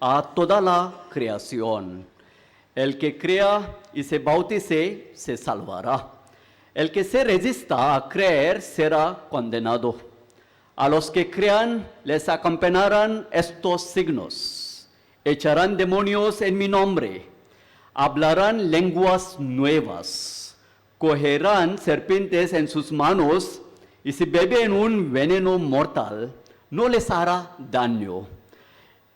a toda la creación. El que crea y se bautice se salvará. El que se resista a creer será condenado. A los que crean les acompañarán estos signos. Echarán demonios en mi nombre. Hablarán lenguas nuevas. Cogerán serpientes en sus manos y si beben un veneno mortal, no les hará daño.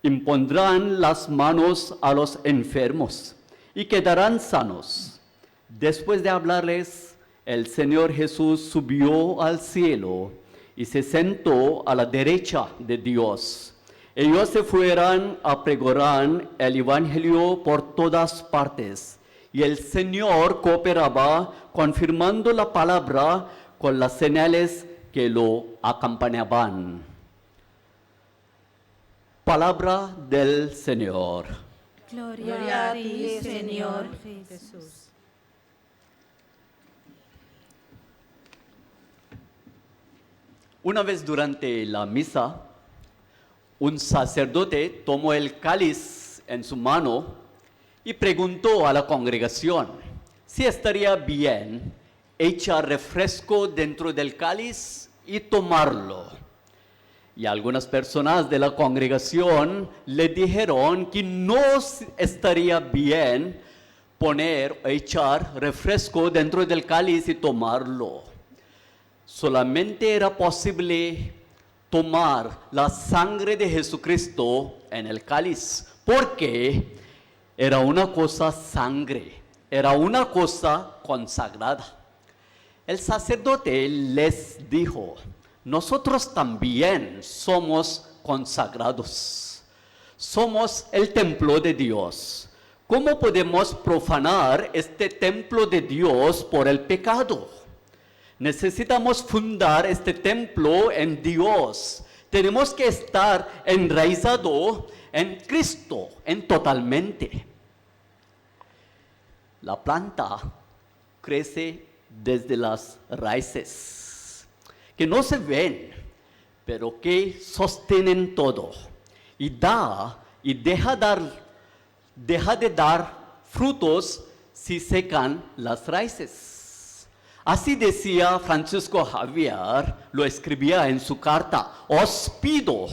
Impondrán las manos a los enfermos y quedarán sanos. Después de hablarles, el Señor Jesús subió al cielo y se sentó a la derecha de Dios. Ellos se fueron a pregonar el evangelio por todas partes, y el Señor cooperaba confirmando la palabra con las señales que lo acompañaban. Palabra del Señor. Gloria a ti, Señor Jesús. Una vez durante la misa, un sacerdote tomó el cáliz en su mano y preguntó a la congregación si estaría bien echar refresco dentro del cáliz y tomarlo. Y algunas personas de la congregación le dijeron que no estaría bien poner o echar refresco dentro del cáliz y tomarlo. Solamente era posible tomar la sangre de Jesucristo en el cáliz, porque era una cosa sangre, era una cosa consagrada. El sacerdote les dijo: nosotros también somos consagrados, somos el templo de Dios. ¿Cómo podemos profanar este templo de Dios por el pecado? Necesitamos fundar este templo en Dios. Tenemos que estar enraizado en Cristo, en totalmente. La planta crece desde las raíces, que no se ven, pero que sostienen todo. Y deja de dar frutos si secan las raíces. Así decía Francisco Javier, lo escribía en su carta: os pido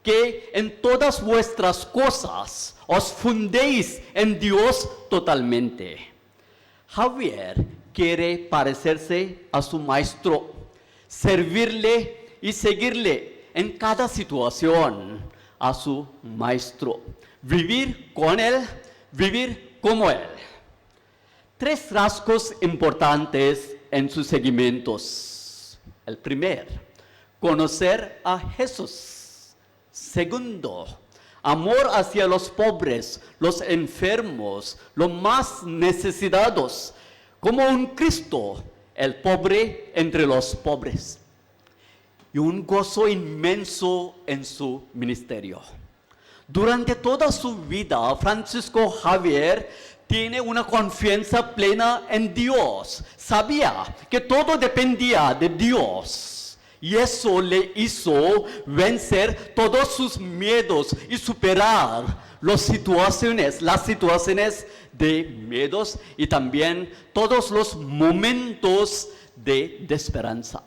que en todas vuestras cosas os fundéis en Dios totalmente. Javier quiere parecerse a su maestro, servirle y seguirle en cada situación a su maestro, vivir con él, vivir como él. Tres rasgos importantes en sus seguimientos. El primero, conocer a Jesús. Segundo, amor hacia los pobres, los enfermos, los más necesitados, como un Cristo, el pobre entre los pobres. Y un gozo inmenso en su ministerio. Durante toda su vida, Francisco Javier tiene una confianza plena en Dios. Sabía que todo dependía de Dios. Y eso le hizo vencer todos sus miedos y superar las situaciones de miedos y también todos los momentos de esperanza.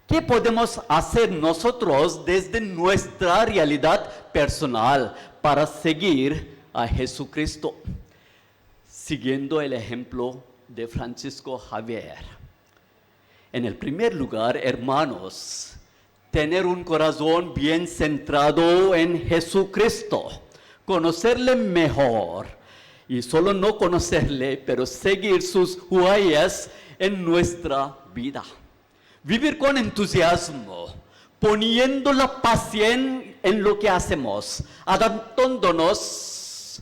¿Qué podemos hacer nosotros desde nuestra realidad personal para seguir a Jesucristo? Siguiendo el ejemplo de Francisco Javier. En el primer lugar, hermanos, tener un corazón bien centrado en Jesucristo, conocerle mejor, y solo no conocerle, pero seguir sus huellas en nuestra vida. Vivir con entusiasmo, poniendo la pasión en lo que hacemos, adaptándonos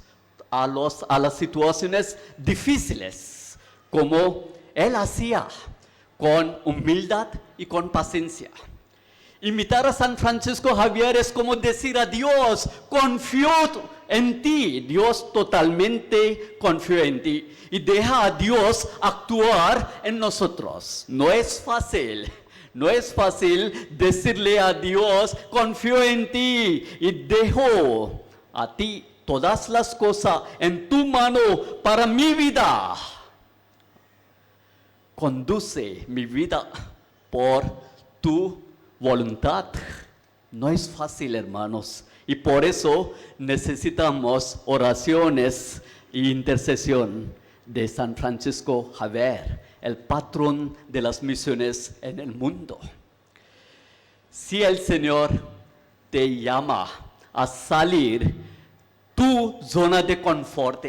a las situaciones difíciles, como él hacía, con humildad y con paciencia. Imitar a San Francisco Javier es como decir a Dios: confío en ti, Dios totalmente confío en ti, y deja a Dios actuar en nosotros. No es fácil decirle a Dios: confío en ti y dejo a ti todas las cosas en tu mano para mi vida. Conduce mi vida por tu voluntad. No es fácil, hermanos, y por eso necesitamos oraciones e intercesión de San Francisco Javier, el patrón de las misiones en el mundo. Si el Señor te llama a salir tu zona de confort,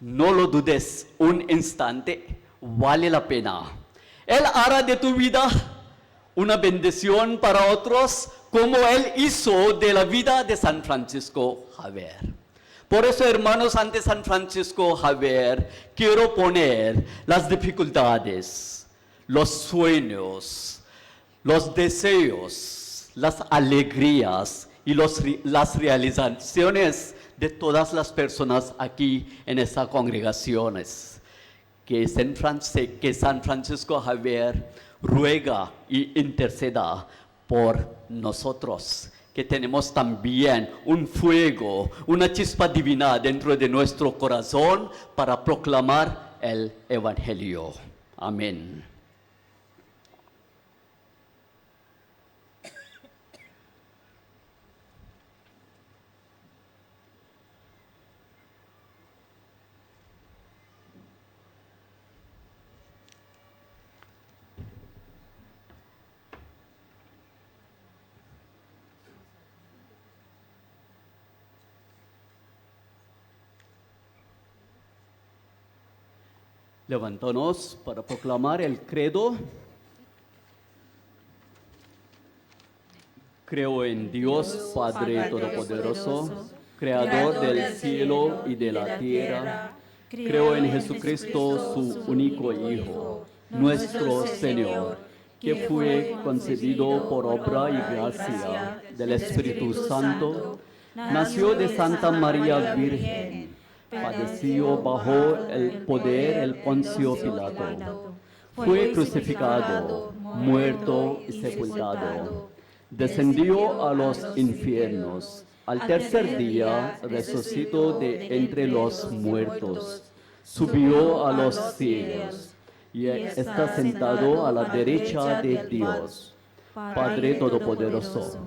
no lo dudes un instante, vale la pena. Él hará de tu vida una bendición para otros, como Él hizo de la vida de San Francisco Javier. Por eso, hermanos, ante San Francisco Javier, quiero poner las dificultades, los sueños, los deseos, las alegrías y las realizaciones de todas las personas aquí en estas congregaciones. Que San Francisco Javier ruega y interceda por nosotros, que tenemos también un fuego, una chispa divina dentro de nuestro corazón para proclamar el Evangelio. Amén. Levántanos para proclamar el credo. Creo en Dios Padre Todopoderoso, Creador del cielo y de la tierra. Creo en Jesucristo, su único Hijo, nuestro Señor, que fue concebido por obra y gracia del Espíritu Santo, nació de Santa María Virgen, padeció bajo el poder del Poncio Pilato, fue crucificado, muerto y sepultado, descendió a los infiernos, al tercer día resucitó de entre los muertos, subió a los cielos y está sentado a la derecha de Dios, Padre Todopoderoso.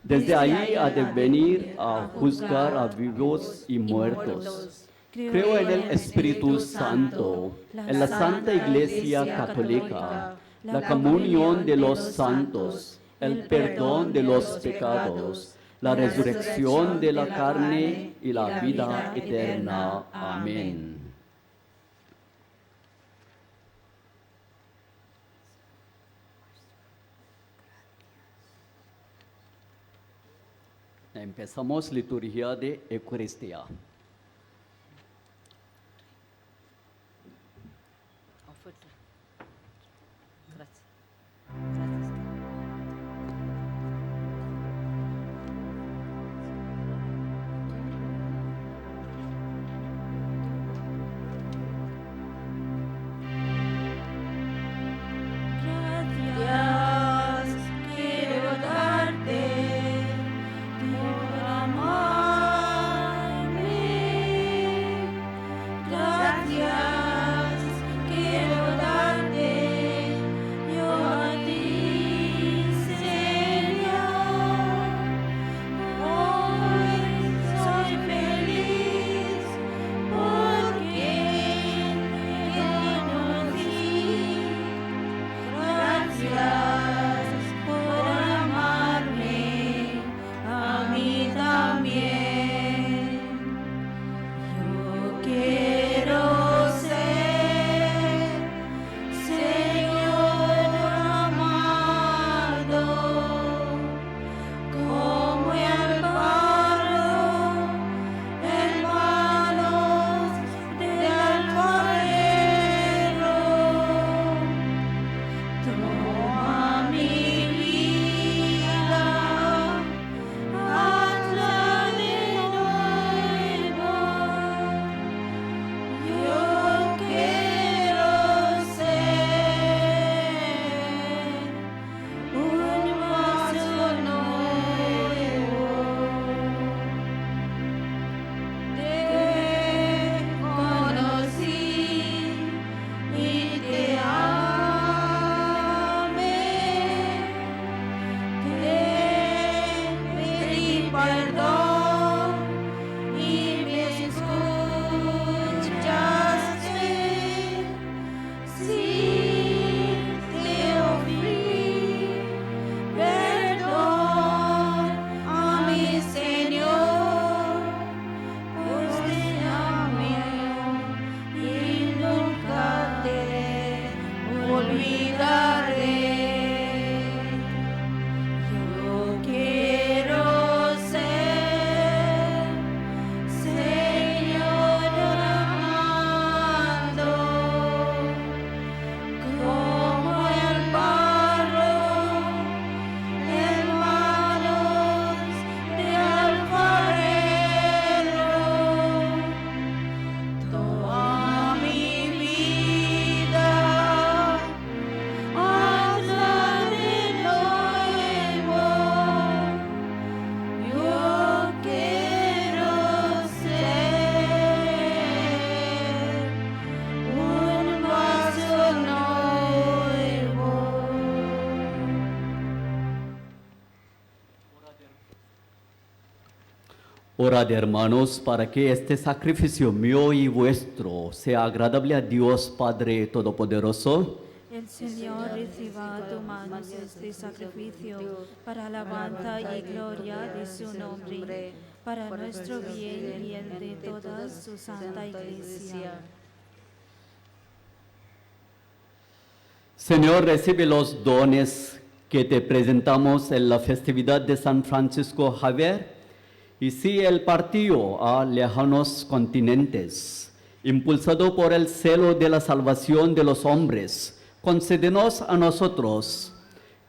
Desde ahí ha de venir a juzgar a vivos y muertos. Creo en el Espíritu Santo, en la Santa Iglesia Católica, la comunión de los santos, el perdón de los pecados, la resurrección de la carne y la vida eterna. Amén. Empezamos liturgia de Eucaristía. Quiero darte por amarme. Orad, hermanos, para que este sacrificio mío y vuestro sea agradable a Dios Padre Todopoderoso. El Señor reciba a tu manos este sacrificio para alabanza y gloria de su nombre, para nuestro bien y el de toda su santa Iglesia. Señor, recibe los dones que te presentamos en la festividad de San Francisco Javier, y si él partió a lejanos continentes, impulsado por el celo de la salvación de los hombres, concédenos a nosotros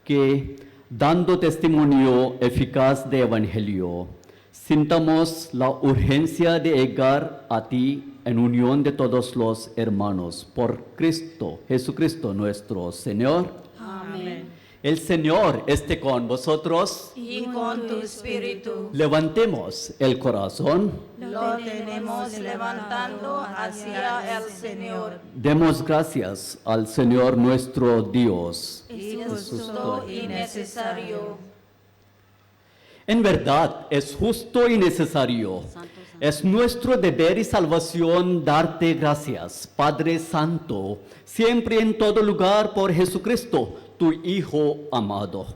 que, dando testimonio eficaz de Evangelio, sintamos la urgencia de llegar a ti en unión de todos los hermanos, por Cristo, Jesucristo nuestro Señor. Amén. El Señor esté con vosotros. Y con tu espíritu. Levantemos el corazón. Lo tenemos levantando hacia el Señor. Demos gracias al Señor nuestro Dios. Es justo y necesario. En verdad, es justo y necesario. Es nuestro deber y salvación darte gracias, Padre Santo, siempre y en todo lugar por Jesucristo, tu Hijo amado.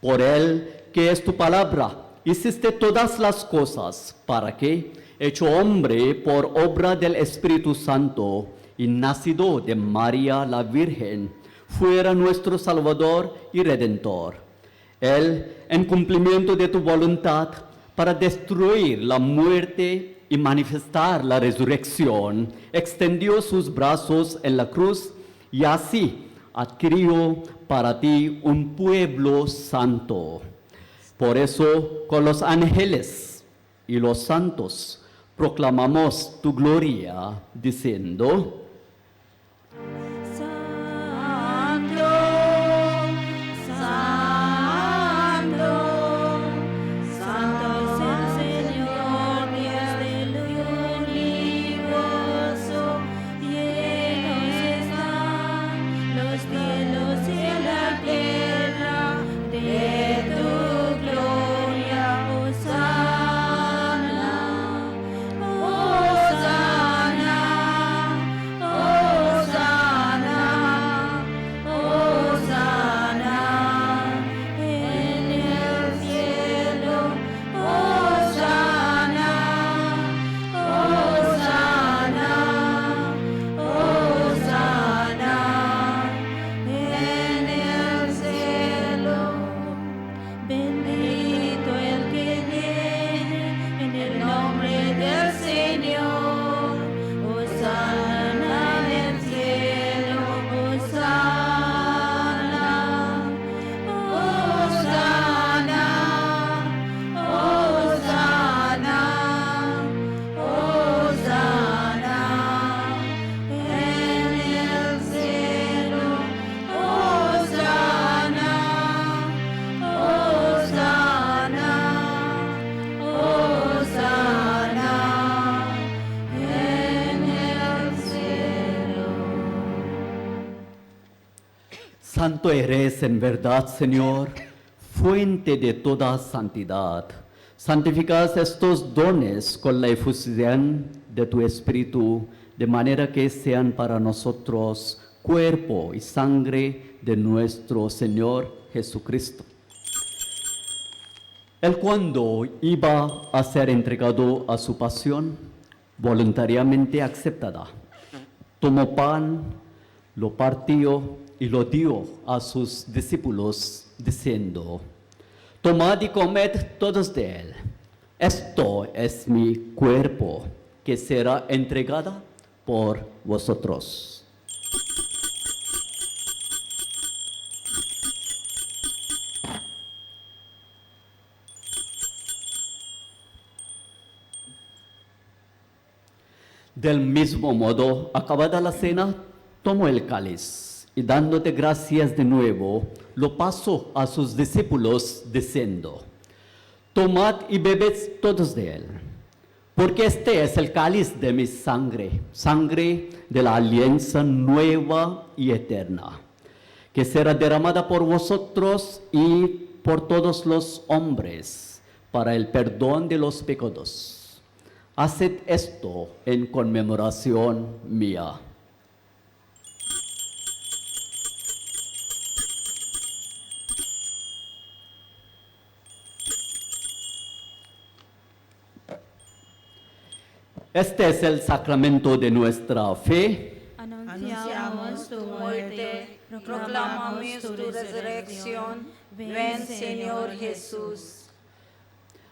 Por Él, que es tu palabra, hiciste todas las cosas para que, hecho hombre por obra del Espíritu Santo y nacido de María la Virgen, fuera nuestro Salvador y Redentor. Él, en cumplimiento de tu voluntad, para destruir la muerte y manifestar la resurrección, extendió sus brazos en la cruz y así adquirió para ti un pueblo santo. Por eso, con los ángeles y los santos, proclamamos tu gloria, diciendo: Santo, santo, santo es el Señor, Dios del universo. Llenos están los cielos y la tierra de tu gloria. Hosana, Hosana, Hosana, Hosana en el cielo. Hosana, Hosana, Hosana en el cielo. Bendito el que viene en el nombre del Señor. Hosana en el cielo. Hosana, Hosana, Hosana, Hosana en el cielo. Hosana, Hosana, Hosana en el cielo. Santo eres en verdad, Señor, fuente de toda santidad. Santificad estos dones con la efusión de tu Espíritu, de manera que sean para nosotros cuerpo y sangre de nuestro Señor Jesucristo. Él, cuando iba a ser entregado a su pasión, voluntariamente aceptada, tomó pan, lo partió y lo dio a sus discípulos, diciendo: tomad y comed todos de él. Esto es mi cuerpo, que será entregada por vosotros. Del mismo modo, acabada la cena, tomó el cáliz y, dándote gracias de nuevo, lo pasó a sus discípulos, diciendo: tomad y bebed todos de él, porque este es el cáliz de mi sangre, sangre de la alianza nueva y eterna, que será derramada por vosotros y por todos los hombres para el perdón de los pecados. Haced esto en conmemoración mía. Este es el sacramento de nuestra fe. Anunciamos tu muerte, proclamamos tu resurrección. Ven, Señor Jesús.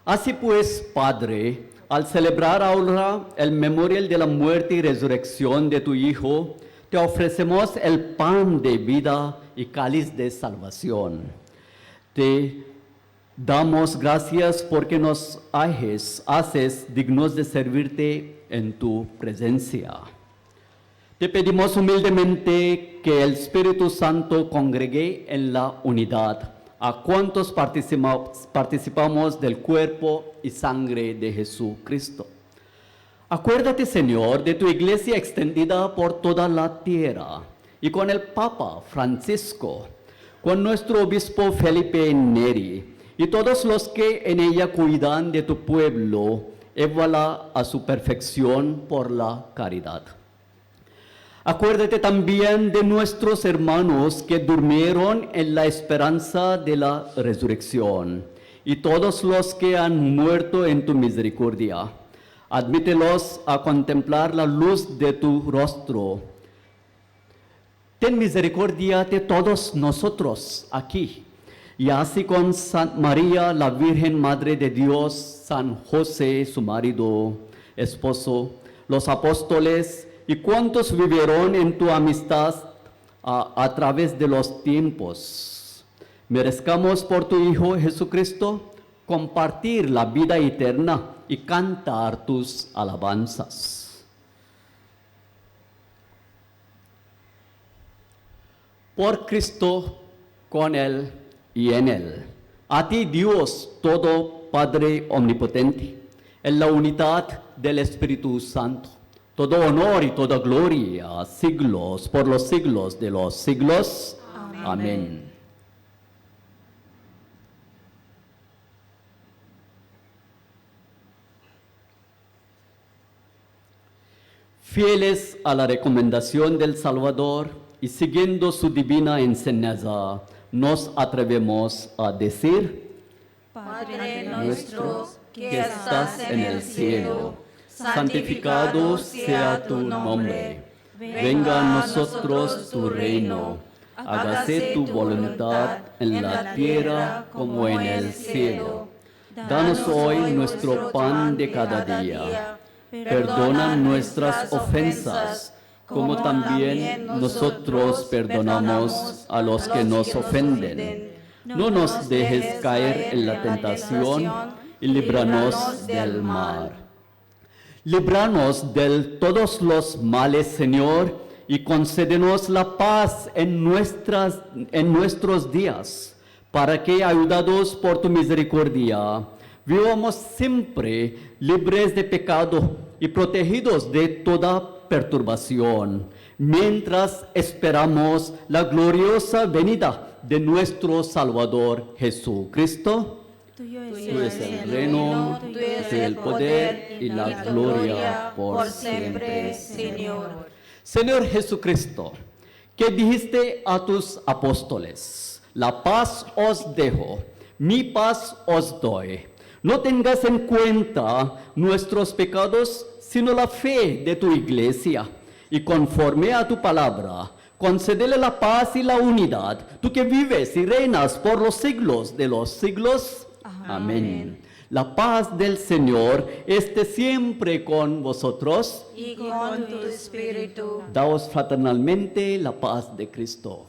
Así pues, Padre, al celebrar ahora el memorial de la muerte y resurrección de tu Hijo, te ofrecemos el pan de vida y cáliz de salvación. Te damos gracias porque nos haces dignos de servirte en tu presencia. Te pedimos humildemente que el Espíritu Santo congregue en la unidad a cuantos participamos del cuerpo y sangre de Jesucristo. Acuérdate, Señor, de tu iglesia extendida por toda la tierra y con el Papa Francisco, con nuestro obispo Felipe Neri y todos los que en ella cuidan de tu pueblo, llévala a su perfección por la caridad. Acuérdate también de nuestros hermanos que durmieron en la esperanza de la resurrección y todos los que han muerto en tu misericordia. Admítelos a contemplar la luz de tu rostro. Ten misericordia de todos nosotros aquí, y así con Santa María, la Virgen Madre de Dios, San José, su marido, esposo, los apóstoles y cuantos vivieron en tu amistad a través de los tiempos. Merezcamos por tu Hijo Jesucristo compartir la vida eterna y cantar tus alabanzas. Por Cristo, con Él y en Él. A ti, Dios, todo Padre omnipotente, en la unidad del Espíritu Santo, todo honor y toda gloria, siglos por los siglos de los siglos. Amén. Amén. Fieles a la recomendación del Salvador y siguiendo su divina enseñanza, nos atrevemos a decir: Padre nuestro que estás en el cielo, santificado sea tu nombre. Venga a nosotros tu reino. Hágase tu voluntad en la tierra como en el cielo. Danos hoy nuestro pan de cada día. Perdona nuestras ofensas, como también nosotros perdonamos a los que nos ofenden. No nos dejes caer en la tentación y líbranos del mal. Líbranos de todos los males, Señor, y concédenos la paz en nuestros días, para que, ayudados por tu misericordia, vivamos siempre libres de pecado y protegidos de toda perturbación, mientras esperamos la gloriosa venida de nuestro Salvador Jesucristo. Tuyo Tuyo es el reino, tuyo es el poder y la gloria por siempre, Señor. Señor Jesucristo, que dijiste a tus apóstoles: la paz os dejo, mi paz os doy. No tengas en cuenta nuestros pecados, sino la fe de tu iglesia. Y conforme a tu palabra, concédele la paz y la unidad, tú que vives y reinas por los siglos de los siglos. Amén. La paz del Señor esté siempre con vosotros. Y con tu espíritu. Daos fraternalmente la paz de Cristo.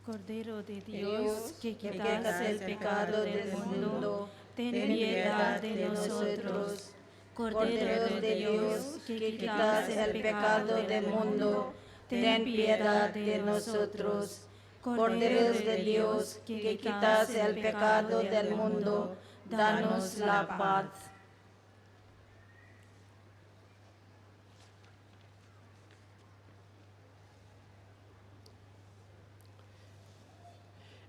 Cordero de Dios, que quitas el pecado del mundo, ten piedad de nosotros. Cordero de Dios, que quitas el pecado del mundo, ten piedad de nosotros. Cordero de Dios, que quitas el pecado del mundo, danos la paz.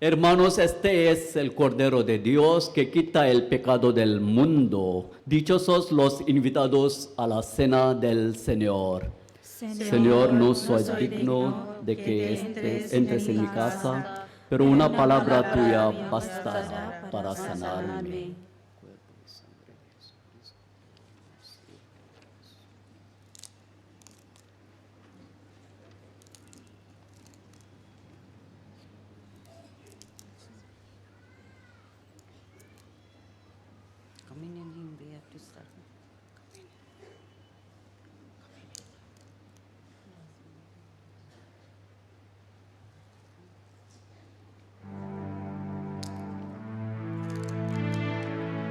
Hermanos, este es el Cordero de Dios que quita el pecado del mundo. Dichosos los invitados a la cena del Señor. Señor, no soy digno de que entres en mi casa, pero una palabra tuya bastará para sanarme. Communion, we have to start.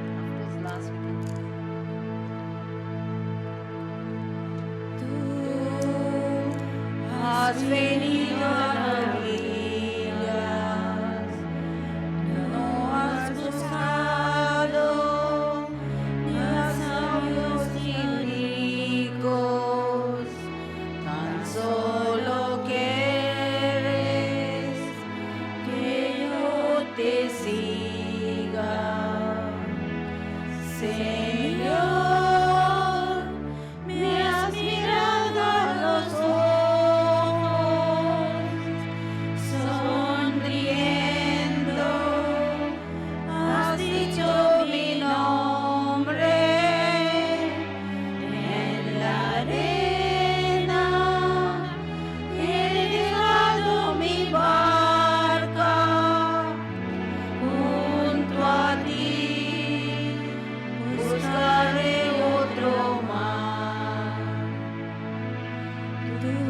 After this last weekend. Has venido a orillas, no has buscado ni a sabios ni ricos, tan solo quieres que yo te siga, Señor. Me has mirado a los ojos, sonriendo, has dicho mi nombre en la arena, he dejado mi barca junto a ti, buscaré otro mar. Tú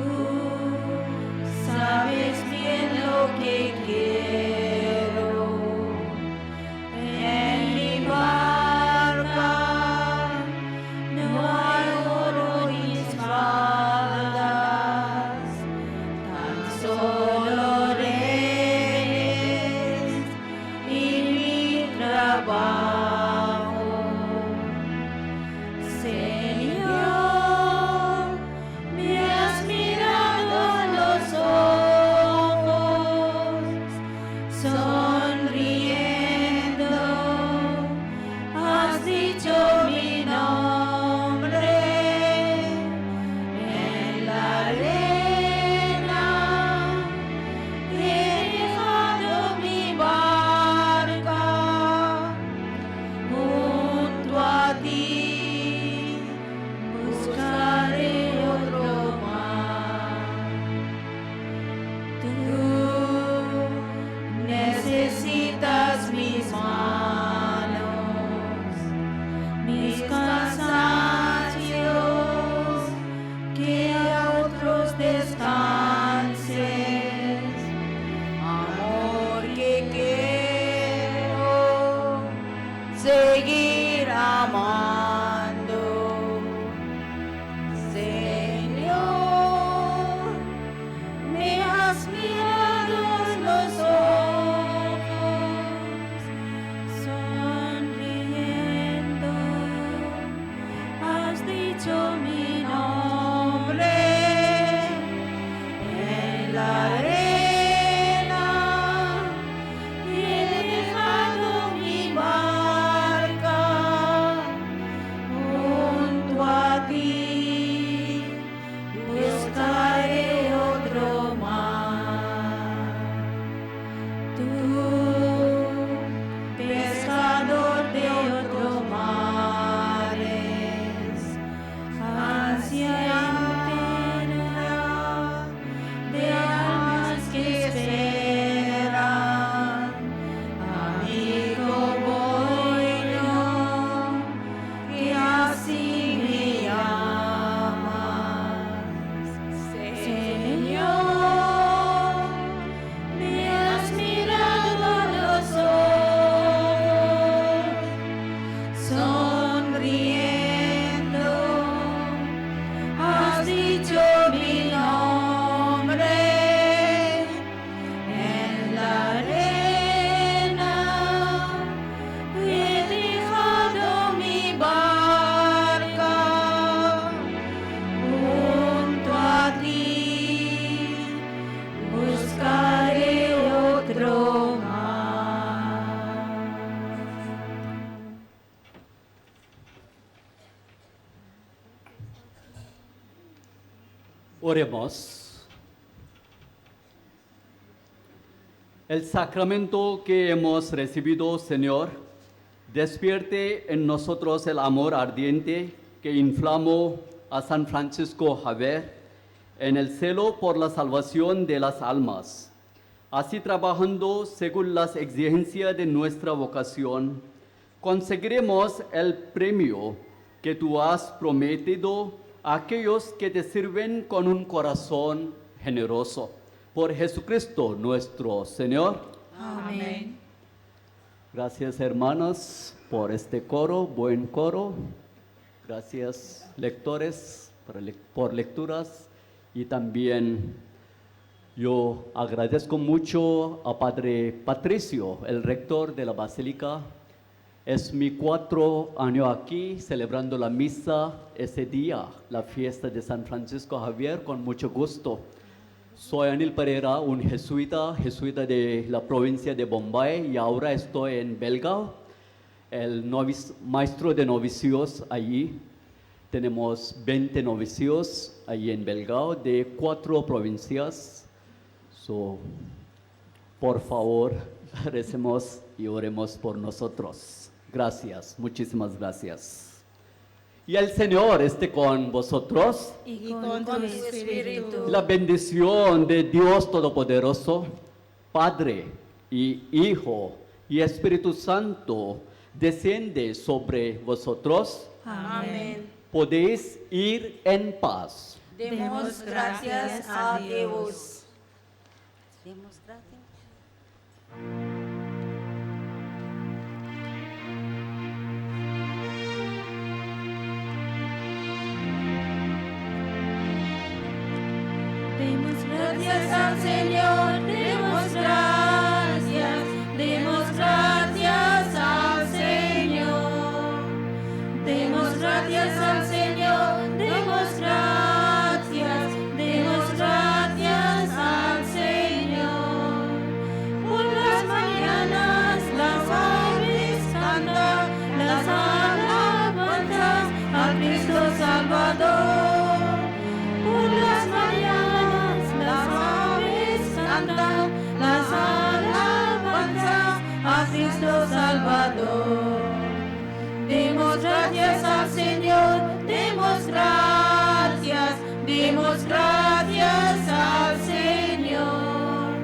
sabes bien lo que quiero en mi barca. No hay oro y espadas, tan solo redes y mi trabajo. Señor, me has mirado a los ojos, sonriendo, has dicho mi nombre en la arena, he dejado mi barca junto a ti, buscaré otro mar. Tú necesitas mis manos, mis cansancios, que a otros descanses, amor que quiero seguir amando. Señor, me has mirado en los ojos, sonriendo, has dicho mi nombre en la arena, he dejado mi barca Oremos. El sacramento que hemos recibido, Señor, despierte en nosotros el amor ardiente que inflamó a San Francisco Javier en el celo por la salvación de las almas. Así, trabajando según las exigencias de nuestra vocación, conseguiremos el premio que tú has prometido a aquellos que te sirven con un corazón generoso. Por Jesucristo nuestro Señor. Amén. Gracias, hermanos, por este coro, buen coro. Gracias, lectores, por lecturas. Y también yo agradezco mucho a Padre Patricio, el rector de la Basílica. Es mi 4 año aquí celebrando la misa ese día, la fiesta de San Francisco Javier, con mucho gusto. Soy Anil Pereira, un jesuita de la provincia de Bombay, y ahora estoy en Belgao, el maestro de novicios allí. Tenemos 20 novicios allí en Belgao de 4 provincias. Por favor, recemos y oremos por nosotros. Gracias, muchísimas gracias. Y el Señor esté con vosotros. Y con tu espíritu. La bendición de Dios Todopoderoso, Padre y Hijo y Espíritu Santo, desciende sobre vosotros. Amén. Podéis ir en paz. Demos gracias a Dios. Demos gracias. Demos gracias al Señor, demos gracias al Señor. Demos gracias al Señor, demos gracias al Señor. Por las mañanas las aves cantan las alabanzas a Cristo Salvador. Por las mañanas las aves cantan las alabanzas a Cristo Salvador. Demos gracias al Señor, demos gracias al Señor.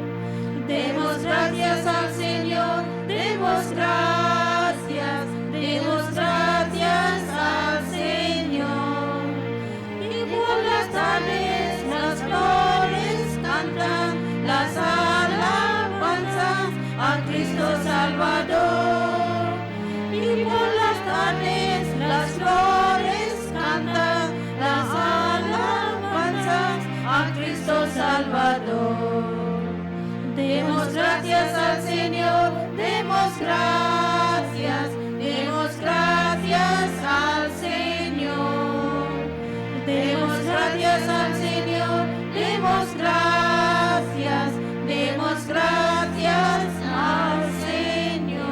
Demos gracias al Señor, demos gracias al Señor. Y por las tardes las flores cantan las alabanzas a Cristo Salvador. Y por las tardes las flores cantan las alabanzas a Cristo Salvador. Demos gracias al Señor, demos gracias al Señor. Demos gracias al Señor, demos gracias al Señor.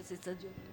Sister Julie.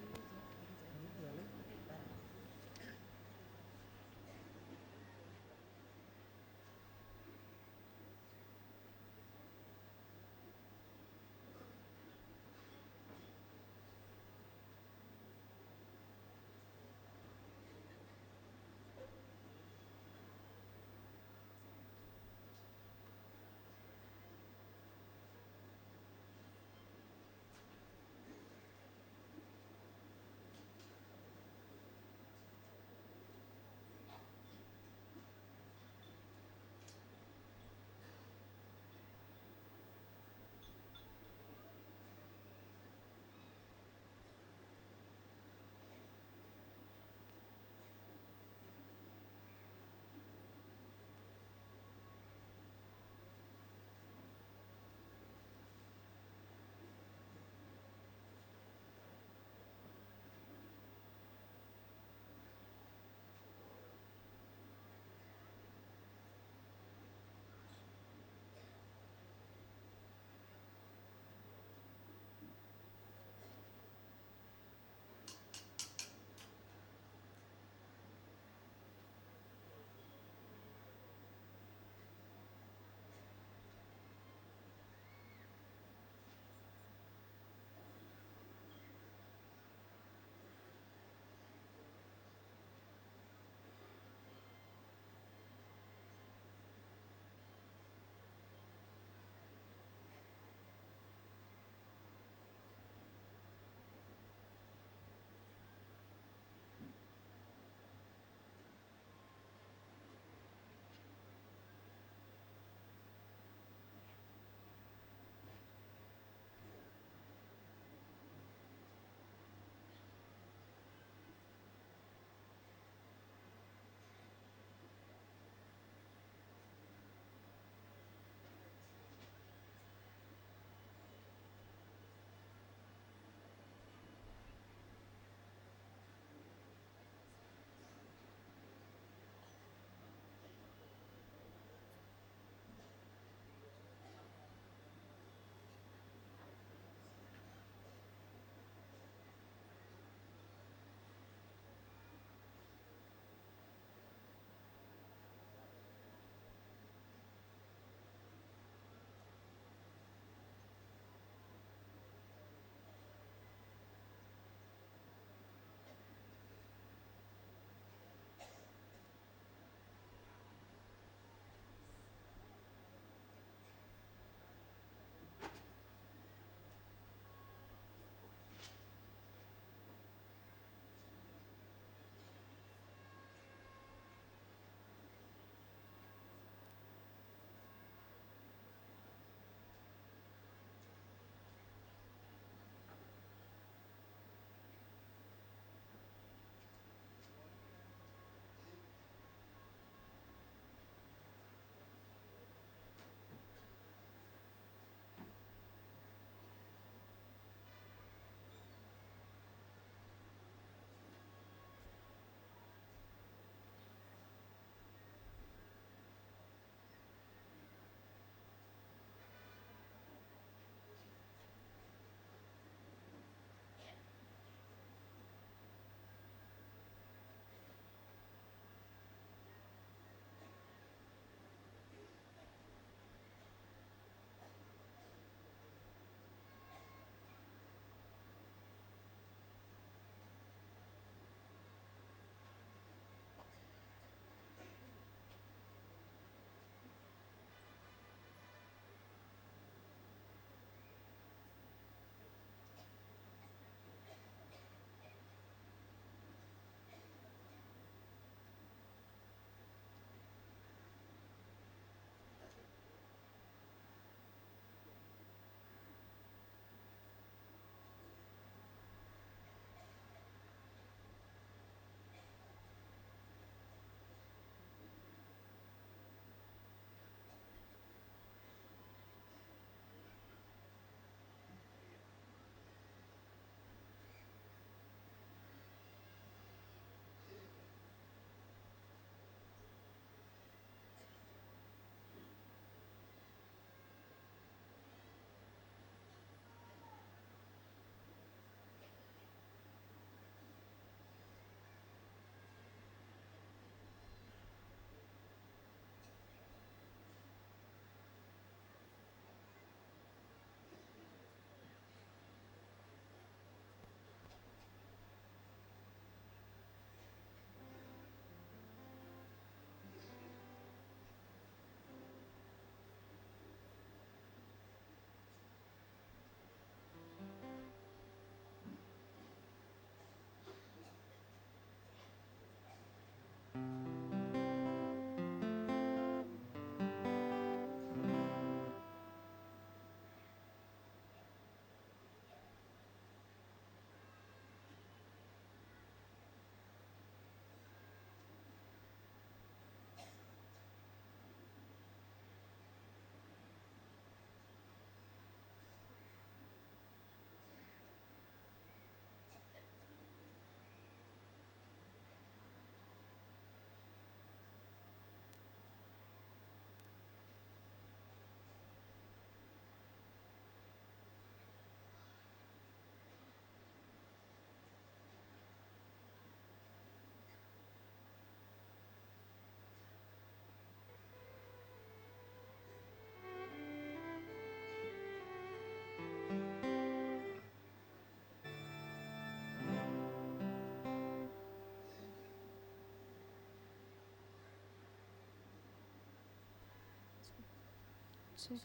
Check.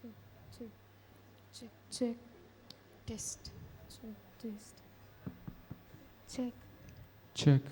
Test. Check. Check. Check.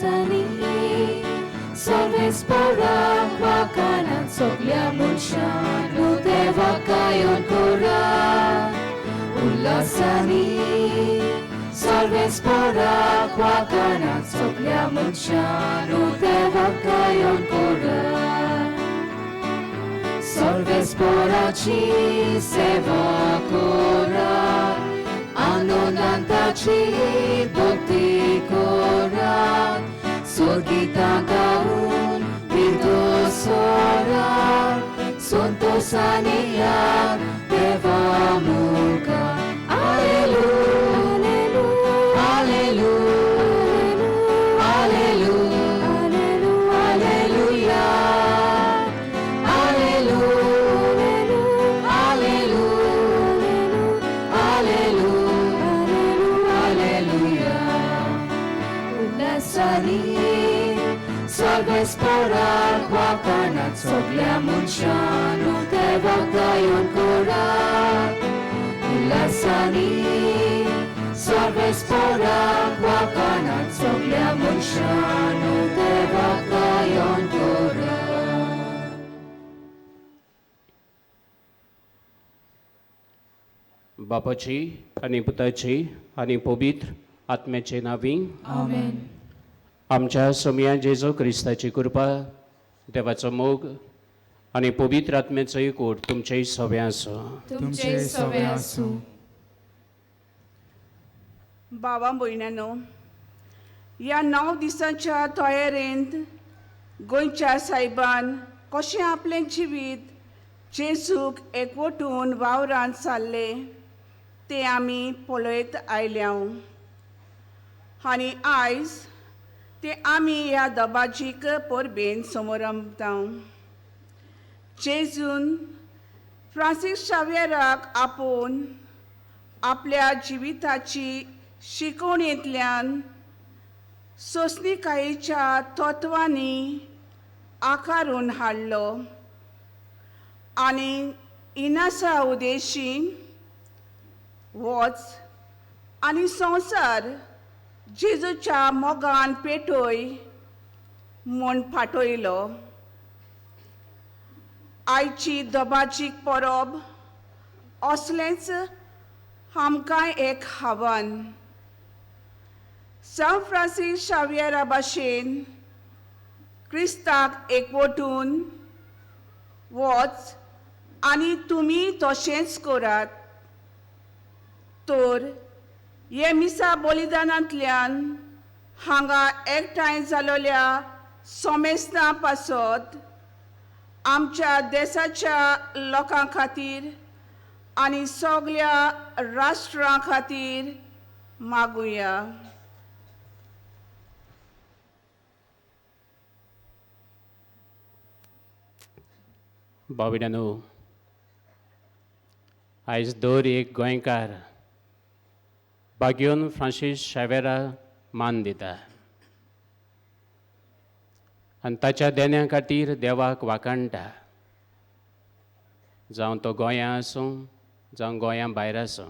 Sani Salves para wakanan Sogliamun siya Nuteva kayon koran Ulasani Salves para wakanan Sogliamun siya Nuteva kayon koran Salves para ci seva koran Ano nantaci bukti koran Surgita gaun Virtus oran Suntosaniya Deva muka Alleluia Alleluia Alleluia Alleluia Alleluia सर्वेस्पराक वाकानात सगळ्या मनशांनो देवाक गायन करात उल्हासानी सर्वेस्पराक वाकानात सगळ्या मनशांनो देवाक गायन करात. बापाची आणि पुताची आणि पवित्र आत्म्याचे नावी आमेन. आमच्या सोम्या जेजू क्रिस्ताची कृपा देवाचो मोग आणि पवित्र आत्म्याचो एकूट तुमचे सगळे आसो. तुमचे सवे आसूं. बाबा भयणांनो, ह्या 9 दिसांच्या तयारेंत गोंयच्या साहेबान कशें आपलें जिवीत जेजूक एकवटून वावरांत सारले ते आमी पळयत आयल्या आनी आयज ते आमी ह्या दबाजीक परबेन समोरमता. जेजून फ्रांसीस शावेराक आपोवन आपल्या जिविताची शिकवणेंतल्यान सोंसणीकायेच्या तत्वांनी आकारून हाडलो आनी इनासा उदेशी वच आनी संवसार जेजूच्या मोगान पेटोय म्हूण फाटयलो. आयची दबाजीक परब असलेंच आमकां एक आव्हान. सान फ्रांसीस शावेरा भाशेन क्रिस्ताक एकवटून वच आनी तुमी तशेंच करात. तर हे मिसा बलिदानांतल्यान हांगा एकठांय जालोल्या सोमेस्तां पासत आमच्या देशाच्या लोकां खातीर आनी सगळ्या राष्ट्रां खातीर मागुया. बाविडानो, आयज दर एक गोंयकार बागेवन फ्रांसीस शावेरा मान दिता आनी ताच्या देण्या खातीर देवाक वाखाणटा. जावं तो गोंयां आसूं जावं गोंयां भायर आसूं,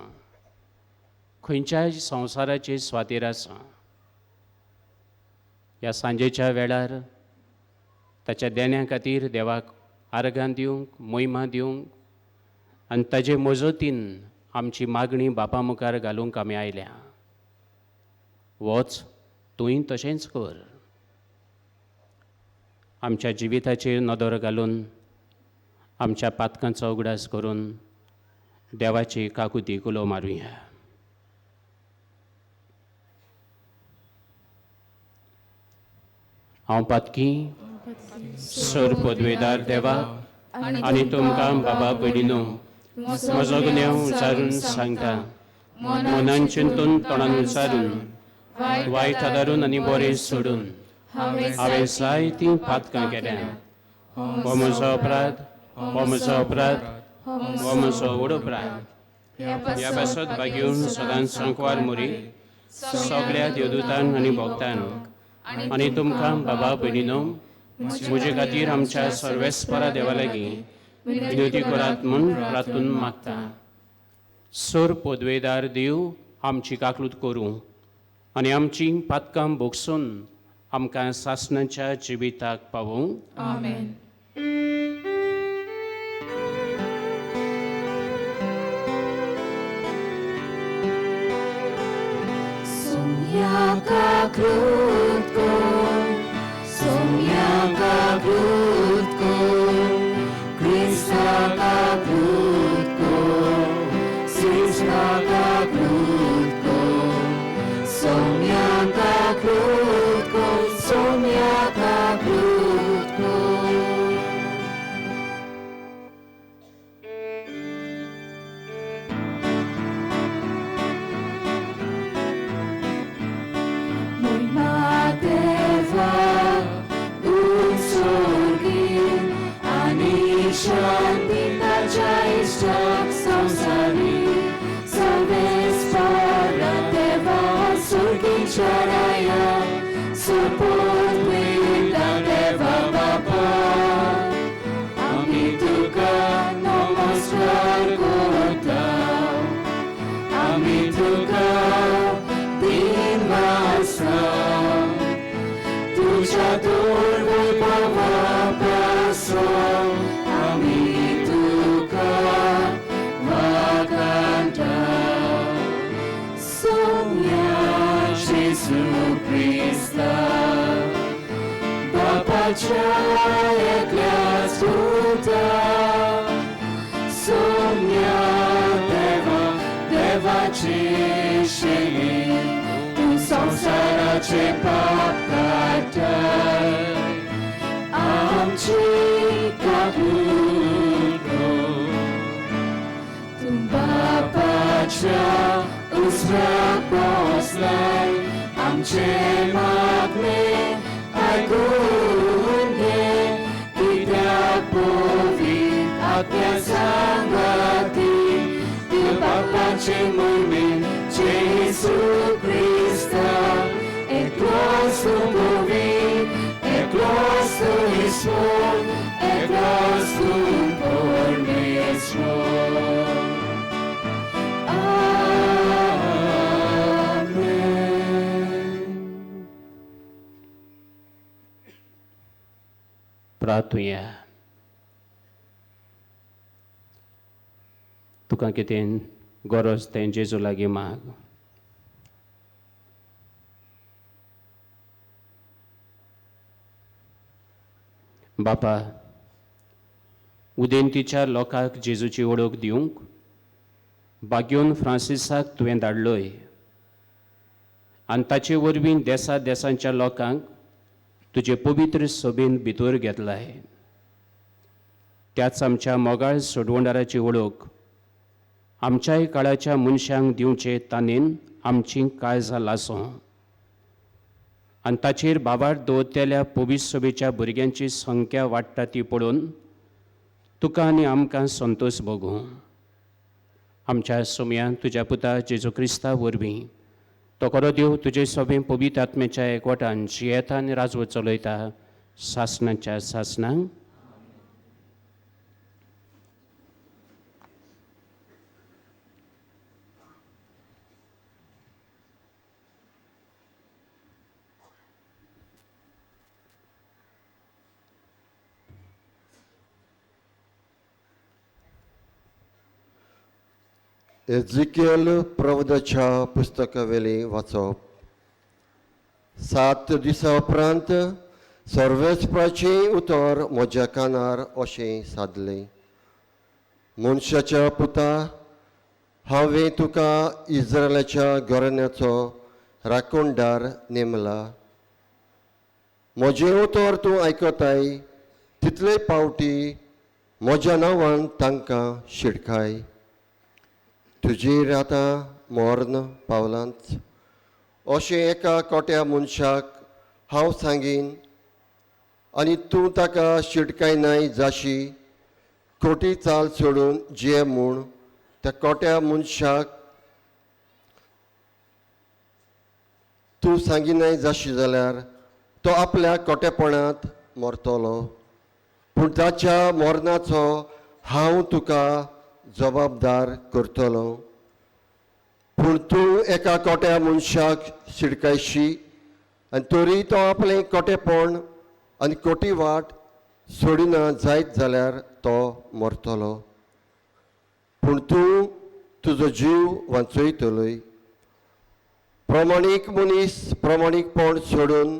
खंयच्याय संवसाराचे स्वातीर आसूं, ह्या सांजेच्या वेळार ताच्या देण्या खातीर देवाक आर्गां दिवंक, मोहिमा दिवंक आनी ताजे मजतीन आमची मागणी बापा मुखार घालूंक आमी आयल्या. वच तूंय तशेंच कर. आमच्या जिविताचेर नदर घालून आमच्या पातकांचो उगडास करून देवाची काकुती कुलो मारुया. हांव पातकी सर पदवेदार देवा आनी तुमकां बाबा भयणीनो म्हजो गुन्यांव विचारून सांगता. मनान चिंतून तोंडान विचारून वायट आदारून आनी बरें सोडून हांवें जायतीं पातकां केल्या. हो म्हजो अपराध, हो म्हजो अपराध, हो म्हजो व्हड अपराध. ह्या पासत बागेवन सदांच संकवार मुरी सगळ्या देवदूतांक आनी भक्तांक आनी तुमकां बाबा भयणीनो म्हजे खातीर आमच्या सर्वेस्परा देवा लागीं विनोदी करात म्हूण प्रार्थून मागता. सर पदवेदार देव आमची काकलूत करूं आनी आमची पातकां भोगसून आमकां सासणाच्या जिविताक पावूं. आमेन. Somniaka krótko, somniaka krótko, Kristaka krótko, Kristaka krótko, somniaka krótko, somniaka krótko. Mój Matewa usorgin, ani shanti tajaiszczak samsari, सर्वेस्परा देवा सुर्गी चढ़ाया, सुपुत्र वेदा देवा Jesu Christa, Bapaच्या एकल्याच पुता, सौम्या देवा, देवाची शैली, तू संसाराचे पाप काढताय, आमची कबूल कर. तू बापाच्या उजव्यात पोचलाय, आमचे मागणे ऐकून घे, कित्याक पवित्र आत्म्या संगती, तू बापाचे महिमेन जेसू ख्रिस्ता, एकलोच तू पवित्र, एकलोच तू ईश्वर, एकलोच तू परमेश्वर. प्रार्थुया. तुका कितें गरज तें जेजू लागीं माग. बापा, उदेंतीच्या लोकांक जेजूची वळख दिवंक बाग्योन फ्रांसिसाक तुवें धाडलोय, आनी ताचे वरवीं देसा देसांच्या लोकांक तुजे पवित्र सभेन भितर घेतलाय. त्याच आमच्या मोगाळ सोडवणाराची वळख आमच्याय काळाच्या मनशांक दिवचे तानेन आमची काळजां लासूं, आनी ताचेर बाबार दवरतेल्या पवित्र सभेच्या भुरग्यांची संख्या वाडटा ती पळोवन तुका आनी आमकां संतोश भोगूं. आमच्या सोम्यान तुज्या पुता जेजू क्रिस्ता वरवीं तो खरो देव तुजे सभे पवित्र आत्म्याच्या एकवटान जियेता आनी राजवट चलयता सासणाच्या सासणांक. एजिकेल प्रवदाच्या पुस्तकावेली वाचप. 7 दिसां उपरांत सर्वेस्पराचें उतर म्हज्या कानार अशें सादलें. मनशाच्या पुता, हांवें तुका इस्रायलाच्या घराण्याचो राखणदार नेमला. म्हजें उतर तूं आयकताय तितले पावटी म्हज्या नांवान तांकां शिडकाय. तुजेर आतां मरण पावलांच अशें एका कोट्या मनशाक हांव सांगीन, आनी तूं ताका शिडकायनाय जाशी खोटी चाल सोडून जिये म्हूण त्या कोट्या मनशाक तूं सांगिनाय जाशी जाल्यार तो आपल्या कोटेपणांत मरतलो. पूण ताच्या मरणाचो हांव तुका जबाबदार करतलो. पूण तूं एका कोट्या मनशाक शिडकायशी आनी तरी तो आपलें कोटेपण आनी खोटी वाट सोडिना जायत जाल्यार तो मरतलो. पूण तूं तुजो जीव वाचयतलोय. प्रमाणीक मनीस प्रमाणीकपण सोडून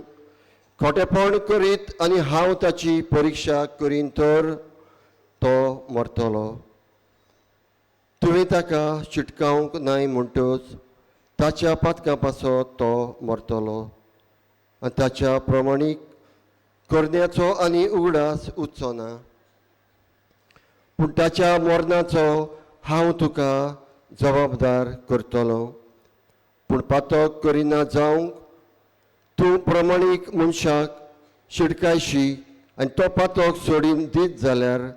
खोटेपण करीत आनी हांव ताची परिक्षा करीन तर तो मरतलो. तुवें ताका चिटकावंक नाय म्हणटच ताच्या पातकां पासत तो मरतलो आनी ताच्या प्रमाणीक करण्याचो आनी उगडास उरचो ना. पूण ताच्या मरणाचो हांव तुका जबाबदार करतलो. पूण पातक करिना जावंक तूं प्रमाणीक मनशाक शिडकायशी आनी तो पातक सोडीन दीत जाल्यार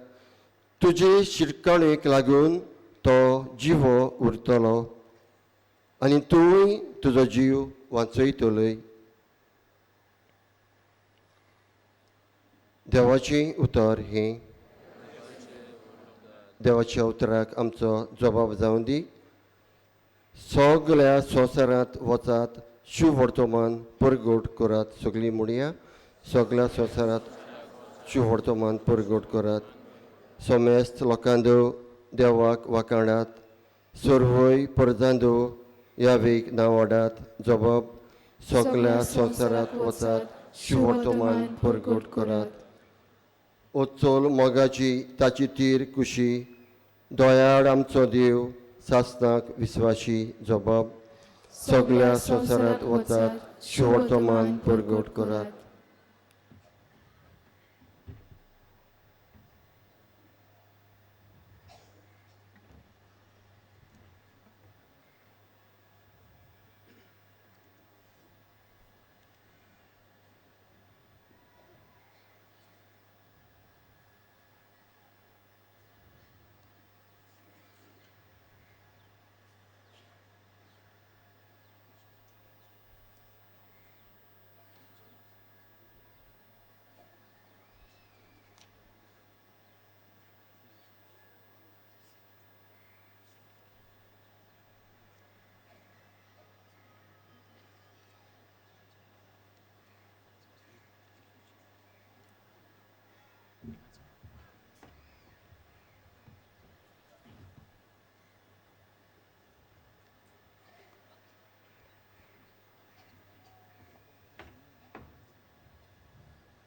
तुजे शिडकाणेक लागून तो जिवो उरतलो आनी तूंय तुजो जीव वाचयतलोय. देवाचें उतर हें. देवाच्या उतराक आमचो जबाब जावं दी. सगल्या संवसारांत वचात, शुभ वर्तमान परगट करात. सगळीं म्हणया, सगल्या संवसारांत शुभ वर्तमान परगट करात. समेस्त लोकांदो देवाक वाखाणात. सर्वय परजांदो यावेक नांव वाडात. जबाब सगळ्या संवसारात वचात शुभवर्तमान परगट करात. ओ चोल मोगाची ताची तीर कुशी, दोयाड आमचो देव सासनाक विस्वाशी जबाब. सगळ्या संवसारात वचात शुभवर्तमान परगट करात.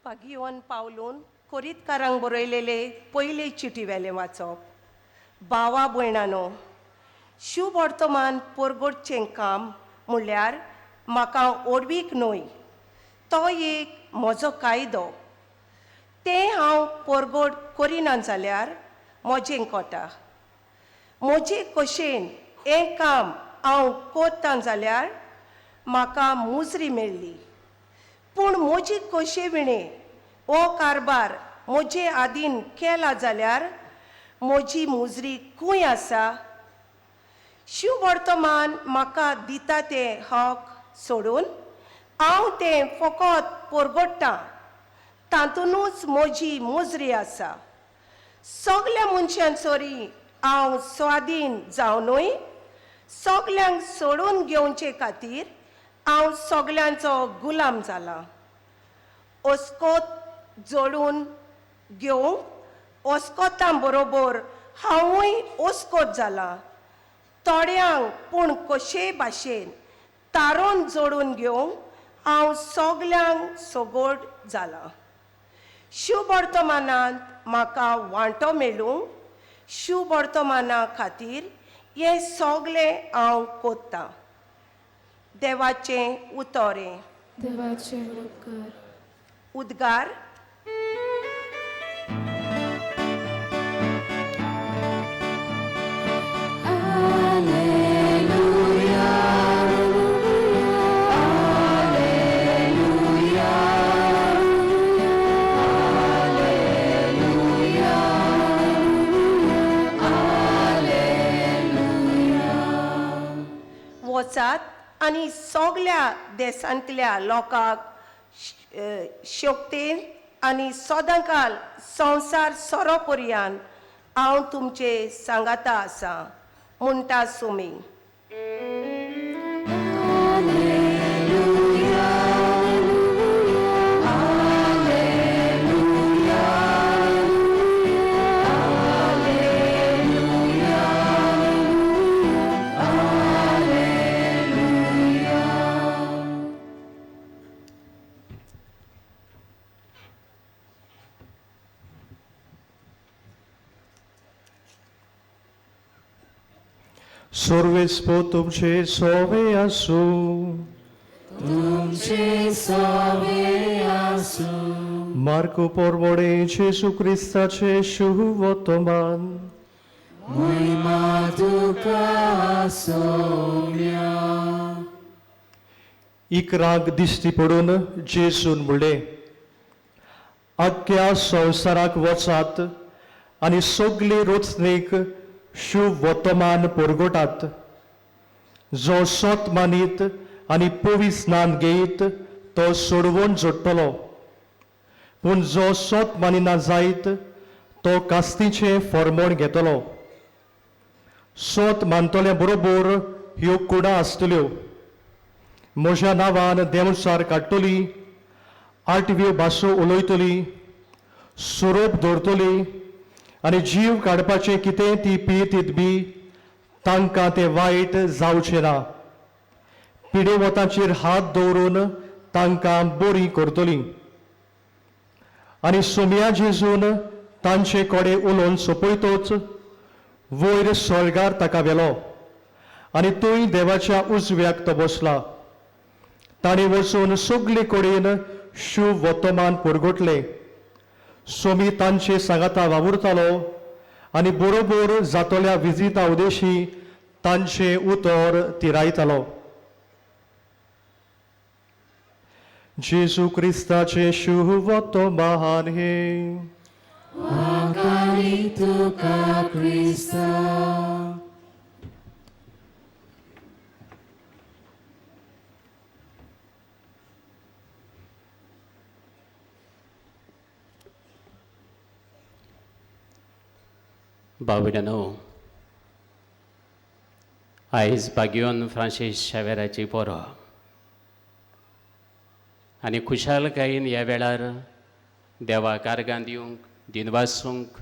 पागियोन पावलून कोरीतकारांक बरयलेले पयले चिटी वेले वाचप. भावा भयणानो, शुभ वर्तमान परगटचें काम म्हणल्यार म्हाका ओडवीक न्हय, तो एक म्हजो कायदो. तें हांव परगट करिना जाल्यार म्हजें कोटा. म्हजे कशेन हें काम हांव करतां जाल्यार म्हाका मुजरी मेळ्ळी. पूण म्हजी कशे विणे हो कारबार म्हजे आदीन केला जाल्यार म्हजी मुजरी खंय आसा? शुभ वर्तमान म्हाका दिता तें हक सोडून हांव तें फकत परगट्टां, तातूंतूच म्हजी मुजरी आसा. सगल्या मनशांचोरी हांव स्वाधीन जावनूय सगल्यांक सोडून घेवचे खातीर हांव सगल्यांचो गुलाम जाला. ओस्कोत जोडून घेवंक ओस्कोतां बरोबर हांवूय ओस्कोत जाला. थोड्यांक पूण कशे भाशेन तारोन जोडून घेवंक हांव सगल्यांक सोगोड जाला. शुभ वर्तमानांत म्हाका वांटो मेळूंक शुभ वर्तमाना खातीर हें सगलें हांव कोत्तां. देवाचें उतोरें. देवाचे उपकार. उद्गार. वचात आनी सगल्या देशांतल्या लोकांक शक्तीन आनी सदांकाल संवसार सोरोपर्यंत हांव तुमचे सांगाता आसा म्हणटा सुमी. सर्वेस्पो तुमचे सोवे आसू. तुमचे सोवे आसू. मार्को पोरमोडे जेसू क्रिस्ताचे शुभ वर्तमान. महिमा तुका सौम्या. इकराक दिश्टी पडून जेसून म्हणलें, आख्या संवसाराक वचात आनी सगली रोचणेक शुभ वर्तमान परगटात. जो सोत मानीत आनी पवित्र स्नान घेयत तो सोडवून जोडटलो, पूण जो सोत मानिना जायत तो कास्तीचें फर्मोण घेतलो. सोत मानतल्या बरोबर ह्यो कुडां आसतल्यो. म्हज्या नांवान देवचार काडटली, आठव्यो भासो उलयतली, सोरोप दवरतली आनी जीव काडपाचें कितें ती पियेतीत बी तांकां तें वायट जावचें ना. पिडे वतांचेर हात दवरून तांकां बरी करतली. आनी सोमया जेजून तांचे कडे उलोवन सोंपयतोच वयर स्वर्गार ताका व्हेलो आनी थंय देवाच्या उजव्याक तो बसला. ताणें वचून सगळे कडेन शुभ वर्तमान परगटले. सोमी तांचे सांगाता वावुरतालो आनी बरोबर जातल्या विजिता उदेशी तांचे उतर तिरायतालो. जेजू क्रिस्ताचे शुभ वर्तमान हे आकाळी तुका क्रिस्ता. बावड्यानो, आयज बागयोन फ्रांसीस शावेराची पोरो आनी खुशालकायेन ह्या वेळार देवाक आर्गां दिवंक, दिनवासूंक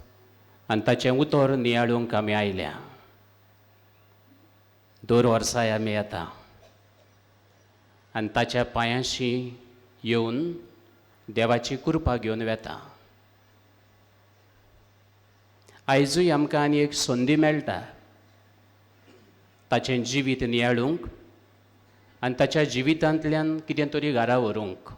आनी ताचें उतर नियाळूंक आमी आयल्या. दर वर्सां आमी येता आनी ताच्या पांयाशी येवन देवाची कृपा घेवन वेता. आयजूय आमकां आनी एक संदी मेळटा ताचें जिवीत नियाळूंक आनी ताच्या जिवितांतल्यान कितें तरी घरा व्हरूंक.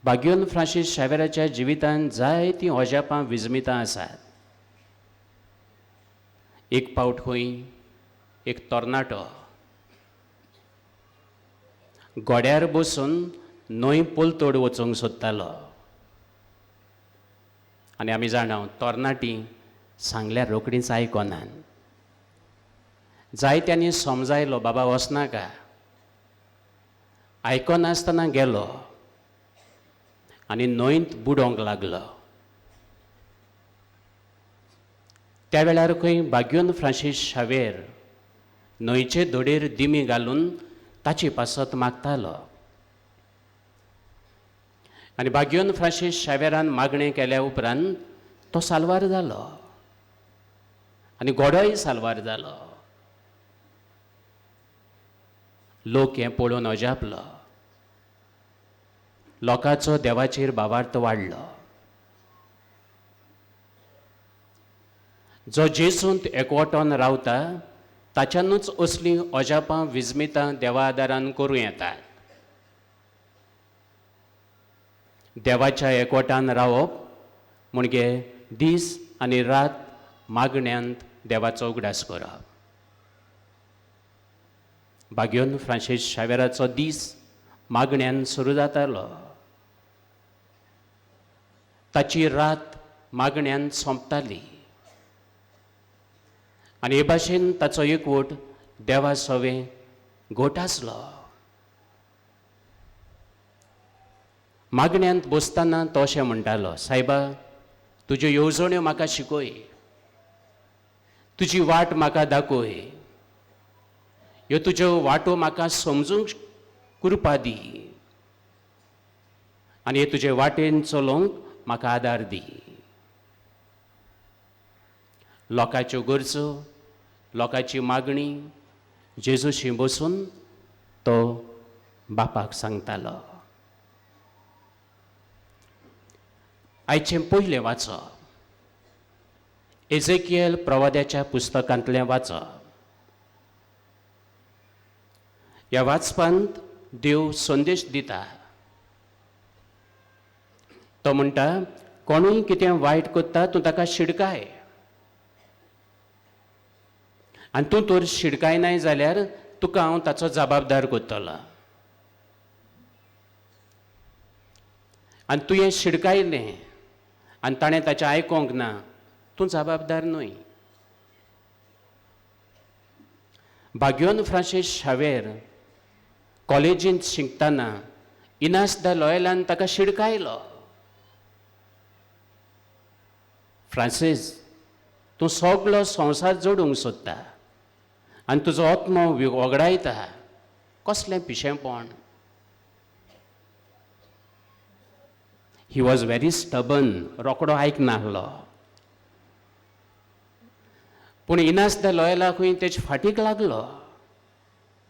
बागयोन फ्रांसीस शावेराच्या जिवितांत जायतीं अजापां विजमितां आसात. एक पावट खंय एक तरणाटो गोड्यार बसून न्हंय पोलतोड वचूंक सोदतालो आनी आमी जाणां तरणाटी सांगल्यार रोकडींच आयकनात. जायत्यांनी समजायलो बाबा वचनाका. आयकनासतना गेलो आनी न्हंयत बुडोवंक लागलो. त्या वेळार खंय बागयोन फ्रांसीस शावेर न्हंयचे दोडेर दिमी घालून ताची पासत मागतालो. आनी बागयोन फ्रांसीस शावेरान मागणें केल्या उपरांत तो साल्वार जालो आनी गोडोय साल्वार जालो. लोक हें पळोवन अजापलो. लोकांचो देवाचेर भावार्थ वाडलो. जो जेजूंत एकवटोन रावता ताच्यानूच असलीं अजापां विजमितां देवा आदारान करूं येतात. देवाच्या एकवटान रावप म्हणजे दीस आनी रात मागण्यांत देवाचो उगडास करप. बागयोन फ्रांसीस शावेराचो दीस मागण्यांत सुरू जातालो. ताची रात मागण्यांत सोंपताली आनी हे भाशेन ताचो एकवट देवा सवे घोट आसलो. मागण्यांत बसतना तो अशें म्हणटालो, सायबा तुज्यो येवजण्यो म्हाका शिकय, तुजी वाट म्हाका दाखय, ह्यो तुज्यो वाटो म्हाका समजूंक कृपा दी आनी हे तुजे वाटेन चलोवंक म्हाका आदार दी. लोकांच्यो गरजो, लोकांची मागणी जेजूशी बसून तो बापाक सांगतालो. आयचें पयलें वाचप एजेकियल प्रवाद्याच्या पुस्तकांतलें वाचप. ह्या वाचपांत देव संदेश दिता. तो म्हणटा, कोणूय कितें वायट करता तूं ताका शिडकाय आनी तूं तर शिडकायनाय जाल्यार तुका हांव ताचो जबाबदार करतलो. आनी तुवें शिडकायलें आनी ताणें ताचें आयकोंक ना, तूं जबाबदार न्हय. बागयोन फ्रांसीस शावेर कॉलेजींत शिकतना इनास द लॉयलान ताका शिडकायलो. फ्रांसीस, तूं सगळो संवसार जोडूंक सोदता आनी तुजो आत्मो वगडायता, कसलें पिशेंपण. ही वॉज व्हेरी स्टबन, रोकडो आयकनाहलो. पूण इनासदा लॉयला खंय तेजे फाटीक लागलो.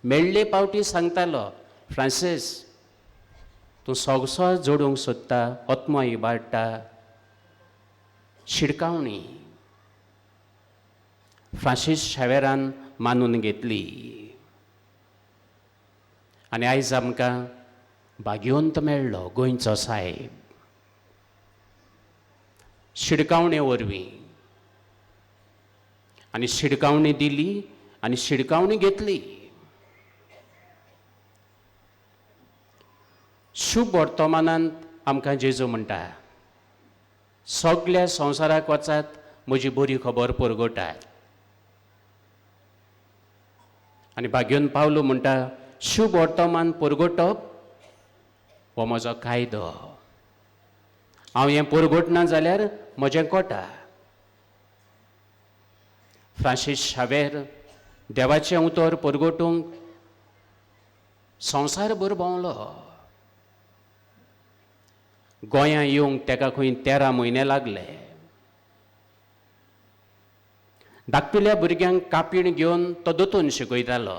मेळ्ळे पावटी सांगतालो, फ्रांसीस तूं सोगसो जोडूंक सोदता, ओत्मो इबाडटा, शिडकावणी. फ्रांसीस शावेरान मानून घेतली. आनी आयज आमकां भाग्यवंत मेळ्ळो गोंयचो साहेब. शिडकावणे वरवीं आनी शिडकावणी दिली आनी शिडकावणी घेतली. शुभ वर्तमानांत आमकां जेजू म्हणटा, सगळ्या संवसाराक वचात, म्हजी बरी खबर परगटात. आनी भाग्यवन पावलो म्हणटा, शुभ वर्तमान परगटप हो म्हजो कायदो. हांव हें परगटना जाल्यार म्हजें कोटा. फ्रांसीस शावेर देवाचें उतर परगटूंक संवसारभर भोंवलो. गोंयां येवंक तेका खंय 13 म्हयने लागले. धाकटुल्या भुरग्यांक कापीण घेवन तो दोतोन शिकयतालो,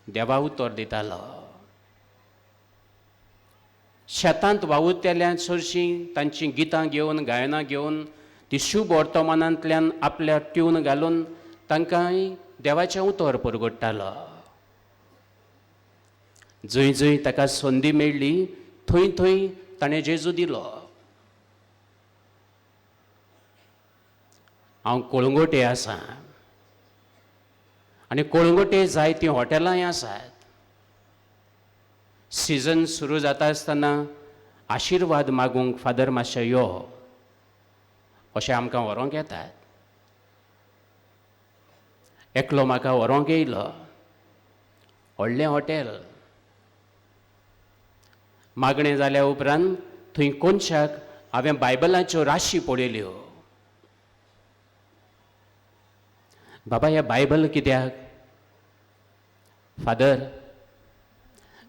देवा उतर दितालो. शेतांत वावुरतेल्या चडशीं तांचीं गितां घेवन, गायनां घेवन ती शुभ वर्तमानांतल्यान आपल्या ट्यून घालून तांकांय देवाचें उतर परगट्टालो. जंय जंय ताका संदी मेळ्ळी थंय थंय ताणें जेजू दिलो. हांव कोळंगोटे आसां आनी कोळंगोटे जायतीं हॉटेलांय आसात. सिजन सुरू जाता आसतना आशिर्वाद मागूंक फादर मातशें यो अशें आमकां व्हरोंक येतात. एकलो म्हाका व्हरोंक येयलो. व्हडलें हॉटेल. मागणें जाल्या उपरांत थंय कोनशाक हांवें बायबलाच्यो राशी पळयल्यो. बाबा हें बायबल कित्याक? फादर,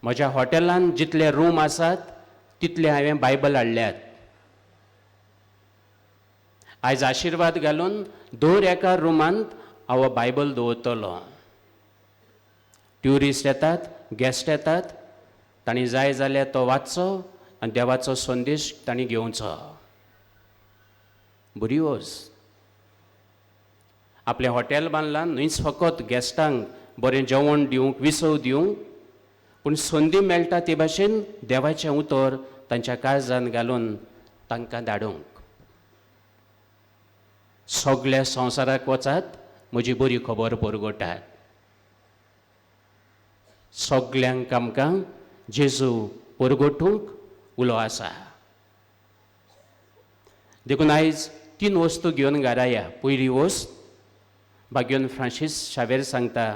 म्हज्या हॉटेलांत जितले रूम आसात तितले हांवें बायबल हाडल्यात. आयज आशिर्वाद घालून दर एका रुमांत हांव बायबल दवरतलो. ट्युरिस्ट येतात, गेस्ट येतात, तांणी जाय जाल्यार तो वाचचो आनी देवाचो संदेश तांणी घेवचो. बरी वस्त. आपलें हॉटेल बांदलां न्हयच फकत गेस्टांक बरें जेवण दिवंक, विसव दिवंक, पूण संदी मेळटा ते भाशेन देवाचें उतर तांच्या काळजांत घालून तांकां धाडूंक. सगळ्या संवसाराक वचात, म्हजी बरी खबर परगटात. सगळ्यांक आमकां जेजू परगटूंक उलो आसा. देखून आयज 3 वस्तू घेवन घरा या. पयली वस्त, भाग्यवन फ्रांसीस शावेर सांगता,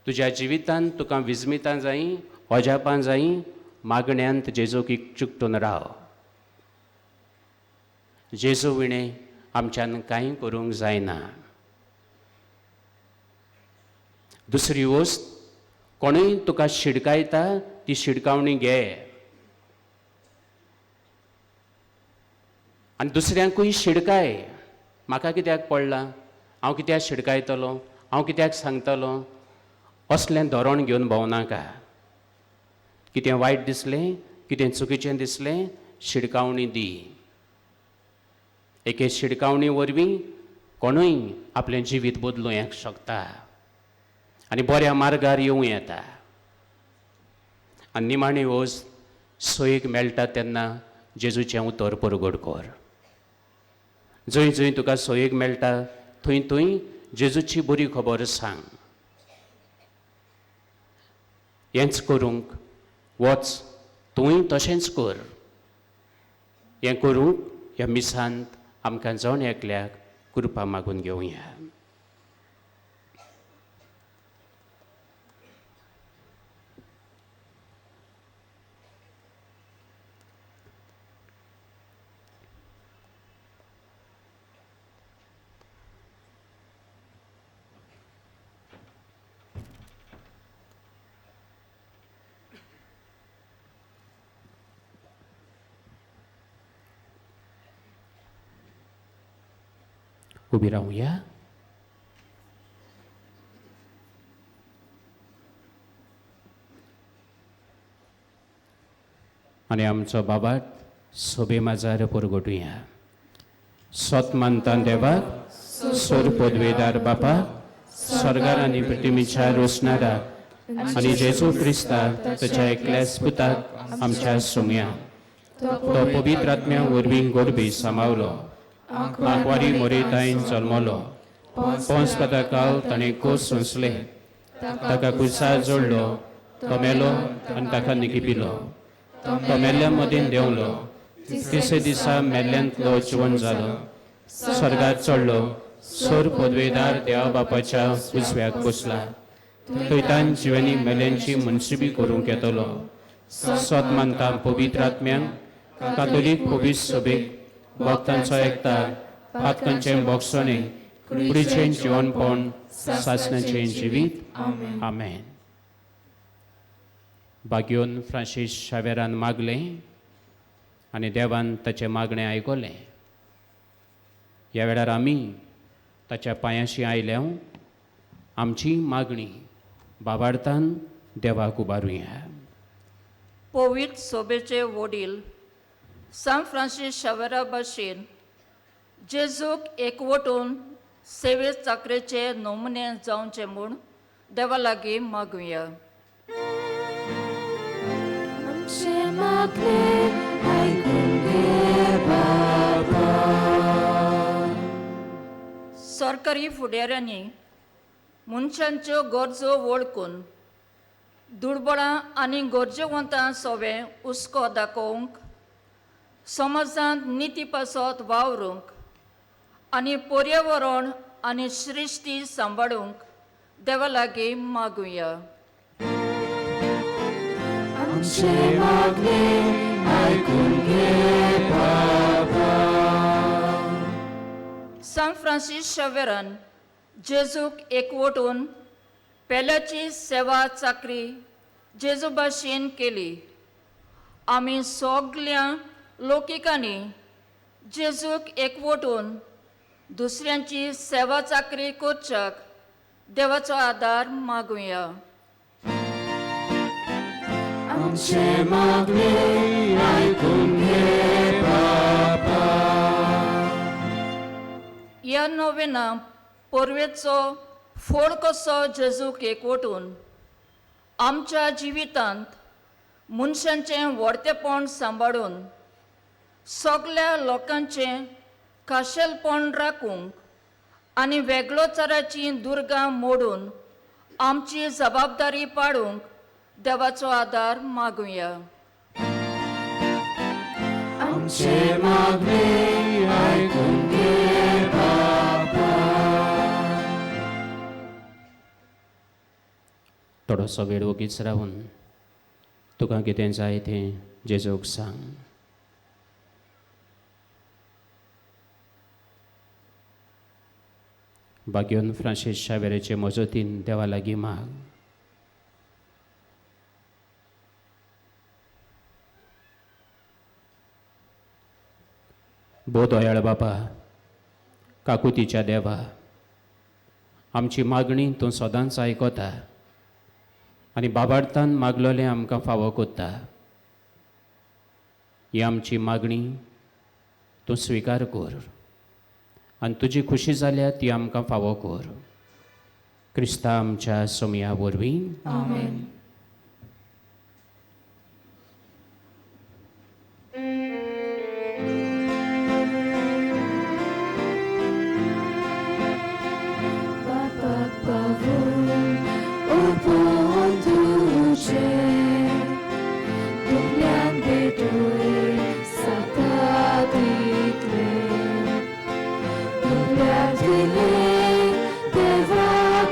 तुज्या जिवितांत तुका विजमितां जायी, अजापां जायी, मागण्यांत जेजूक चिकटून राव. जेजू विणें आमच्यान कांय करूंक जायना. दुसरी वस्त, कोणूय तुका शिडकायता ती शिडकावणी घे. आनी दुसऱ्यांकूय शिडकाय. म्हाका कित्याक पडलां, हांव कित्याक शिडकायतलो, हांव कित्याक सांगतलो, असलें धोरण घेवन भोंवनाका. कितें वायट दिसलें, कितें चुकीचें दिसलें, शिडकावणी दी. एके शिडकावणी वरवीं कोणूय आपलें जिवीत बदलूंक शकता आनी बऱ्या मार्गार येवं येता. आनी निमाणी वस्त, सोयेक मेळटा तेन्ना जेजूचें उतर परगट कर. जंय जंय तुका सोयेक मेळटा थंय थंय जेजूची बरी खबर सांग. हेंच करूंक वच, तूंय तशेंच कर. हें करूंक ह्या मिसांत आमकां जण एकल्याक कृपा मागून घेवया. उबी रावया. आनी आमचो बाबाट सोबे माजार पुरगोटुया. सोत मानता देवाक, सोर पदवेदार बापाक, स्वर्गार आनी पृथ्वीच्या रोसणारा आनी जेजू क्रिस्ताक ताच्या एकल्याच पुताक आमच्या सुम्या. तो पवित्र आत्म्या वरवीं गोडबी सामावलो, आंकवारी मोरेतायन जल्मलो, पोंस पताकाल ताणें कोस सोंसले, ताका कुसार जोडलो, तो मेलो आनी ताका निकिपिलो. तो मेल्ल्या मदीं देंवलो, तिसरे दिसा मेल्ल्यांतलो जिवन जालो, स्वर्गात चडलो, सोर पदवेदार देवा बापाच्या उजव्याक बसला. थंयतान जिवांनी मेल्ल्यांची मनसुबी करूंक येतलो. सोत मानता पवित्र आत्म्यांक, कातोलीक पवित्र सभेक, भक्तांचो एकता, पातकांचें बोगसोणें, कुडीचें जिवनपण, सासणाचें जिवीत. आमेन. बागयोन फ्रांसीस शावेरान मागलें आनी देवान ताचें मागणें आयकलें. ह्या वेळार आमी ताच्या पांयाशी आयल्या आमची मागणी बाबार्थान देवाक उबारुया. पवित्र सोबेचे वडील सान फ्रांसीस शावेरा भाशेन जेजूक एकवटून सेवे चाकरेचे नमुने जावचे म्हूण देवा लागीं मागुया. आमचे मागणे आयकून घे बाबा. सरकारी फुडाऱ्यांनी मनशांच्यो गरजो वळखून दुर्बळां आनी गरजेवंतां सोबे हुस्को दाखोवंक, समाजांत निती पासत वावरूंक आनी पर्यावरण आनी सृश्टी सांबाळूंक देवा लागीं मागुया. आमचे मागणे आयकून घे बाबा. सान फ्रांसीस शावेरान जेजूक एकवटून पेल्याची सेवा चाकरी जेजू भाशेन केली. आमी सगल्या लोकिकांनी जेजूक एकवटून दुसऱ्यांची सेवा चाकरी करच्याक देवाचो आदार मागुया. आमचे मागणे आयकून घे बाबा. ह्या नोवेना पोरवेचो फोड कसो जेजूक एकवटून आमच्या जिवितांत मनशांचें व्हडतेपण सांबाळून सगल्या लोकांचें खाशेलपण राखूंक आनी वेगळोचाराची दुर्गा मोडून आमची जबाबदारी पाडूंक देवाचो आदार मागुया. आमचे मागणे आयकून घे बाबा. थोडोसो वेळ वगीच रावन तुका कितें जाय तें जेजूक सांग. बागयोन फ्रांसीस शावेराचे मजतीन देवा लागीं माग. बो दयाळ बापा, काकुतीच्या देवा, आमची मागणी तूं सदांच आयकता आनी बाबार्थान मागलोलें आमकां फावो कोत्ता. ही आमची मागणी तूं स्विकार कर आनी तुजी खुशी जाल्या ती आमकां फावो कर. क्रिस्ता आमच्या सोमया वरवीं. आमेन. Dile, te va a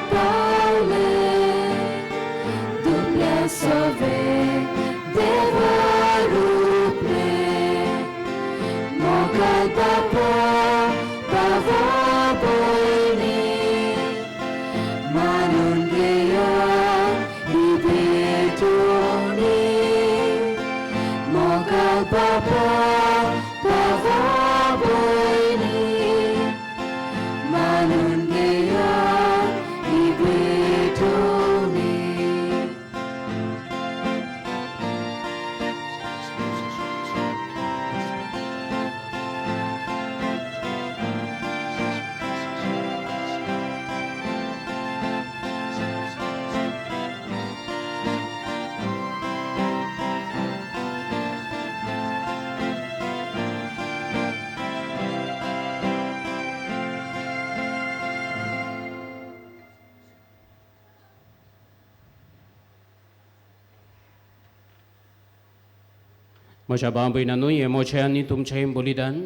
म्हज्या भाव भयणांनूय हें म्हजें आनी तुमचें बलिदान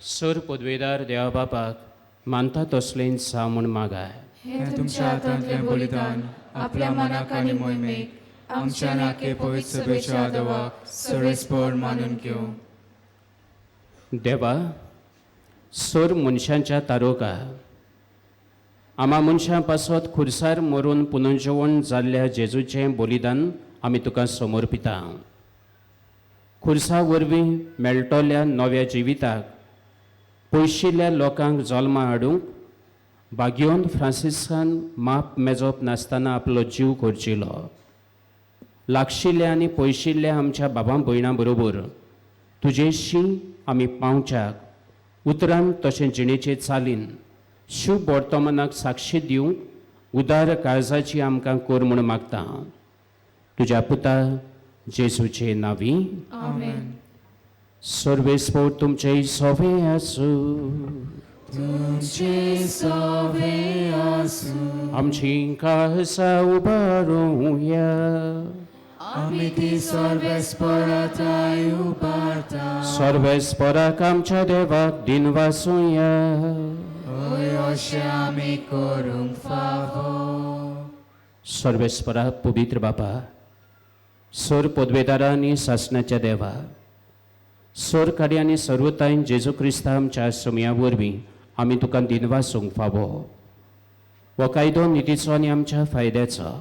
सर पदवेदार देवा बापाक मानता तसलें सा म्हूण मागाय. हे तुमच्या हातांतलें बलिदान आपल्या मनाक आनी मोहिमेक आमच्या नाके पवित्र सभेच्या आदवाक सर्वेस्पर मानून घेवं. देवा, सर मनशांच्या तारोका आम्हा मनशां पासत खुर्सार मरून पुनर्जवण जाल्ल्या जेजूचें बलिदान आमी तुका समर्पिता. खुर्सा वरवीं मेळटोल्या नव्या जिविताक पयशिल्ल्या लोकांक जल्मा हाडूंक बागियोन फ्रांसिस्कान माप मेजप नासतना आपलो जीव करचिलो. लागशिल्ल्या आनी पयशिल्ल्या आमच्या बाबां भयणां बरोबर तुजेशी आमी पावच्याक उतरान तशें जिणेचे चालीन शुभ वर्तमानाक साक्षी दिवंक उदार काळजाची आमकां कर म्हूण मागता. तुज्या पुता जेजूचे नांवी. आमेन. सर्वेस्पर तुमचे सोवे आसूं. तुमचे सोवे आसूं. आमची काळजां उबारूया. आमी ती सर्वेस्पराताय उबारता. सर्वेस्पराक आमच्या देवाक दिन वासूया. ओय अशें आमी करूंक फावो. सर्वेस्परा पवित्र बापा, सर पदवेदारा आनी शासनाच्या देवा, सर कार्य आनी सर्वतायेन जेजू क्रिस्ता आमच्या समया वरवीं आमी तुका दिनवासूंक फावो. हो कायदो नितीचो आनी आमच्या फायद्याचो.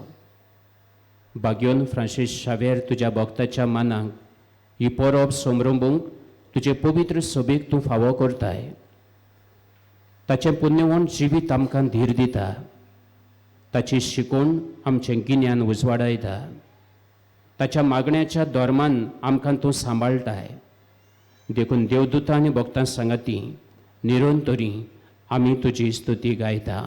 बागियोन फ्रांसीस शावेर तुज्या भक्ताच्या मानाक ही परब समरंभूंक तुजे पवित्र सभेक तूं फावो करताय. ताचें पुण्यवण जिवीत आमकां धीर दिता. ताची शिकवण आमचें गिन्यान उजवाडायता. ताच्या मागण्याच्या धोरमान आमकां तूं सांबाळटाय. देखून देवदूतां आनी भक्तां सांगाती निरंतरी आमी तुजी स्तुती गायता.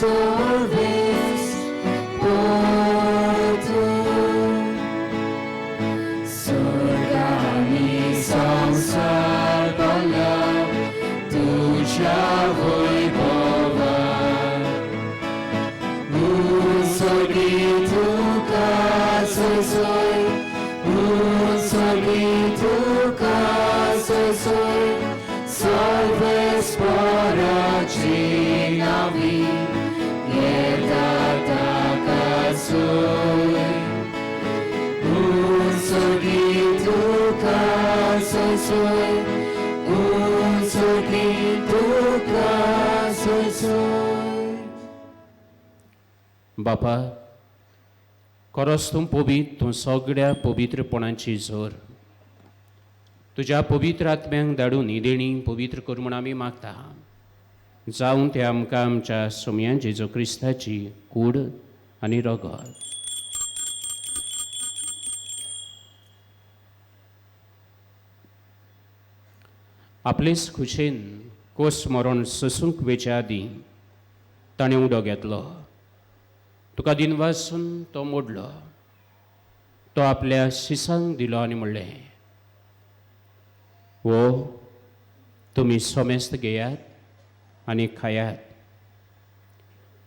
Sorves portu Surgani samsar bala Tuja voibova Usorgitu kasosoi Usorgitu kasosoi Salves paraci navi बापा, खरोच तूं पवित्र, तूं सगळ्या पवित्रपणाची जोर. तुज्या पवित्र आत्म्यांक धाडून ही देणी पवित्र कर म्हूण आमी मागता. जावं ते आमकां आमच्या सोम्या जेजू क्रिस्ताची कूड आनी रगत. आपलेच खुशेन कोस मरण ससूंक वेच्या आदीं ताणें उडो घेतलो. तुका दिनवासून तो मोडलो. तो आपल्या शिसांक दिलो आनी म्हणलें, वो तुमी सोमेस्त घेयात आनी खायात.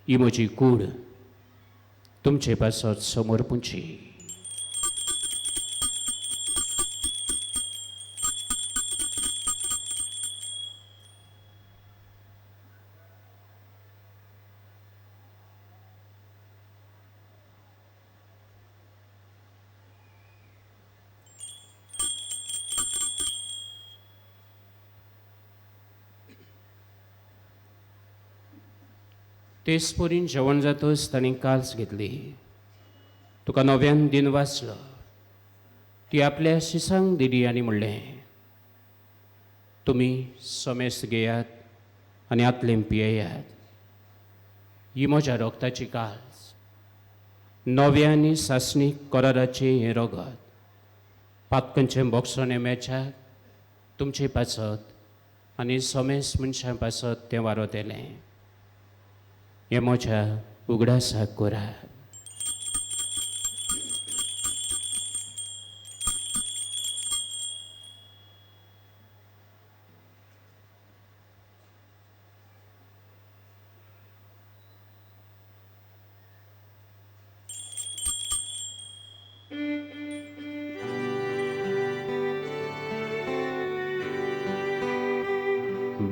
ही म्हजी कूड तुमचे पासत समर्पूंची. तेच परीन जेवण जातच ताणें काल्स घेतली. तुका नव्यान दिन वाचलो. ती आपल्या शिसांक दिली आनी म्हणलें, तुमी सोमेस्त घेयात आनी आतलें पियेयात. ही म्हज्या रोगताची काल्स, नव्या आनी सासणीक कराराचें हें रगत. पातकांचें बोगसोन हें मेचाक तुमचे पासत आनी सोमेस्त मनशां पासत तें वारोतेलें. हें म्हज्या उगडासाक करात.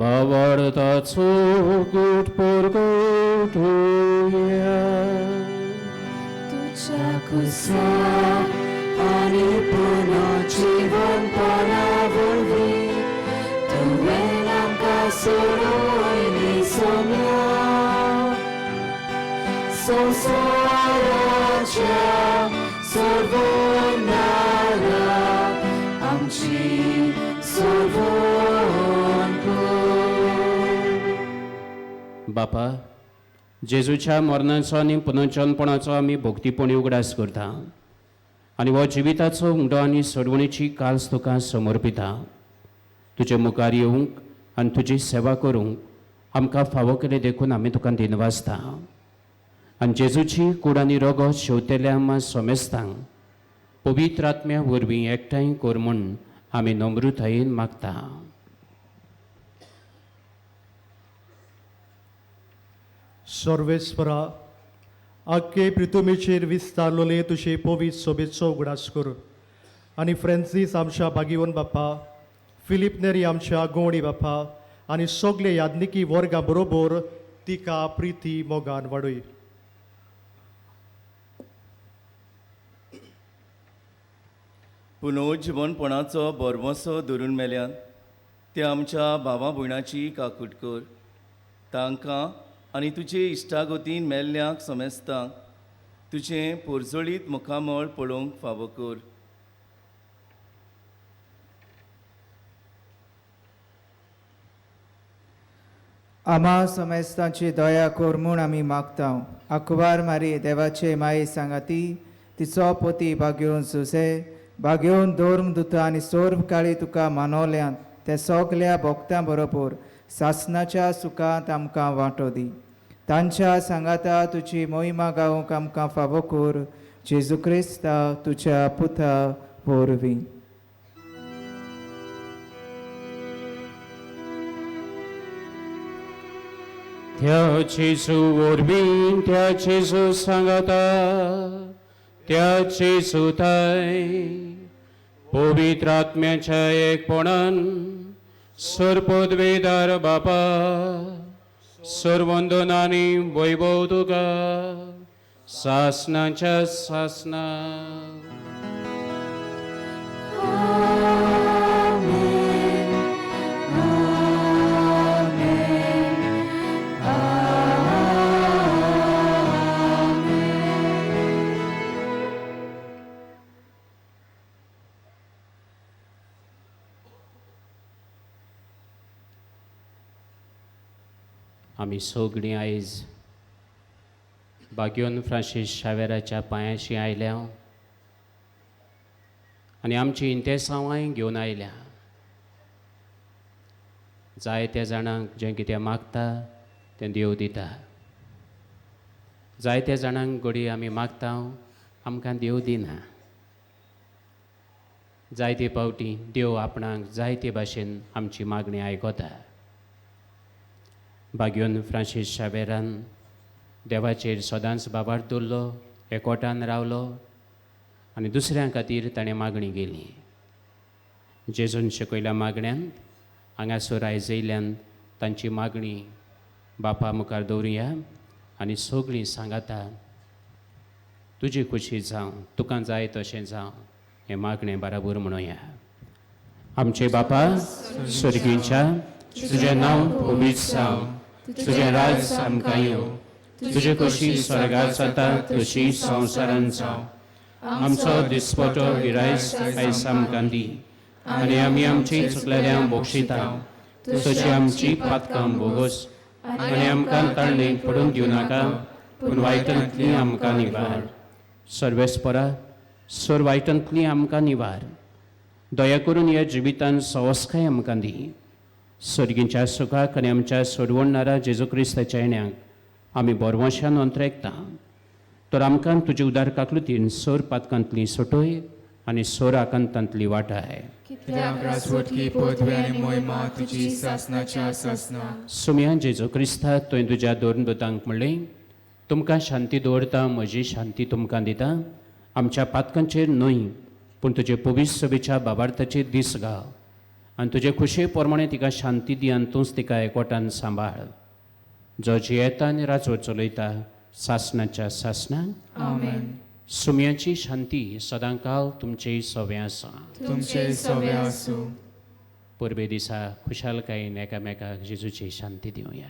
भावार्थाचो गोड परगटुया. तुझ्या कुसार आणि पुनर्जीवन परावळी तुवें आमकां सोडून सोम्या संवसाराच्या सर्वोन्नारा आमची सर्वोन बापा, जेजूच्या मरणाचो आनी पुनर्जन्मपणाचो आमी भोगतीपणी उगडास करता आनी हो जिविताचो उंडो आनी सोडवणेची काल्स तुका समर्पिता. तुजे मुखार येवंक आनी तुजी सेवा करूंक आमकां फावो केले देखून आमी तुका दिनवासता. आनी जेजूची कूड आनी रगत शेवतेल्या आम्हा सोमेस्तांक पवित्र आत्म्या वरवीं एकठांय कर म्हूण आमी नम्रतायेन मागता. सर्वेस्परा, आख्खे पृथ्वीचेर विस्तारलोले तुजे पवित्र सोबेचो उगडास कर आनी फ्रांसीस आमच्या बागीवन बापा, फिलीप नेरी आमच्या गोवणी बापा आनी सगळे याज्ञिकी वर्गा बरोबर तिका प्रिती मोगान वाडय. पुनर्जीवनपणाचो बरमोसो धरून मेल्यान त्या आमच्या भावा भयणाची काकूट कर. तांकां आनी तुजे इश्टागतीन मेल्ल्यांक समेस्तांक तुजें पोरजोळीत मुखामळ पळोवंक फावो कर. आम्हा समेस्तांची दया कर म्हूण आमी मागता. आंकवार मारी देवाचे माये सांगाती, तिचो पोती भाग्योन सुसे, भाग्योन धर्म दुता आनी सोर्व काळी तुका मानवल्यांत ते सगल्या भक्तां बरोबर सासनाच्या सुखांत आमकां वांटो दी. तांच्या सांगाता तुजी मोहिमा गावूंक आमकां फावो कर. जेजू क्रिस्ता तुज्या पुता वरवीं. त्या जेजू वरवीं त्या जेजू सांगाता त्या जेजूताय पवित्र आत्म्याच्या एकपणान सर्वपदवेदार बापा सर्वंदनानी वैभव तुका सासनाच्या सासना. आमी सगळीं आयज बागयोन फ्रांसीस शावेराच्या पांयाशी आयल्या आनी आमची इंतेसांवाय घेवन आयल्या. जायत्या जाणांक जें कितें मागता तें देव दिता. जायत्या जाणांक घडी आमी मागता आमकां देव दिना. जायते पावटी देव आपणाक जायते भाशेन आमची मागणी आयकता. बागयोन फ्रांसीस शावेरान देवाचेर सदांच बाबार दवरलो, एकोटान रावलो आनी दुसऱ्यां खातीर ताणें मागणी केली. जेजून शिकयल्या मागण्यांत हांगासर आयज येयल्यान तांची मागणी बापा मुखार दवरुया आनी सगळीं सांगाता तुजी खुशी जावं, तुका जाय तशें जावं हें मागणें बराबर म्हणुया. आमचे बापा स्वर्गीच्या, तुजें नांव पवित्र जावं, तुजें राज आमकां येवं, तुजे कशी स्वर्गांत जाता तशी संवसारांत जावं. आमचो दिसपटो गिरायस आयज आमकां दी आनी आमी आमची चुकलेल्यांक बक्षिता तशी आमची पातकां बोगोस आनी आमकां ताळणेक पडून दिवं नाका, पूण वायटांतली आमकां निवार. सर्वेस्परा, सर वायटांतली आमकां निवार. दया करून ह्या जिवितांत सवस्काय आमकां दी. सर्गींच्या सुखाक आनी आमच्या सोडवणारा जेजू क्रिस्ताच्या येण्याक आमी बोरवंशान अंतरेकता. तर आमकां तुजे उदार काकलुतीन सोर पातकांतली सुटोय आनी सोर आकांतांतली वाटाय. कित्याक राजवटकी पदवी आनी मोहिमा तुजी सासनाच्या सासना. सुम्या जेजू क्रिस्ता तुवें तुज्या दोन दुतांक म्हणलें, तुमकां शांती दवरता, म्हजी शांती तुमकां दिता. आमच्या पातकांचेर न्हय पूण तुजे पवित्र सभेच्या बाबार्थाचेर दीस घाल आनी तुजे खुशे प्रमाणे तिका शांती दी आनी तूंच तिका एकवटान सांबाळ. जो जियेता आनी राजवट चलयता सासणाच्या सासणान. आमेन. सुमयाची शांती सदांकाल तुमचे सवे आसा. तुमचे सवे आसूं. पुर्बे दिसा खुशालकायेन एकामेकाक जेजूची शांती दिवया.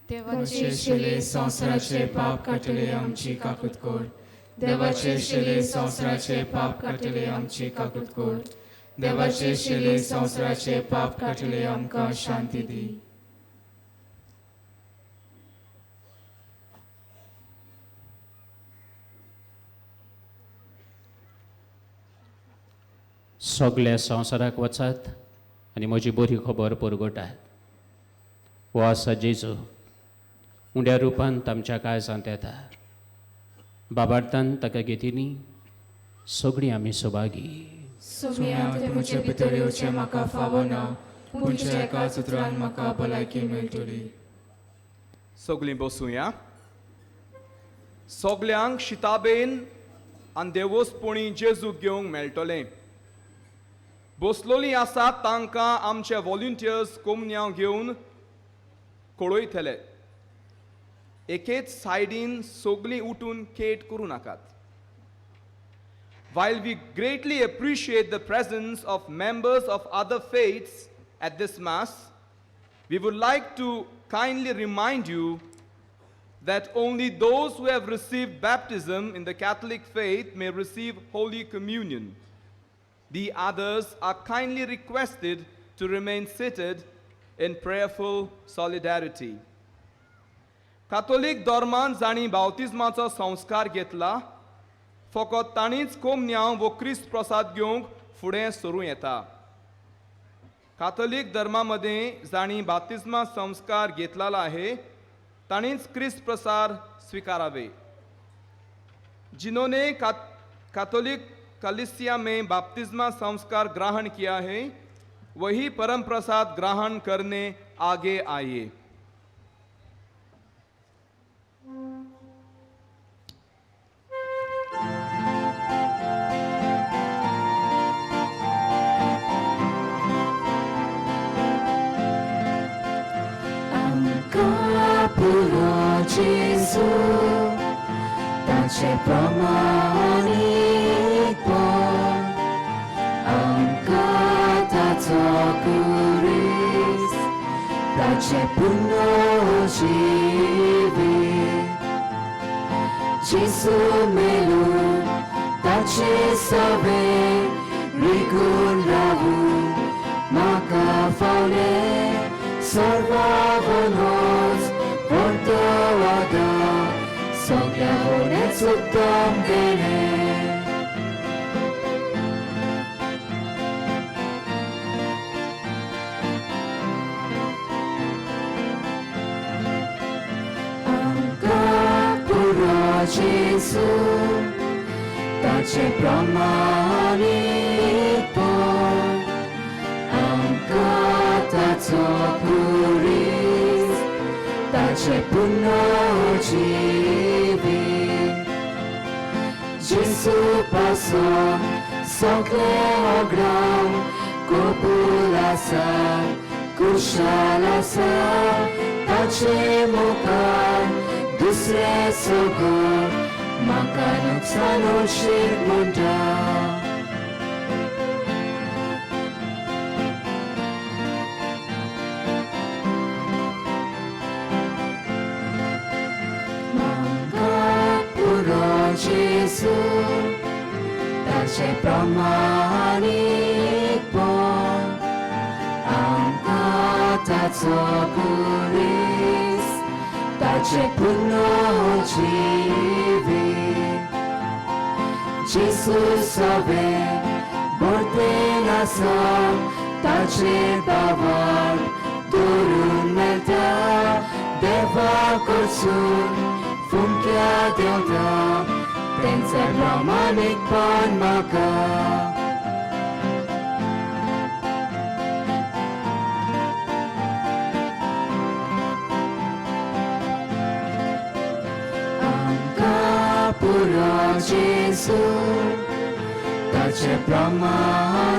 देवाचे शिले संवसाराचे पाप काटले आमची काकूत कोर. देवाचे शिले संवसाराचे पाप काटले आमची काकूत कोर. देवाचे शिले संवसाराचे पाप काटले आमकां शांती दी. सगळ्या संवसाराक वचात आनी म्हजी बरी खबर परगटात. हो आसा जेजू उंड्या रुपांत आमच्या काळजांत येता. बाबार्थान ताका घेतिनी सगळीं आमी सुभागी. सुमया ते म्हजे भितर येवचें म्हाका फावो ना, पूण तुज्या एकाच उतरान म्हाका भलायकी मेळटली. सगळीं बसूया. सगल्यांक शिताबेन आनी देवोसपणी जेजू घेवंक मेळटलें. बसलोलीं आसात तांकां आमचे व्हॉलंटियर्स कोमन्यांव घेवन कळयतले. एकेच सायडीन सगळीं उठून खेट करूं नाकात. While we greatly appreciate the presence of members of other faiths at this Mass, we would like to kindly remind you that only those who have received baptism in the Catholic faith may receive Holy Communion. The others are kindly requested to remain seated in prayerful solidarity. कातोलीक धर्मान जाणी बावतिजमाचो संस्कार घेतला, फकत तांणीच कोमन्यांव वो क्रिस्त प्रसाद घेवंक फुडें सरूं येता. कातोलीक धर्मामध्ये जाणी बाप्तिस्मा संस्कार घेतलेला आहे तांणीच क्रिस्त प्रसाद स्वीकारावे. जिन्होंने कैथोलिक कलीसिया में बपतिस्मा संस्कार ग्रहण किया है वही परम प्रसाद ग्रहण करने आगे आइए. Jesu, tace promanipon, ancata curis, tace puno jivi. Jesu melu, tace sabe, rigun ravu, maka faune, sarvavonos, Portoada, soglia honet sottom bene. Anca puro Gesù, tace promanipon, anca tazo puris, tace puno jivi. Gesù passò, socle ogram, copulasa, kushalasa, tace mokan, dusre sogor, makanuk sanoshir munda. Gesù, tace promanipon, anca tazo curis, tace puno jivi. Gesù sabe, bordenasa, tace bavar, durun melta, deva corsun, funkia delta, Prince Brahmanic Pan Maka. Anka पुरो जेजू ताचे प्रामाणीकपण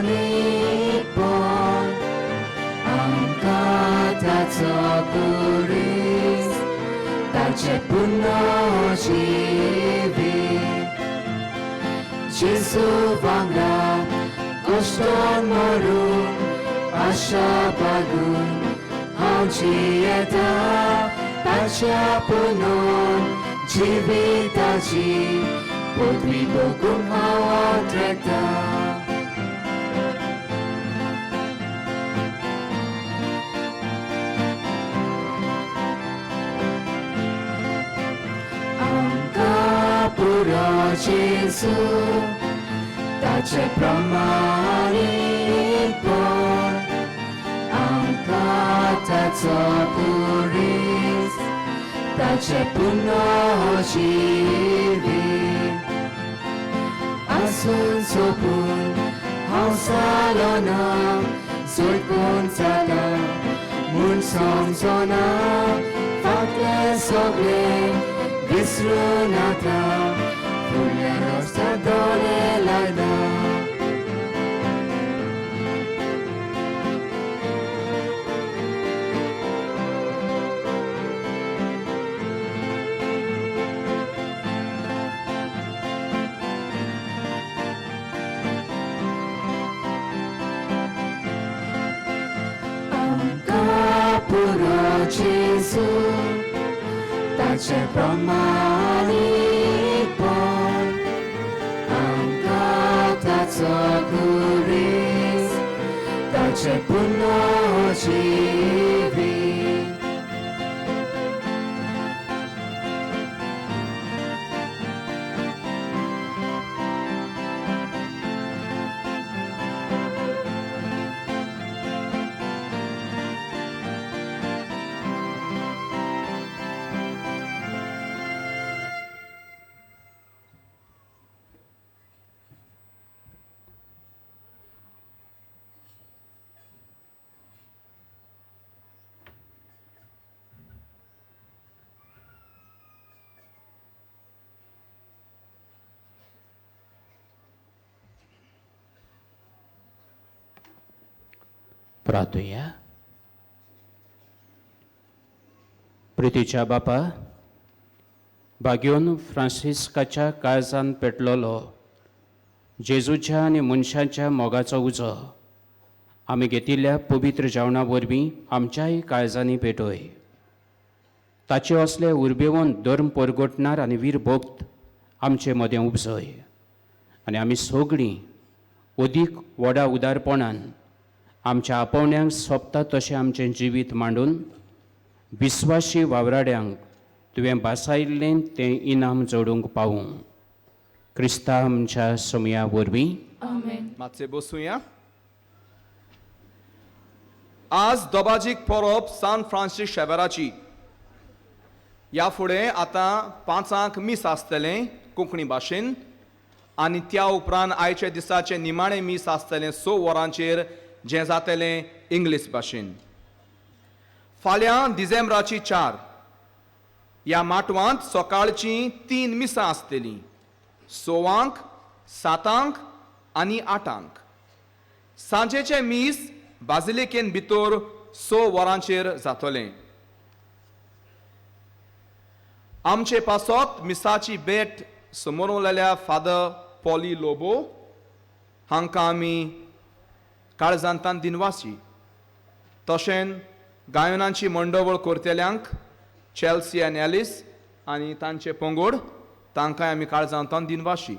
आमकां ताचो कुडीस ताचे पुनर्जीवीत जेजू वांगडा कश्टान maroon आशा बागून हांव जियेता ताच्या पुनर्जिविताची पदवी भोगूंक हांव आद्रेता पुरो जेजू ताचे प्रामाणीकपण आमकां ताचो कुडीस ताचे पुनर्जीवीत आसून सोपून हांव जालो ना जोडपून जाला म्हूण समजना फाटलें सगळें विसरून आतां फुडल्या रस्त्यार दोळे लायता आमकां पुरो जेजू ताचे प्रामाणीकपण आमकां ताचो कुडीस ताचे पुनर्जीवीत प्रार्थया. प्रितीच्या बापा, बागेवन फ्रांसिस्काच्या काळजांत पेटलोलो जेजूच्या आनी मनशांच्या मोगाचो उजो आमी घेतिल्ल्या पवित्र जेवणा वरवीं आमच्याय काळजांनी पेटय. ताचे असले उर्बेवंत धर्म परगटणार आनी वीर भक्त आमचे मदें उपजय आनी आमी सगळीं अदीक व्हडा उदारपणान आमच्या आपोवण्यांक सोंपता तशें आमचें जिवीत मांडून विस्वासी वावराड्यांक तुवें बासायिल्लें तें इनाम जोडूंक पावूं. क्रिस्ता आमच्या समया वरवीं. मातशें बसूया. आज दोबाजीक परब सान फ्रांसीस शेवेराची. ह्या फुडें आतां 5 मीस आसतलें कोंकणी भाशेन आनी त्या उपरांत आयचे दिसाचें निमाणें मीस आसतलें 6 वरांचेर जें जातलें इंग्लीश भाशेन. फाल्यां डिसेंबराची 4 ह्या माटवांत सकाळचीं 3 मिसां आसतलीं 6 7 आनी 8. सांजेचें मीस बाजिलिकेन भितर 6 वरांचेर जातलें. आमचे पासत मिसाची भेट समोर उरलेल्या फादर पॉली लोबो हांकां आमी काळजांतान दिनवासी. तशेंच गायनांची मंडवळ करतेल्यांक चॅल्सी आनी एलिस आनी तांचे पंगड तांकांय आमी काळजांतान दिनवासी.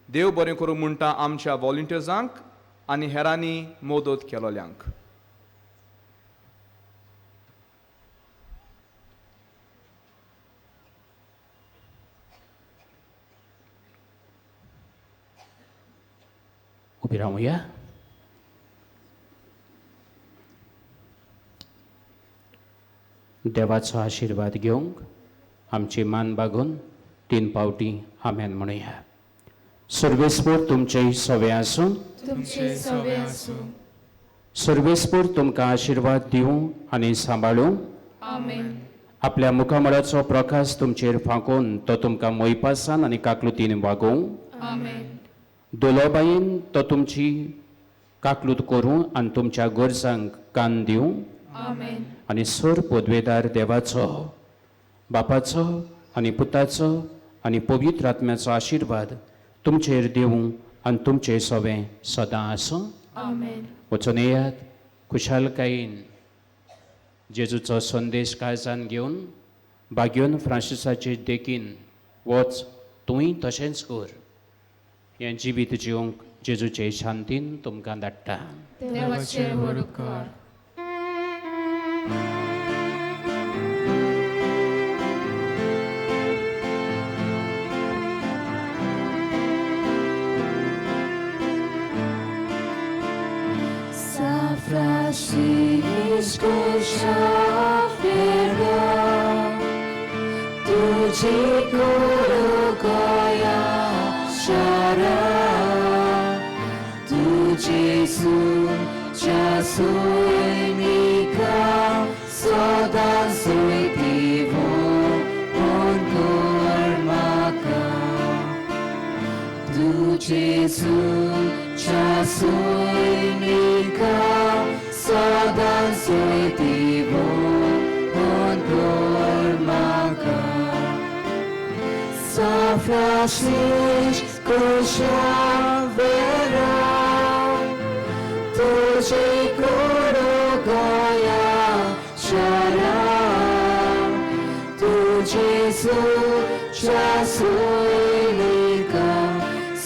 देव बरें करूं म्हणटा आमच्या वॉलंटियर्सांक आनी हेरांनी मदत केलोल्यांक. उबी रावया. देवाचो आशिर्वाद घेवंक आमची मान बागून 3 पावटी आमेन म्हणुया. सर्वेस्पर तुमचे सवे आसूं. सर्वेस्पर तुमकां आशिर्वाद दिवं आनी सांबाळूं. आपल्या मुखामळाचो प्रकाश तुमचेर फांकून तो तुमकां मोयपासान आनी काकलुतीन वागोवं. आमेन. दोलोबाईन तो तुमची काकलूत करूं आनी तुमच्या गरजांक कान दिवं. आमेन. आनी सर पदवेदार देवाचो, बापाचो आनी पुताचो आनी पवित्र आत्म्याचो आशिर्वाद तुमचेर दिवं आनी तुमचें सवें सदां आसूं. आमेन. वचून येयात खुशालकायेन जेजूचो संदेश काळजान घेवन बागयोन फ्रांसिसाचे देखीन वच तूंय तशेंच कर. हें जिवीत जिवंक जेजूचे शांतीन तुमकां धाडटा. देवाचे वडकार. Francisco Xavier, tuझे गुरु गया शरा, तुझे सुचा सुनिका सदा सुइतिवो उनकोर माका, तुझे सुचा सुनिका सदा सुइतिवो उनकोर माका. San Francisco Xavier, तुझे गुरु गया शरा, तुझे सुचा सुनिका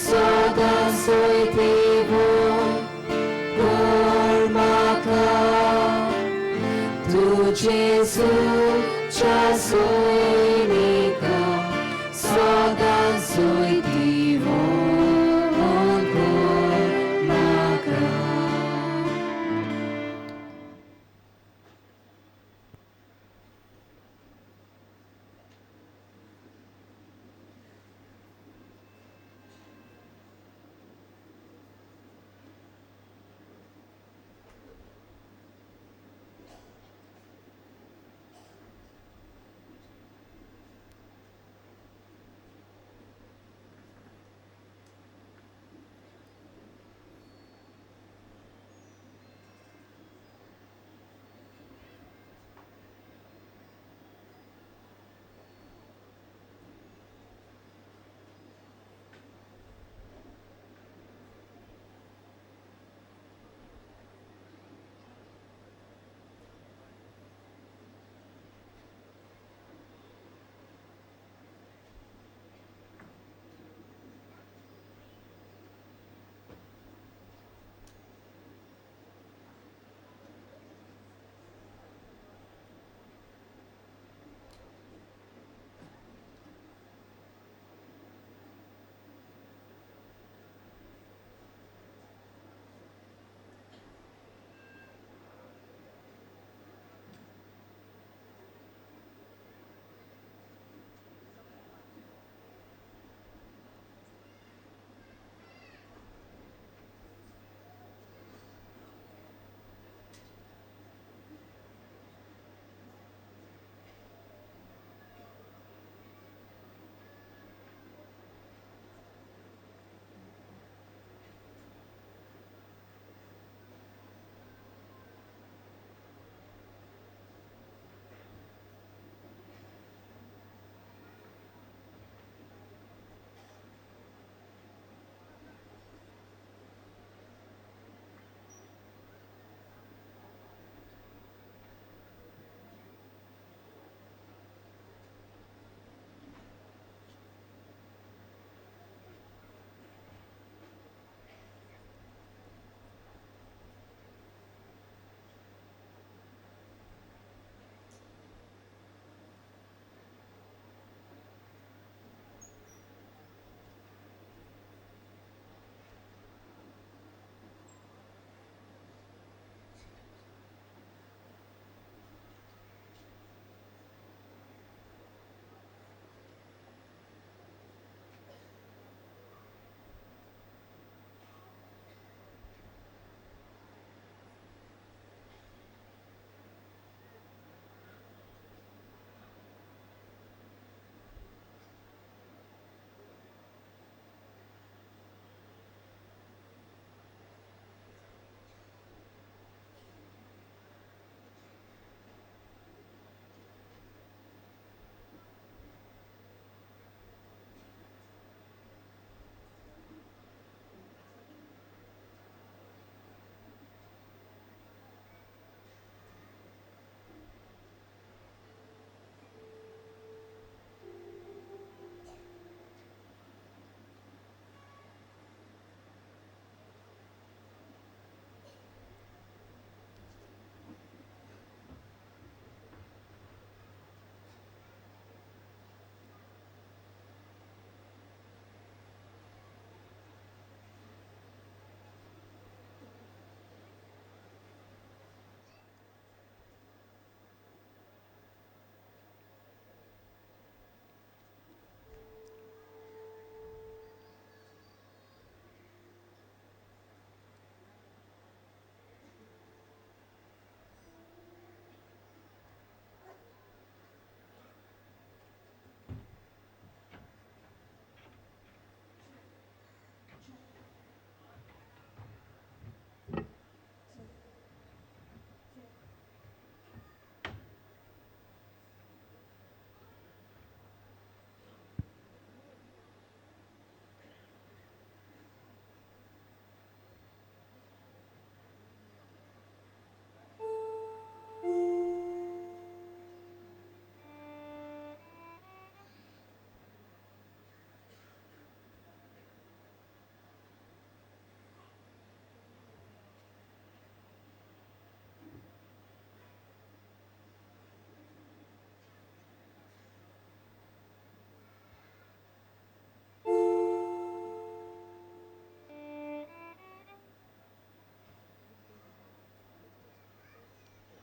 सदा सुइतिवो उनकोर माका, तुझे सुचा सुनिका सदा सुइतिवो उनकोर माका.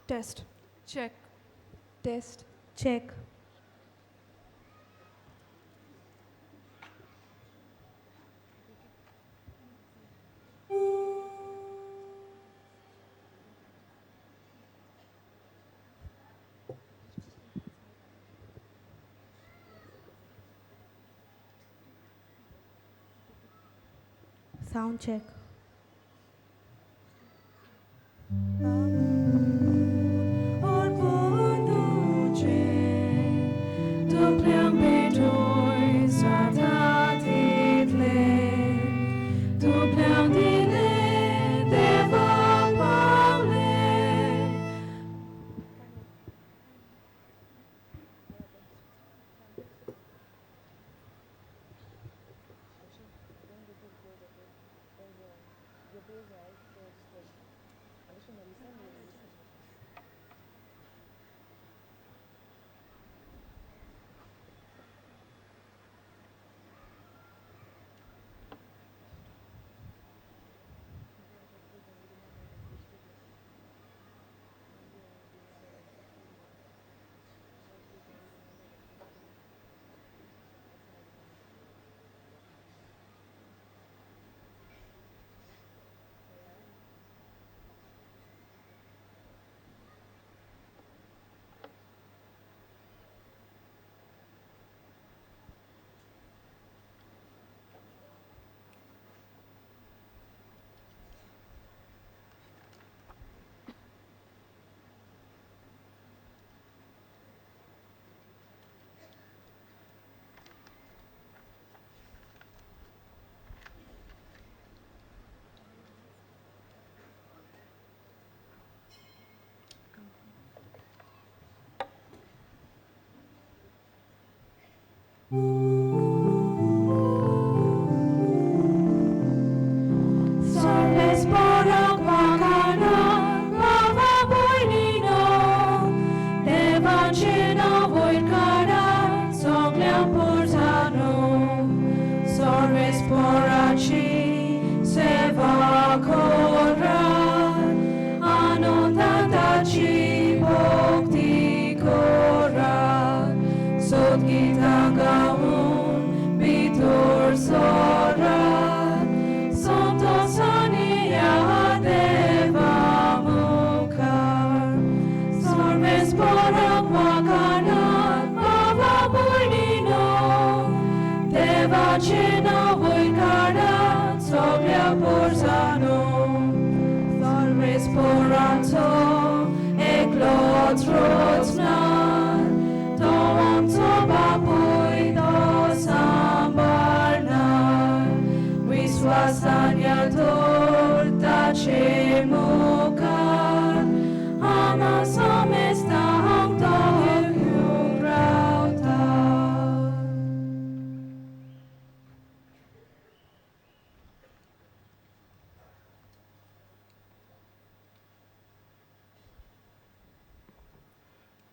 Test. Check. Test. Check. Sound check.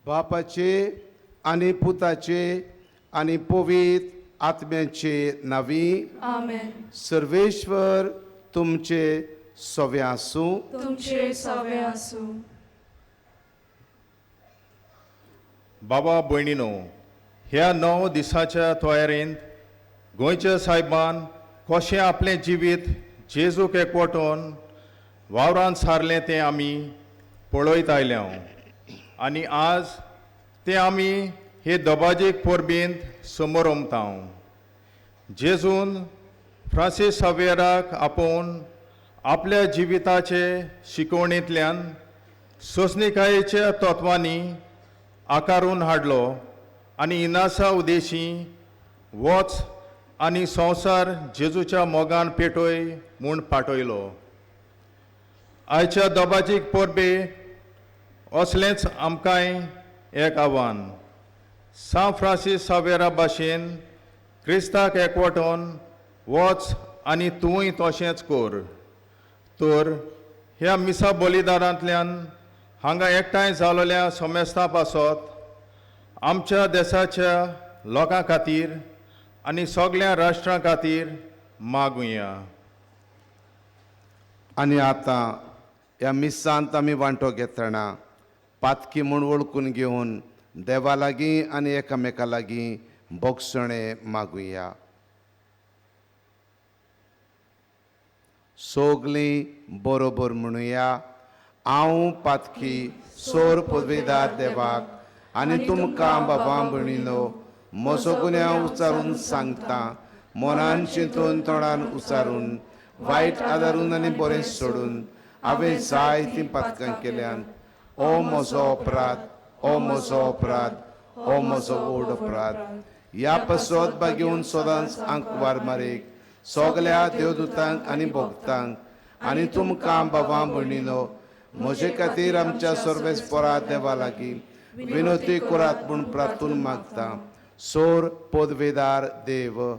बापाचे आणि पुताचे आणि पवित्र आत्म्याचे नावी Amen. सर्वेश्वर तुमचे सवे आसूं. तुमचे सवे आसूं. बाबा भयणीनो, ह्या 9 दिसाच्या तयारेंत गोंयच्या साहेबान कशें आपलें जिवीत जेजूक एकवटोन वावरांत सारलें तें आमी पळयत आयल्या आनी आज तें आमी हे दबाजीक परबींत समोर उमतांव. जेजून फ्रांसीस सावेराक आपोवन आपल्या जिविताचे शिकवणींतल्यान सोंसणीकायेच्या तत्वांनी आकारून हाडलो आनी इनासा उदेशी वच आनी संवसार जेजूच्या मोगान पेटोय म्हूण पाठयलो. आयच्या दबाजीक परबे असलेंच आमकांय एक आव्हान. सान फ्रांसीस सावेरा भाशेन क्रिस्ताक एकवटोन वच आनी तूंय तशेंच कर. तर ह्या मिसा बलिदानांतल्यान हांगा एकठांय जालोल्या सोमेस्तां पासत आमच्या देशाच्या लोकां खातीर आनी सगळ्या राष्ट्रां खातीर मागुया. आनी आतां ह्या मिसांत आमी वांटो घेतना पातकी म्हूण वळखून घेवन देवा लागीं आनी एकामेका लागीं बोगसणे मागुया. सोगलीं बरोबर म्हणुया. हांव पातकी सोर पदवेदार देवाक आनी तुमकां बाबा भयणीनो म्हजो गुन्यांव उचारून सांगता. मनान चिंतून तोंडान उचारून वायट आदारून आनी बरें सोडून हांवें जायतीं पातकां केल्यान. ओ म्हजो अपराध, ओ म्हजो अपराध, ओ म्हजो व्हड अपराध. ह्या पसत घेवन सदांच आंकवार मारीक सगल्या देवदूतांक आनी भक्तांक आनी तुमकां बाबा भयणीनो म्हजे खातीर आमच्या सर्वेस्परा देवा लागीं विनोती करात म्हूण प्रार्थून मागता. सोर पदवेदार देव,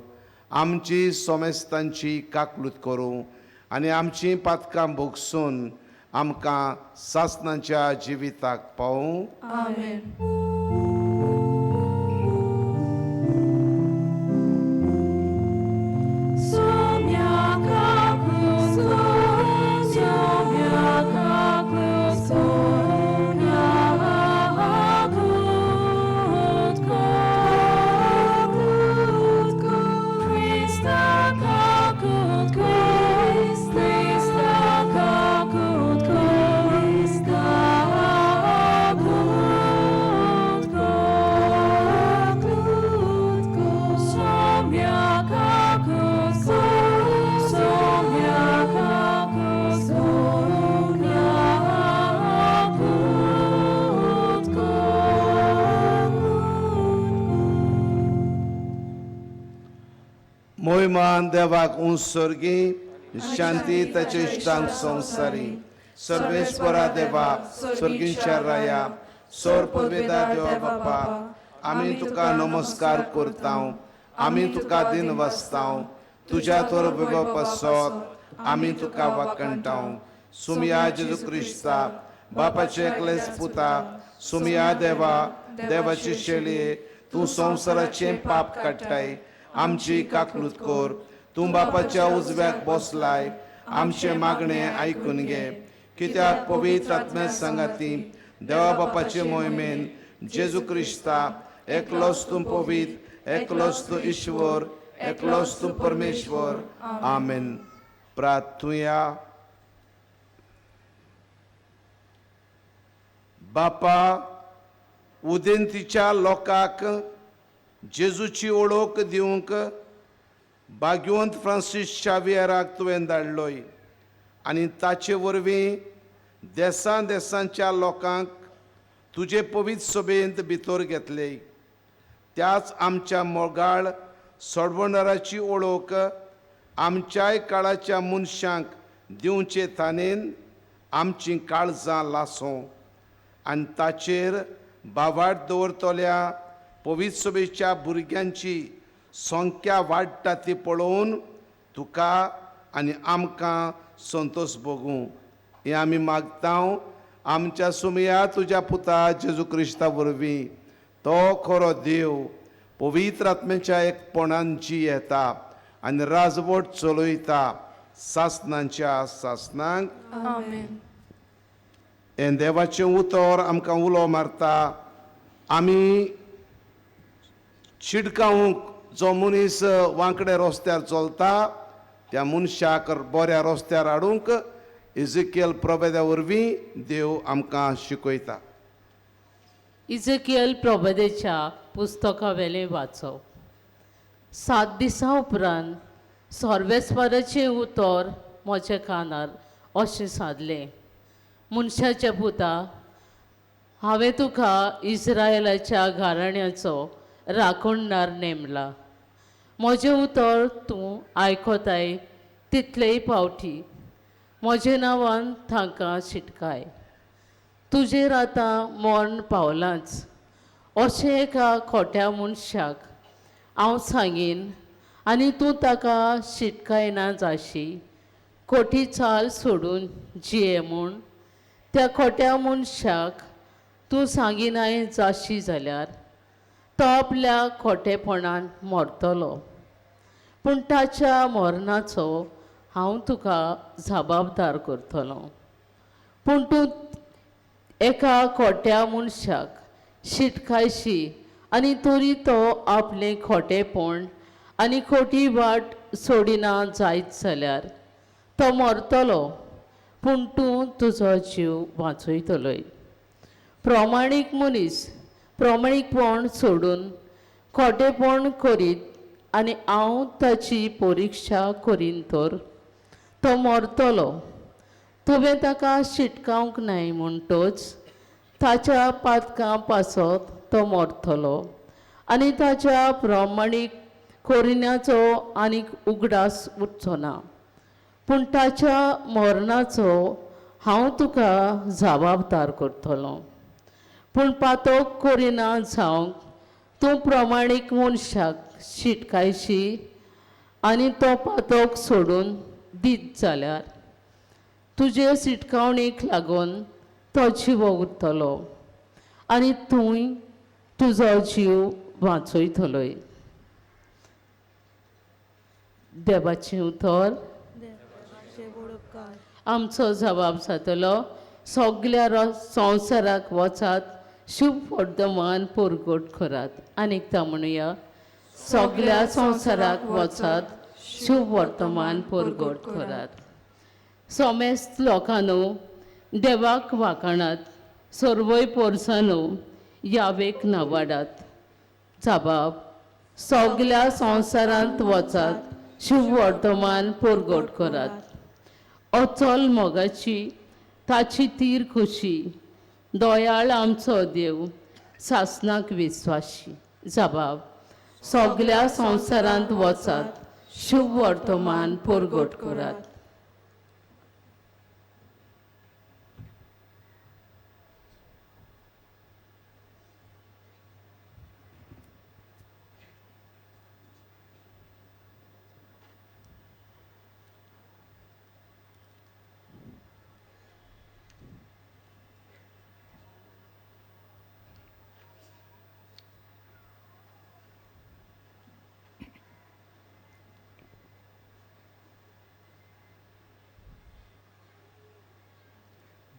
आमची सोमेस्तांची काकलूत करूं आनी आमची पातकां भोगसून आमकां सासणाच्या जिविताक पावूं. आमेन. मोहिमान देवाक उत्सर्गी, शांती ताचे इश्टांक संवसारी. सर्वेस्परा देवा, स्वर्गीच्या राया, सोर पदवेदार देवा बापा, आमी तुका नमस्कार करता. आमी तुका दिन वाचतां. तुज्या तोर विभव पासत आमी तुका वाकणटां. सुमया जेजू क्रिस्ता, बापाचे एकलेच पुता, सुमया देवा, देवाची शेळये, तूं संवसाराचें पाप काडटाय. आमची काकलूत कर. तूं बापाच्या उजव्याक बसलाय. आमचे मागणे आयकून घे. कित्याक पवित्र आत्म्या सांगाती देवा बापाचे मोहिमेन जेजू क्रिस्ता, एकलोच तूं पवित्र, एकलोच तूं ईश्वर, एकलोच तूं परमेश्वर. आमेन. प्रार्थुया. बापा, उदेंतीच्या लोकांक जेजूची ओळख दिवंक भाग्यवंत फ्रांसीस शावियराक तुवें धाडलोय आनी ताचे वरवीं देशां देशांच्या लोकांक तुजे पवित्र सभेंत भितर घेतले. त्याच आमच्या मोगाळ सोडवणाराची ओळख आमच्याय काळाच्या मनशांक दिवचे ताणेन आमची काळजां लासूं आनी ताचेर बावाट दवरतल्या पवित्र सभेच्या भुरग्यांची संख्या वाडटा ती पळोवन तुका आनी आमकां संतोश भोगूं हें आमी मागता. आमच्या सुमया तुज्या पुता जेजू क्रिस्ता वरवीं तो खरो देव पवित्र आत्म्याच्या एकपणान जी येता आनी राजवट चलयता सासणांच्या सासणांक. आमेन. हें देवाचें उतर आमकां उलो मारता. आमी शिडकावंक जो मनीस वांकडे रस्त्यार चलता त्या मनशाक बऱ्या रस्त्यार हाडूंक इजिकेल प्रभेदा वरवीं देव आमकां शिकयता. इजिकेल प्रभेदेच्या पुस्तका वेलें वाचप. 7 दिसां उपरांत सर्वेस्पराचें उतर म्हज्या कानार अशें सादलें. मनशाच्या पुता, हांवें तुका इस्रायेलाच्या घराण्याचो राखणदार नेमला. म्हजें उतर तूं आयकोताय तितलेय फावटी म्हज्या नांवान तांकां शिटकाय. तुजेर आतां मरण पावलांच अशें एका खोट्या मनशाक हांव सांगीन आनी तूं ताका शिटकायना जाशी. खोटी चाल सोडून जिये म्हूण त्या खोट्या मनशाक तूं सांगिनाय जाशी जाल्यार तो आपल्या खोटेपणान मरतलो. पूण ताच्या मरणाचो हांव तुका जबाबदार करतलो. पूण तूं एका खोट्या मनशाक शिटकायशी आनी तरी तो आपलें खोटेपण आनी खोटी वाट सोडिना जायत जाल्यार तो मरतलो, पूण तूं तुजो जीव वाचयतलोय. प्रामाणीक मनीस प्रामाणीकपण सोडून खोटेपण करीत आनी हांव ताची परिक्षा करीन तर तो मरतलो. तुवें ताका शिटकावंक न्हय म्हणटच ताच्या पातकां पासत तो मरतलो आनी ताच्या प्रामाणीक कोरिन्याचो आनीक उगडास उरचो ना. पूण ताच्या मरणाचो हांव तुका जबाबदार करतलो. पूण पातक कोरिना जावंक तूं प्रामाणीक मनशाक शिटकायशी आनी तो पातक सोडून दीत जाल्यार तुजे शिटकावणेक लागून तो जीव उरतलो आनी तुंय तुजो जीव वाचयतलोय. देवाचें उतर. आमचो जबाब जातलो, सगळ्या संवसाराक वचात, शुभ वर्तमान परगट करात. आनीकदा म्हणुया, सगळ्या संवसाराक वचात, शुभ वर्तमान परगट करात. सोमेस्त लोकांनो, देवाक वाखाणात, सर्वय पोरसांनो यावेक नावाडात. जबाब, सगळ्या संवसारांत वचात, शुभ वर्तमान परगट करात. अचल मोगाची ताची तीर खुशी, दयाळ आमचो देव, सासनाक विस्वाशी. जबाब, सगळ्या संवसारांत वचात, शुभ वर्तमान परगट करात.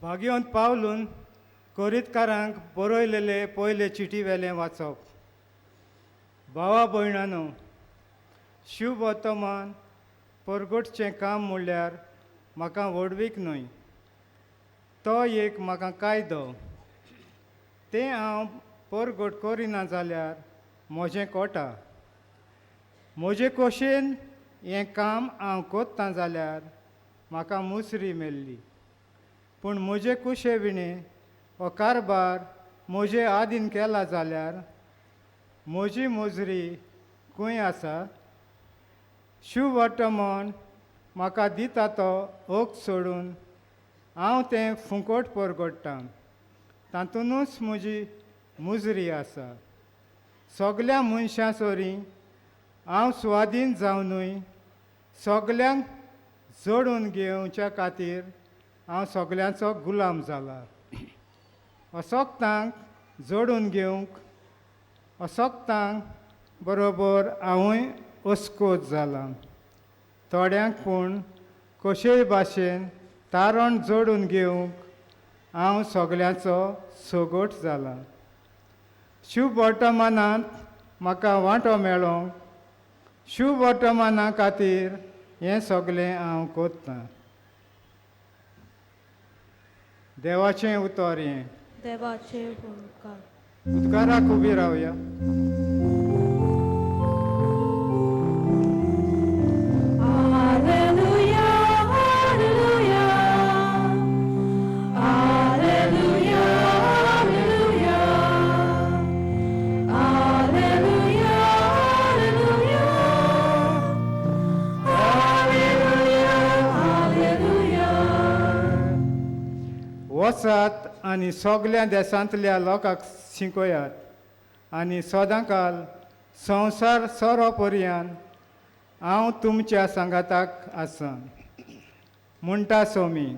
भाग्यवंत पावलून कोरीतकारांक बरयलेले पयले चिटी वेलें वाचप. भावा भयणानो, शुभ वर्तमान परगटचें काम म्हणल्यार म्हाका वडवीक न्हय, तो एक म्हाका कायदो. तें हांव परगट करिना जाल्यार म्हजें कोटा. म्हजे कोशेन हें काम हांव कोत्तां जाल्यार म्हाका मुसरी मेल्ली. पूण म्हजे कुशे विणें हो कारबार म्हजे आदीन केला जाल्यार म्हजी मजरी खंय आसा? शुभ वर्तमान म्हाका दिता तो ओक सोडून हांव तें फुकट परगट्टां. तातूंतूच म्हजी मुजरी आसा. सगळ्या मनशां सोरी हांव स्वाधीन जावनूय सगळ्यांक जोडून घेवच्या खातीर हांव सगळ्यांचो गुलाम जाला. अशोक्तांक जोडून घेवंक अशोक्तांक बरोबर हांवूय अस्कोत जाला. थोड्यांक पूण कशेय भाशेन तारण जोडून घेवंक हांव सगळ्यांचो सोगोट जाला. शुभ वर्तमानांत म्हाका वांटो मेळोंक, शुभ वर्तमाना खातीर हें सगळें हांव कोत्तां. देवाचें उतर हें. देवाचे उद्गार. उद्गाराक उबी रावया. वचात आनी सगळ्या देशांतल्या लोकांक शिकयात आनी सदांकाल संवसार सोरो पर्यंत हांव तुमच्या सांगाताक आसां. म्हणटा सोमी.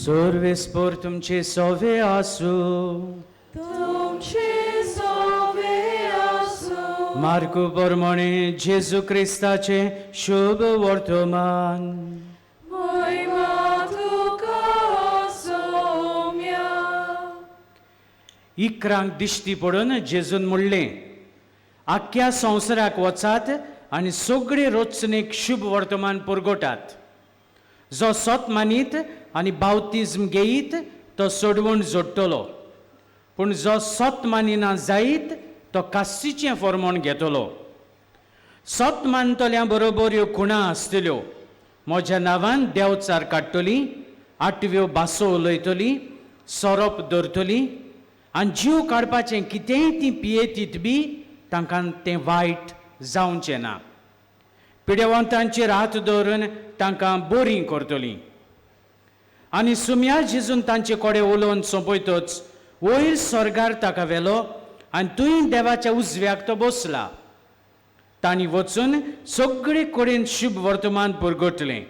सर्वेस्पर तुमचे सोवे आसू तुमचे सोवे आसू मार्कू प्रमाणे जेजू क्रिस्ताचे शुभ वर्तमान महिमा तुका सौम्या इकरांक दिश्टी पडून जेजून म्हणलें आख्या संवसाराक वचात आनी सगळे रोचणेक शुभ वर्तमान पुरगटात. जो सत मानीत आनी बावतिज्म घेयत तो सोडवण जोडटलो, पूण जो सत मानिना जायत तो कास्सीचें फर्मोण घेतलो. सत मानतल्या बरोबर ह्यो खुणां आसतल्यो. म्हज्या नांवान देंवचार काडटलीं, आठव्यो भासो उलयतलीं, सोरोप धरतलीं, आनी जीव काडपाचें कितेंय तीं पियेतीत बी तांकां तें वायट जावचें ना. पिडेवंतांचेर हात दवरून तांकां बोरीं करतलीं. आनी सुम्या झिजून तांचे कोडे उलोवन सोंपयतच वयर स्वर्गार ताका व्हेलो आनी थंय देवाच्या उजव्याक तो बसला. तांणी वचून सगळे कडेन शुभ वर्तमान पुरगटलें.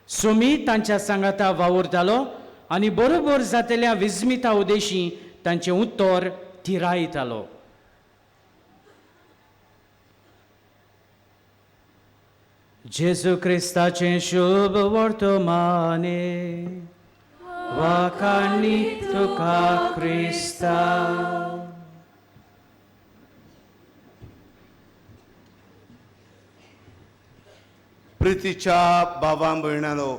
सुमी तांच्या सांगाता वावुरतालो आनी बरोबर जातल्या विस्मिता उदेशी तांचें उत्तर थिरायतालो. जेजू क्रिस्ताचें शुभ वर्तमाने वाखाणी तुका क्रिस्ता. प्रितीच्या बाबा भयणानो,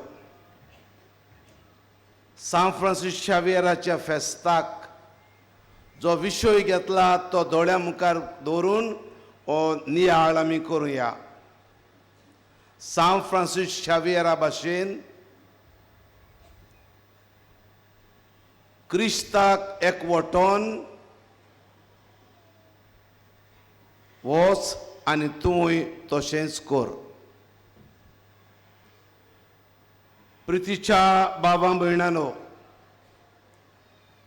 सान फ्रांसीस शावियराच्या फेस्ताक जो विशय घेतला तो दोळ्या मुखार दवरून हो नियाळ आमी करुया. सान फ्रांसीस शावियरा भाशेन क्रिस्ताक एकवटोन वच आनी तूंय तशेंच कर. प्रितीच्या बाबा भयणानो,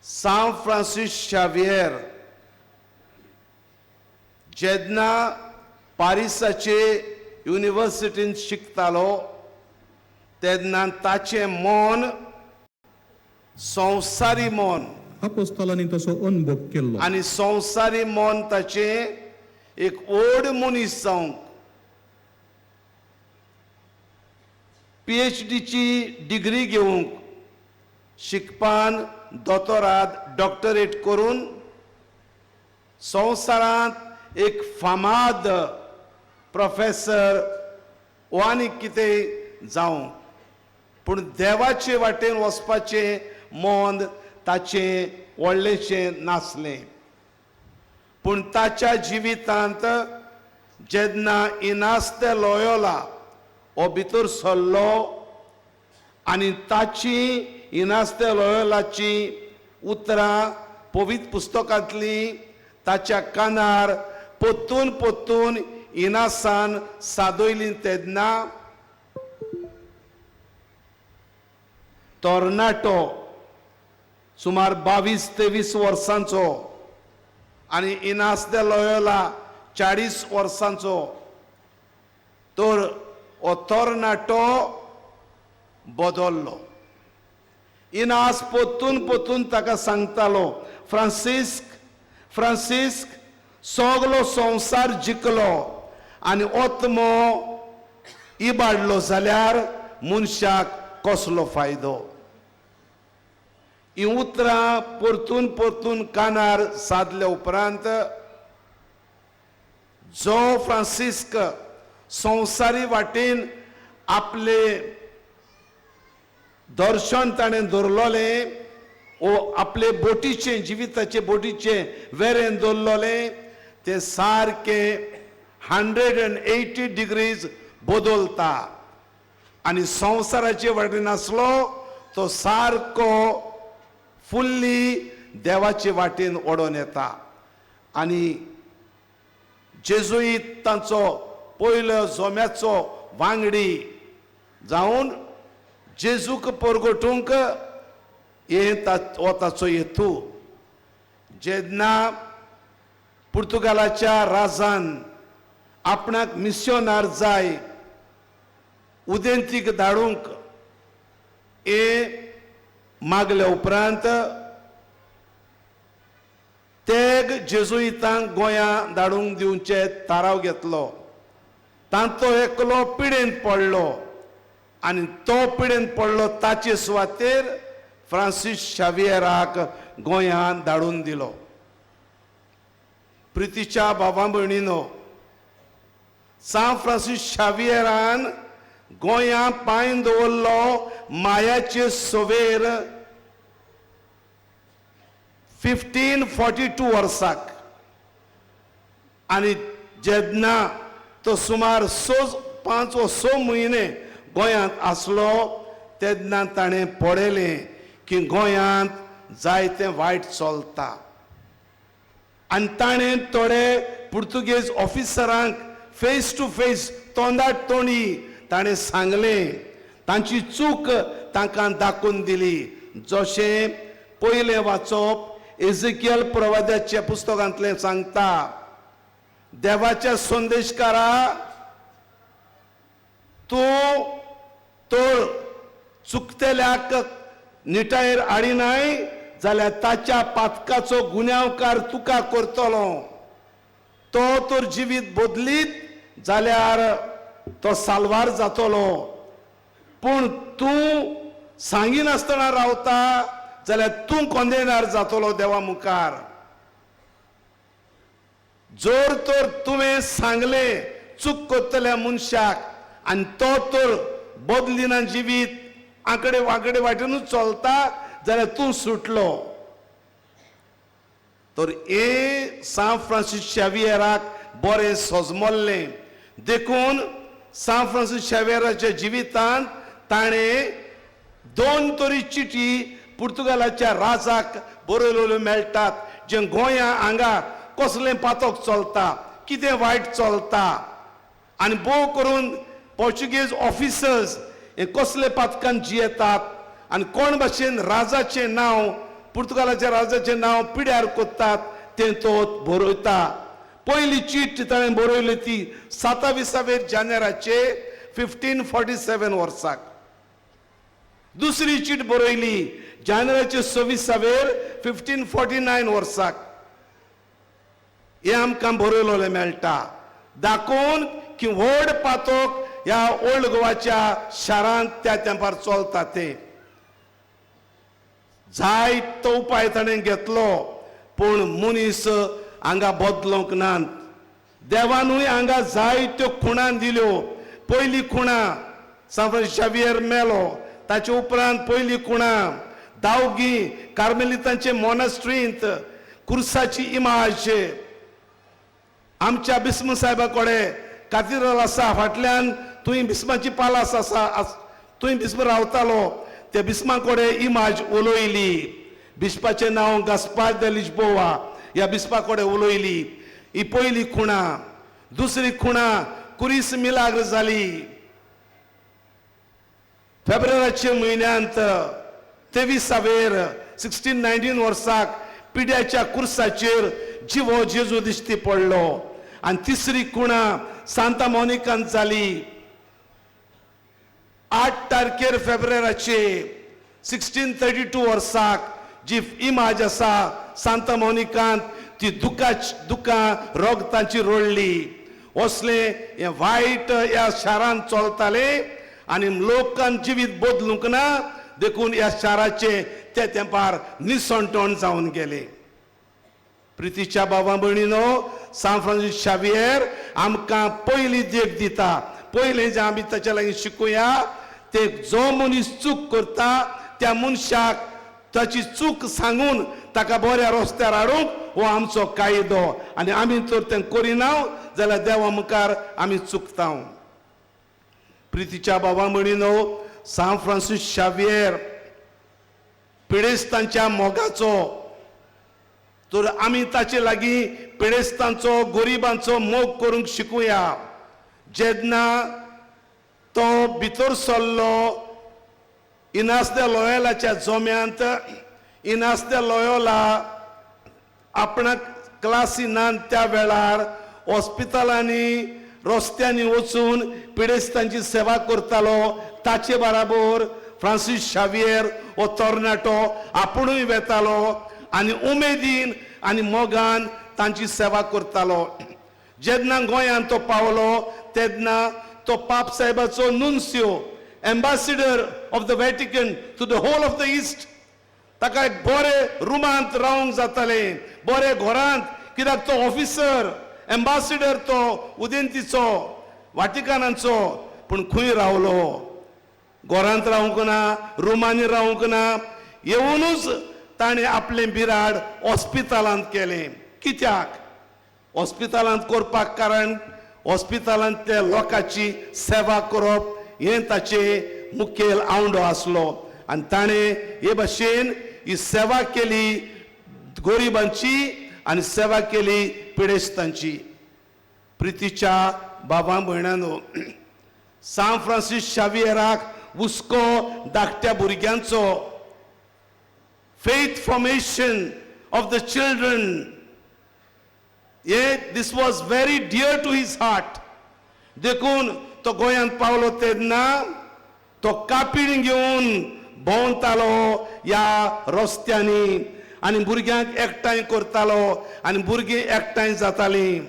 सान फ्रांसीस शावियर जेन्ना पारिसाचे युनिवर्सिटींत शिकतालो तेन्ना ताचें मन संवसारी मन अपोस्तलांनी तसो अनुभव केल्लो आनी संवसारी मन ताचें एक व्हड मनीस जावंक PhDची डिग्री घेवंक शिकपान दोतोरात डॉक्टरेट करून संवसारांत एक फामाद प्रोफेसर वा आनी कितें जावं, पूण देवाचे वाटेन वचपाचें मन ताचें व्हडलेंशें नासलें. पूण ताच्या जिवितांत जेन्ना इनास्ते लोयोला हो भितर सरलो आनी ताची इनास्ते लोयोलाची उतरां पवित्र पुस्तकांतलीं ताच्या कानार पोत्तून पोत्तून इनासान सादयलीं तेन्ना टोर्नाटो सुमार 22-23 वर्सांचो आनी इनास्ते लोयोला 40 वर्सांचो, तर हो टोर्नाटो बदल्लो. इनास पोत्तून पोत्तून ताका सांगतालो, फ्रांसिस्क सगलो संवसार जिखलो आनी ओत्मो इबाडलो जाल्यार मनशाक कसलो फायदो. ही उतरां परतून परतून कानार सादल्या उपरांत जो फ्रांसिस्क संवसारी वाटेन आपले दर्शन ताणें दवरलोलें ओ आपले बोटीचें जिविताचे बोटीचें वेरें दवरलोलें ते सारके 180 डिग्रीज बदलता आनी संवसाराचे वाटेन आसलो तो सारको फुल्ली देवाचे वाटेन ओडोन येता. आनी जेजुईत तांचो पयलो जोम्याचो वांगडी जावन जेजूक परगटूंक हो ताचो हेतू. जेन्ना पुर्तुगालाच्या राजान आपणाक मिस्योनार जाय उदेंतीक धाडूंक हे मागल्या उपरांत तेग जेजुईतांक गोंयां धाडूंक दिवचे थाराव घेतलो. तांतो एकलो पिडेंत पडलो आनी तो पिडेंत पडलो ताचे सुवातेर फ्रांसीस शावियराक गोंयांत धाडून दिलो. प्रितीच्या भावां भयणीनो, सान फ्रांसीस शावियरान गोंयां पांय दवरलो मायाचे सवेर 1542 वर्साक आनी जेन्ना तो सुमार 5 वा 6 म्हयने गोंयांत आसलो तेन्ना ताणें पळयलें की गोंयांत जायतें वायट चलता आनी ताणें थोडे पुर्तुगेज ऑफिसरांक फेस टू फेस तोंडाट तोंडी ताणें सांगलें. तांची चूक तांकां दाखोवन दिली. जशें पयलें वाचप एझेकियल प्रवाद्याच्या पुस्तकांतलें सांगता, देवाच्या संदेशकारा तूं तर चुकतेल्याक निटायेर हाडिनाय जाल्यार ताच्या पातकाचो गुन्यांवकार तुका करतलो. तो तर जिवीत बदलीत जाल्यार तो साल्वार जातलो. पूण तूं सांगिनासतना रावता जाल्यार तूं कंदेनार जातलो देवा मुखार. जर तर तुवें सांगलें चूक करतल्या मनशाक आनी तो तर बदलिना जिवीत आंकडे वाटेनूच चलता जाल्यार तूं सुटलो. तर सान फ्रांसीस शावियराक बरें सजमल्लें. देखून सान फ्रांसीस शावियराच्या जिवितांत ताणें 2 तरी चिटी पुर्तुगालाच्या राजाक बरयल्ल्यो मेळटात, जे गोंयां हांगा कसलें पातक चलता, कितें वायट चलता आनी भोव करून पोर्चुगेज ऑफिसर्स हे कसले पातकान जियेतात आनी कोण भाशेन राजाचें नांव, पुर्तुगालाच्या राजाचें नांव पिड्यार कोत्तात तें तो बरयता. पयली चीट ताणें बरयली ती 27 जानेराचे 1547 वर्साक. दुसरी चीट बरयली जानेराचे 26 1549 वर्साक. हे आमकां बरयलोलें मेळटा, दाखोवन की व्हड पातक ह्या ओल्ड गोवाच्या शारांत त्या तेंपार चलता ते. जायतो उपाय ताणें घेतलो पूण मनीस हांगा बदलोंक नात. देवानूय हांगा जायत्यो खुणा दिल्यो. पयली खुणा सान फ्रांसीस शावियर मेलो, ताचे उपरांत पयली खुणा दावगी कार्मेलितांचे मॉनेस्ट्रींत कुर्साची इमाज. आमच्या बिस्म साहेबा कडेन कॅथेड्रल आसा, फाटल्यान थंय बिस्माची पालास आसा, थंय बिस्म रावतालो. त्या बिस्मा कडेन इमाज उलयली. बिस्पाचें नांव गास्पार de Lisboa ह्या बिस्पा कडेन उलयली. ही पयली खुणा. दुसरी खुणा कुरिस मिलाग्र जाली फेब्रुवारीच्या म्हयन्यांत 23 1619 वर्साक पिड्याच्या कुर्साचेर जिवो जेजू दिश्टी पडलो. आनी तिसरी खुणा सांता मोनिकांत जाली 8 तारखेर फेब्रुवारीचे 1632 वर्साक. जी इमाज आसा सांता मोनिकांत ती दुकां रोगतांची रोडली. असले हे वायट ह्या शारांत चलताले आनी लोकांक जिवीत बदलूंक ना. देखून ह्या शाराचे त्या तेंपार निसंतोण जावन गेले. प्रितीच्या भावां भयणीनो, सान फ्रांसीस शावियर आमकां पयली देख दिता. पयलें जे आमी ताच्या लागीं शिकुया ते जो मनीस चूक करता त्या मनशाक ताची चूक सांगून ताका बऱ्या रस्त्यार हाडूंक हो आमचो कायदो. आनी आमी तर तें करिना जाल्यार देवा मुखार आमी चुकता. प्रितीच्या भावां भयणीनो, सान फ्रांसीस शावियर पिडेस्तांच्या मोगाचो, तर आमी ताचे लागीं पिडेस्तांचो गरिबांचो मोग करूंक शिकुया. जेन्ना तो भितर सरलो इनास दे लोयोलाच्या जोम्यांत, इनास दे लोयोला आपणाक क्लासी नात त्या वेळार हॉस्पिटलांनी रस्त्यांनी वचून पिडेस्तांची सेवा करतालो. ताचे बराबर फ्रांसीस शावियर हो तरणाटो आपुणूय वेतालो आनी उमेदीन आनी मोगान तांची सेवा करतालो. जेन्ना गोंयांत तो पावलो तेन्ना तो पाप साहेबाचो nuncio ambassador of the Vatican to the whole of the east. ताका एक बरे रुमांत रावंक जातालें, बरे घरांत, कित्याक तो ऑफिसर एम्बॅसिडर तो उदेंतीचो व्हॅटिकनाचो. पूण खंय रावलो? घरांत रावंक ना, रुमांनी रावंक ना. येवनूच ताणें आपलें बिराड हॉस्पिटलांत केलें. कित्याक? हॉस्पिटलांत करपाक कारण हॉस्पिटलांतल्या लोकांची सेवा करप हें ताचें मुखेल आवंडो आसलो. आनी ताणें हे भाशेन ही सेवा केली गरिबांची आनी सेवा केली पिडेस्तांची. प्रितीच्या बाबा भयणांनो, सान फ्रांसीस शावियराक हुस्को धाकट्या भुरग्यांचो faith formation of the children, this was very dear to his heart. देखून तो गोंयांत पावलो तेन्ना तो कापीण घेवन भोंवतालो ह्या रस्त्यांनी आनी भुरग्यांक एकठांय करतालो आनी भुरगीं एकठांय जातालीं.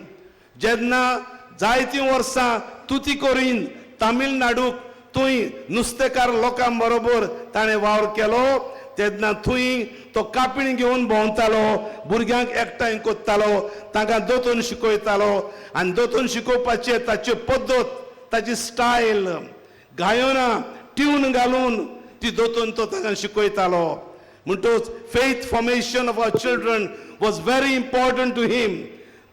जेन्ना जायतीं वर्सां तुतीकोरीन तामिळनाडूक थंय नुस्तेकार लोकां बरोबर ताणें वावर केलो तेन्ना थंय तो कापीण घेवन भोंवतालो, भुरग्यांक एकठांय करतालो, तांकां दोतोन शिकयतालो आनी दोतोन शिकोवपाचे ताची पद्दत, ताची स्टायल, गायोना ट्यून घालून ती दोतोन तो तांकां शिकयतालो. म्हणटच faith formation of our children was very important to him.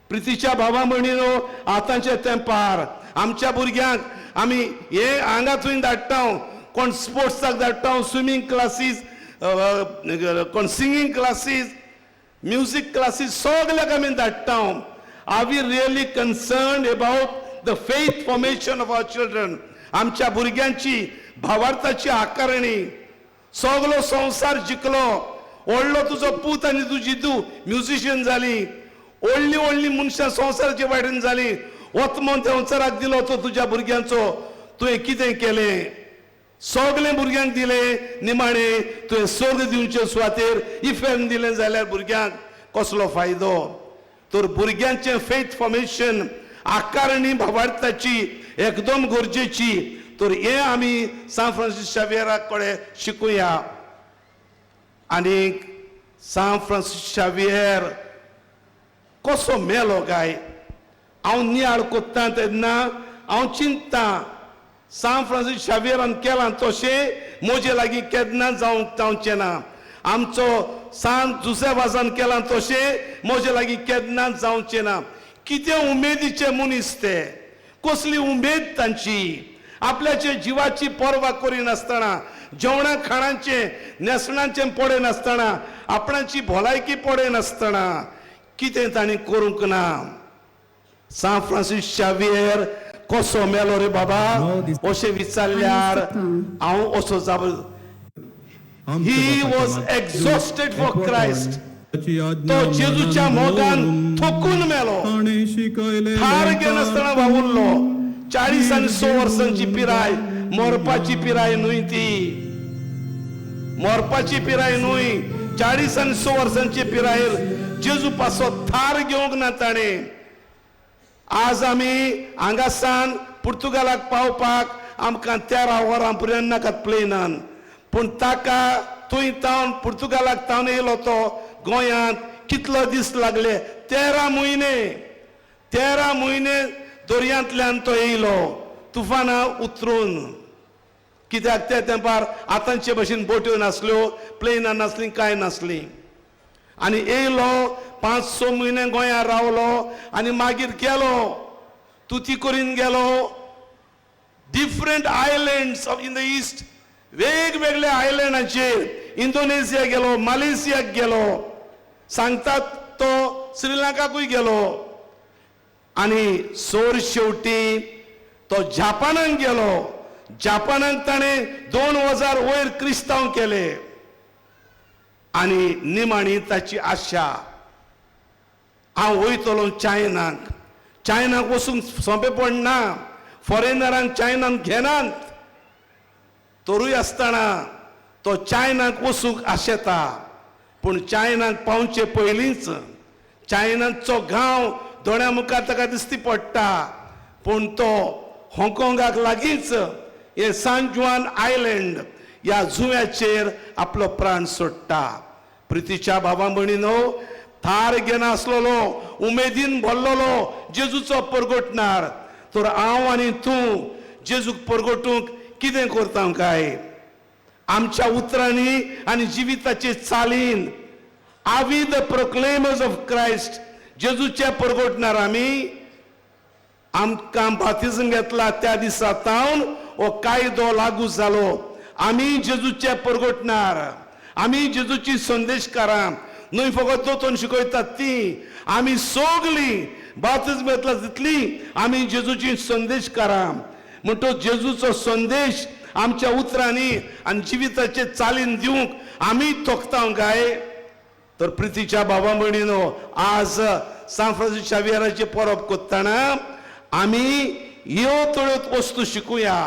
प्रितीच्या भावा भयणीनो, आतांच्या तेंपार आमच्या भुरग्यांक आमी हे हांगा थंय धाडटा, कोण स्पोर्ट्साक धाडटा, स्विमींग क्लासीस, कोण सिंगींग क्लासीस, म्युजीक क्लासीस, सगळ्याक आमी धाडटा. Are we really concerned about the faith formation of our children? आमच्या भुरग्यांची भावार्थाची आकारणी, सगळो संवसार जिखलो, व्हडलो तुजो पूत आनी तुजी धूव म्युजिशियन जाली, व्हडली व्हडली मनशां संवसाराच्या वाटेन जाली, वतमो देंवचाराक दिलो तो तुज्या भुरग्यांचो, तुवें कितें केलें? सगळे भुरग्यांक दिलें निमाणें, तुवें स्वर्ग दिवचे सुवातेर इफेन दिलें जाल्यार भुरग्यांक कसलो फायदो? तर भुरग्यांचें फेथ फॉर्मेशन, आकारणी भावार्थाची एकदम गरजेची. तर हें आमी सान फ्रांसीस शावियरा कडेन शिकुया. आनीक सान फ्रांसीस शावियर कसो मेलो काय? हांव नियाळ कोत्ता तेन्ना हांव चिंत्तां, सान फ्रांसीस शावियरान केलां तशें म्हजे लागीं केन्ना जावचें ना. आमचो सान जुसेफासान केलां तशें म्हजे लागीं केन्ना जावचें ना. कितें उमेदीचे मनीस ते, कसली उमेद तांची, आपल्याचे जिवाची पर्वा करिनासतना, जेवणा खाणांचे न्हेसणांचें पडनासतना, आपणाची भलायकी पडनासतना कितें तांणी करूंक ना. सान फ्रांसीस शावियर कसो मेलो रे बाबा अशें विचारल्यार हांव असो जाब, he was exhausted for Christ. तो जेजूच्या मोगान थकून मेलो, ठार घेनासतना वावुरलो. 46 वर्सांची पिराय, मरपाची पिराय न्हय ती, मरपाची पिराय न्हय. 46 वर्सांची पिरायेर जेजू पासो थार घेवंक ना ताणें. आज आमी हांगासान पुर्तुगालाक पावपाक आमकां 13 वरां पर्यंत नाकात प्लेनान. पूण ताका थंय तावन पुर्तुगालाक तावन येयलो तो गोंयांत कितलो दीस लागले? 13 म्हयने. 13 म्हयने दर्यांतल्यान तो येयलो तुफाना उतरून. कित्याक त्या तेंपार आतांचे भशेन बोट्यो नासल्यो, प्लेनां नासलीं, कांय नासलीं. आनी येयलो 5-6 म्हयने गोंयांत रावलो आनी मागीर गेलो तुतीकोरीन गेलो. Different islands of in the east, वेगवेगळे आयलँडाचेर, इंडोनेशिया गेलो, मालेशियाक गेलो, सांगतात तो श्रीलंकाकूय गेलो. आनी सोर शेवटी तो जापानाक गेलो. जापानाक ताणें 2000 वयर क्रिस्तांव केले. आनी निमाणी ताची आशा, हांव वयतलो चायनाक. चायनाक वचूंक सोंपेपण ना, फॉरेनरांक चायनान घेनात. तरूय आसतना तो चायनाक वचूंक आशेता, पूण चायनाक पावचे पयलींच चायनाचो गांव दोळ्या मुखार ताका दिश्टी पडटा, पूण तो हाँगकाँगाक लागींच हे सान जुआन आयलँड ह्या जुंव्याचेर आपलो प्राण सोडटा. प्रितीच्या भावा भयणीनो, थार घेना आसलेलो उमेदीन भरलेलो जेजूचो परगटणार, तर हांव आनी तूं जेजूक परगटूंक कितें करता काय? आमच्या उतरांनी आनी जिविताचे चालीन are we the proclaimers of Christ, जेजूचे परगटणार आमी? आमकां बाप्तिझम घेतला त्या दिसा तावन हो कायदो लागू जालो. आमी जेजूचे परगटणार, आमी जेजूची संदेशकारां न्हय फकत दोतोन शिकयतात ती, आमी सगळीं बाप्तिझम घेतला तितली आमी जेजूची संदेशकारां. म्हणटो जेजूचो संदेश आमच्या उतरांनी आनी जिविताचे चालीन दिवंक आमी तोखता काय? तर प्रितीच्या भावा भयणीनो, आज सान फ्रांसीस शावियराचे परब करतना आमी ह्यो थोड्यो वस्तू शिकुया.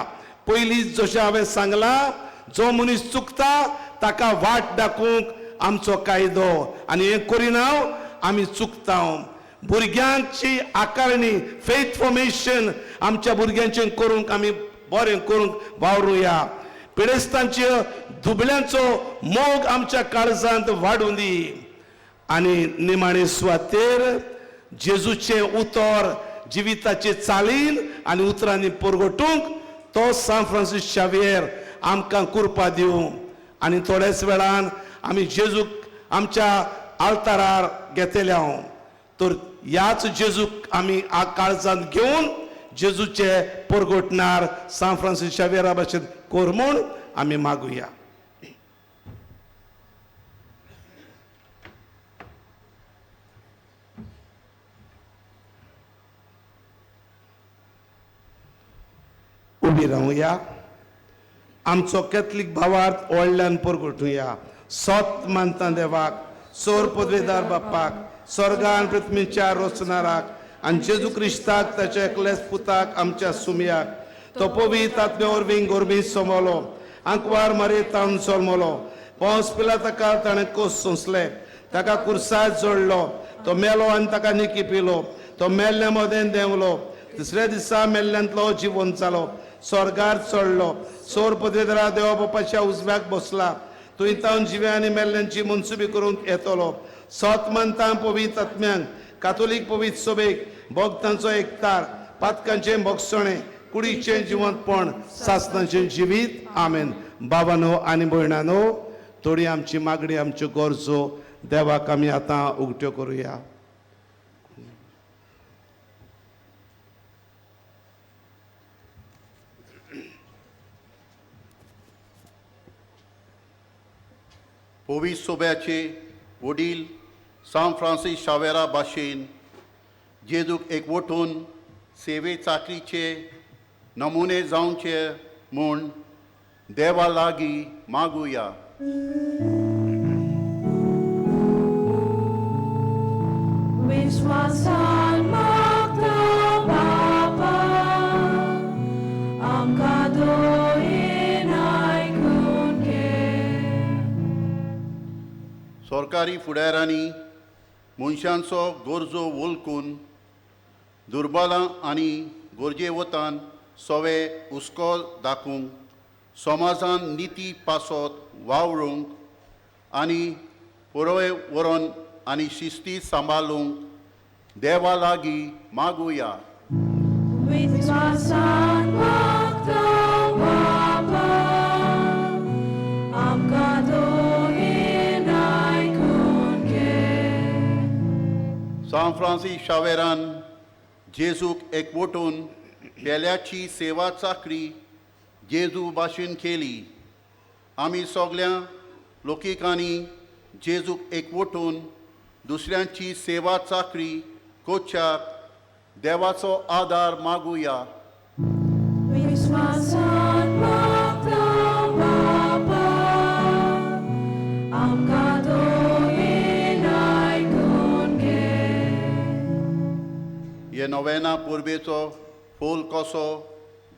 पयली जशें हांवें सांगलां, जो मनीस चुकता ताका वाट दाखोवंक आमचो कायदो, आनी हें करिना आमी चुकता. भुरग्यांची आकारणी फेथ फॉर्मेशन आमच्या भुरग्यांचें करूंक आमी बरें करूंक वावरुया. पिडेस्तांचे दुबळ्यांचो मोग आमच्या काळजांत वाडूं दी. आनी निमाणे सुवातेर जेजूचे उतर जिविताचे चालीन आनी उतरांनी परगटूंक तो सान फ्रांसीस शावियर आमकां कृपा दिवं. आनी थोड्याच वेळान आमी जेजूक आमच्या आल्तारार घेतल्या, तर ह्याच जेजूक आमी काळजांत घेवन जेजूचे परगटणार सान फ्रांसीस शावियरा भाशेन कोर म्हूण आमी मागुया. उबी रावुया. आमचो कॅथलीक भावार्थ व्हडल्यान परगटुया. सोत मानता देवाक, सोर पदवेदार बाप्पाक, स्वर्गान पृथ्वीच्या रोचणाराक, आनी जेजू क्रिस्ताक ताच्या एकल्याच पुताक आमच्या सुमयाक, तो पवित्र आत्म्या वरवीं गोरबी सोमलो, आंकवार मारे तावन सोलमलो, पोंस पिलाताका ताणें कोस सोंसले, ताका कुर्सार जोडलो, तो मेलो आनी ताका निकी पिलो, तो मेल्ल्या मोदेन देंवलो, तिसऱ्या दिसा मेल्ल्यांतलो जिवंत जालो, स्वर्गार चडलो, सोर पदवेदारा देवा बापाच्या उजव्याक बसला, थंय तावन जिव्या आनी मेल्ल्यांची मनसुबी करूंक येतलो. सोत मानता पवित्र आत्म्यांक, कातोलीक पवित्र सभेक, भक्तांचो एकतार, पातकांचें भोगसणें, कुडीचें जिवंतपण, सासणाचें जिवीत. आमेन. बाबांनो आनी भयणांनो, थोडी आमची मागणी, आमच्यो गरजो देवाक आमी आतां उक्त्यो करुया. पवित्र सोब्याचे वडील सान फ्रांसीस शावेरा भाशेन जेजूक एकवटून सेवे चाकरीचे नमुने जावचे म्हूण देवा लागीं मागुया. विश्वासान मागता बापा, आमकां दोयेन आयकून घे. सरकारी फुडाऱ्यांनी मनशांचो गरजो वळखून दुर्बलां आनी गरजे वतान सवे हुस्को दाखोवंक, समाजान निती पासत वावरूंक आनी पुरवे वरण आनी शिस्ती सांबाळूंक देवा लागीं मागुया. विश्वासान मागता बापा, आमकां दोयेन आयकून घे. सान फ्रांसीस शावेरान जेजूक एकवटून पेल्याची सेवा चाकरी जेजू भाशेन केली. आमी सगळ्या लोकिकांनी जेजूक एकवटून दुसऱ्यांची सेवा चाकरी कोच्याक देवाचो आदार मागुया. विश्वासान मागता बापा, आमकां दोयेन आयकून घे. हे नोवेना पुर्बेचो फोल कसो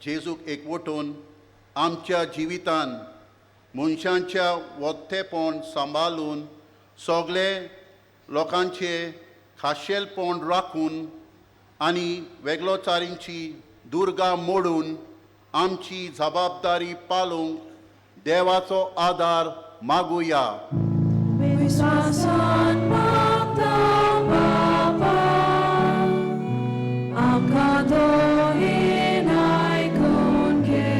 जेजूक एकवटून आमच्या जिवितान मनशांच्या वखतेपण सांबाळून सगळे लोकांचे खाशेलपण राखून आनी वेगळोचारींची दुर्गा मोडून आमची जबाबदारी पाळूंक देवाचो आदार मागुया. विश्वासान मागता बाबा, आमकां दोयेन आयकून घे.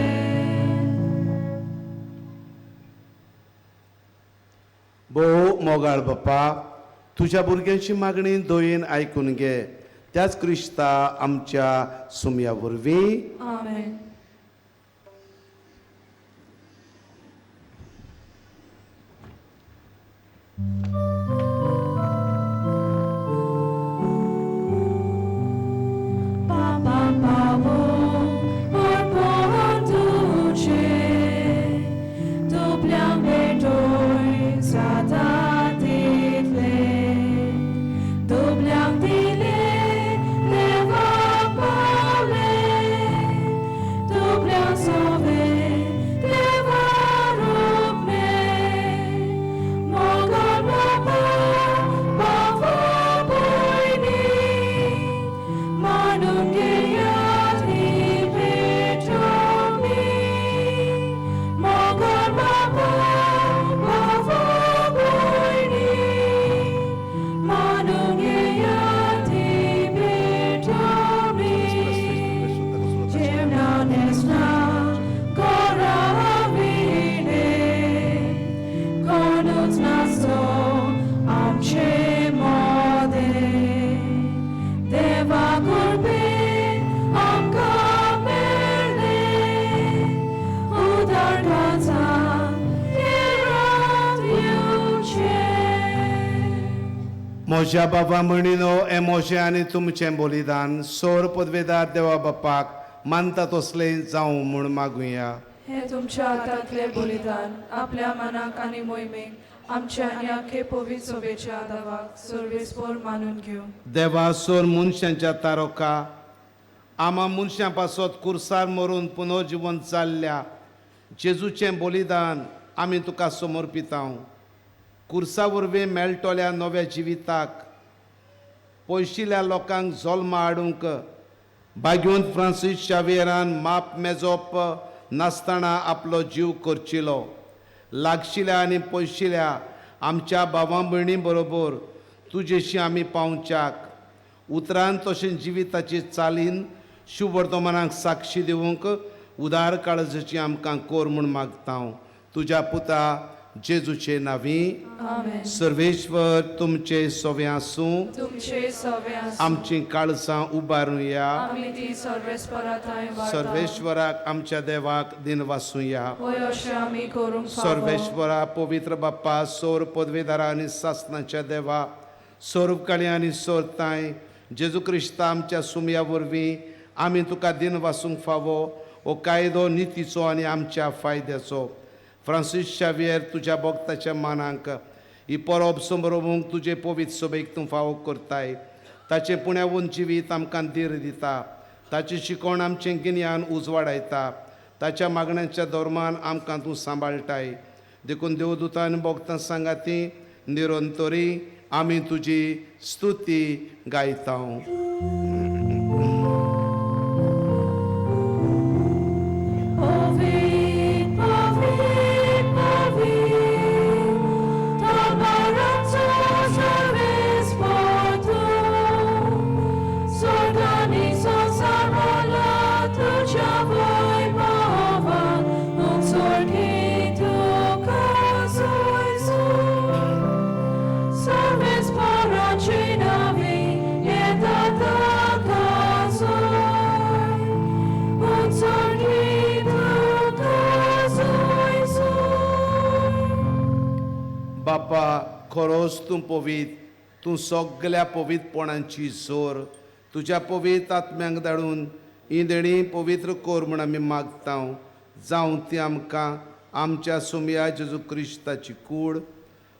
भोव मोगाळ बाप्पा, तुझ्या भुरग्यांची मागणी दोयेन आयकून घे. त्याच क्रिस्ता आमच्या सुमया वरवीं आमेन. म्हज्या बाबा म्हणिनो हे मोशे आनी तुमचें बलिदान सोर पदवेदार देवा बापाक मानता तसलें जावं म्हूण मागुया. हे तुमच्या हातांतले बलिदान आपल्या मनाक आनी मोहिमेक आमच्या आनी आखे पवित्र सभेच्या आदाराक सर्वेस्पर मानून घेऊ. देवा सोर मनशांच्या तारोका आमा मनशां पासत कुर्सार मरून पुनर्जीवन जाल्ल्या जेजूचें बलिदान आमी तुका समर्पितां. कुर्सा वरवीं मेळटोल्या नव्या जिविताक पयशिल्ल्या लोकांक जल्मा हाडूंक भाग्यवंत फ्रांसीस शावेरान माप मेजप नासतना आपलो जीव करचिलो. लागशिल्ल्या आनी पयशिल्ल्या आमच्या भावां भयणी बरोबर तुजेशी आमी पावच्याक उतरान तशें जिविताची चालीन शुभ वर्तमानाक साक्षी दिवंक उदार काळजाची आमकां कोर म्हूण मागतां. तुज्या पुता जेजूचे नांवी सर्वेश्वर तुमचे सोवे आसूं. तुमचे सवे आसूं. आमची काळजां उबारुया. आमी ती सर्वेस्पराताय वाटा. सर्वेश्वराक आमच्या देवाक दिन वासुया. होय अशें आमी करूंक फावो. सर्वेश्वरा पवित्र बाप्पा सोर पदवेदारा आनी सासणाच्या देवा सोरकाळी आनी सोरताय जेजू क्रिस्ता आमच्या सुमया वरवीं आमी तुका दिन वासूंक फावो हो कायदो नितीचो आनी आमच्या फायद्याचो. फ्रांसीस शावेर तुज्या भक्ताच्या मानांक ही परब समरोवंक तुजे पवित्र सभेक तूं फावो करताय. ताचें पुण्यावून जिवीत आमकां धीर दिता. ताची शिकवण आमचें गिन्यान उजवाडायता. ताच्या मागण्यांच्या धर्मान आमकां तूं सांबाळटाय. देखून देवदूतान भक्तां सांगाती निरंतरी आमी तुजी स्तुती गायता. बापा खरोच तूं पवित्र. तूं सगळ्या पवित्रपणांची जोर तुज्या पवित्र आत्म्यांक धाडून ही देणी पवित्र कोर म्हूण आमी मागता. जावं ती आमकां आमच्या सुमया जेजू क्रिस्ताची कूड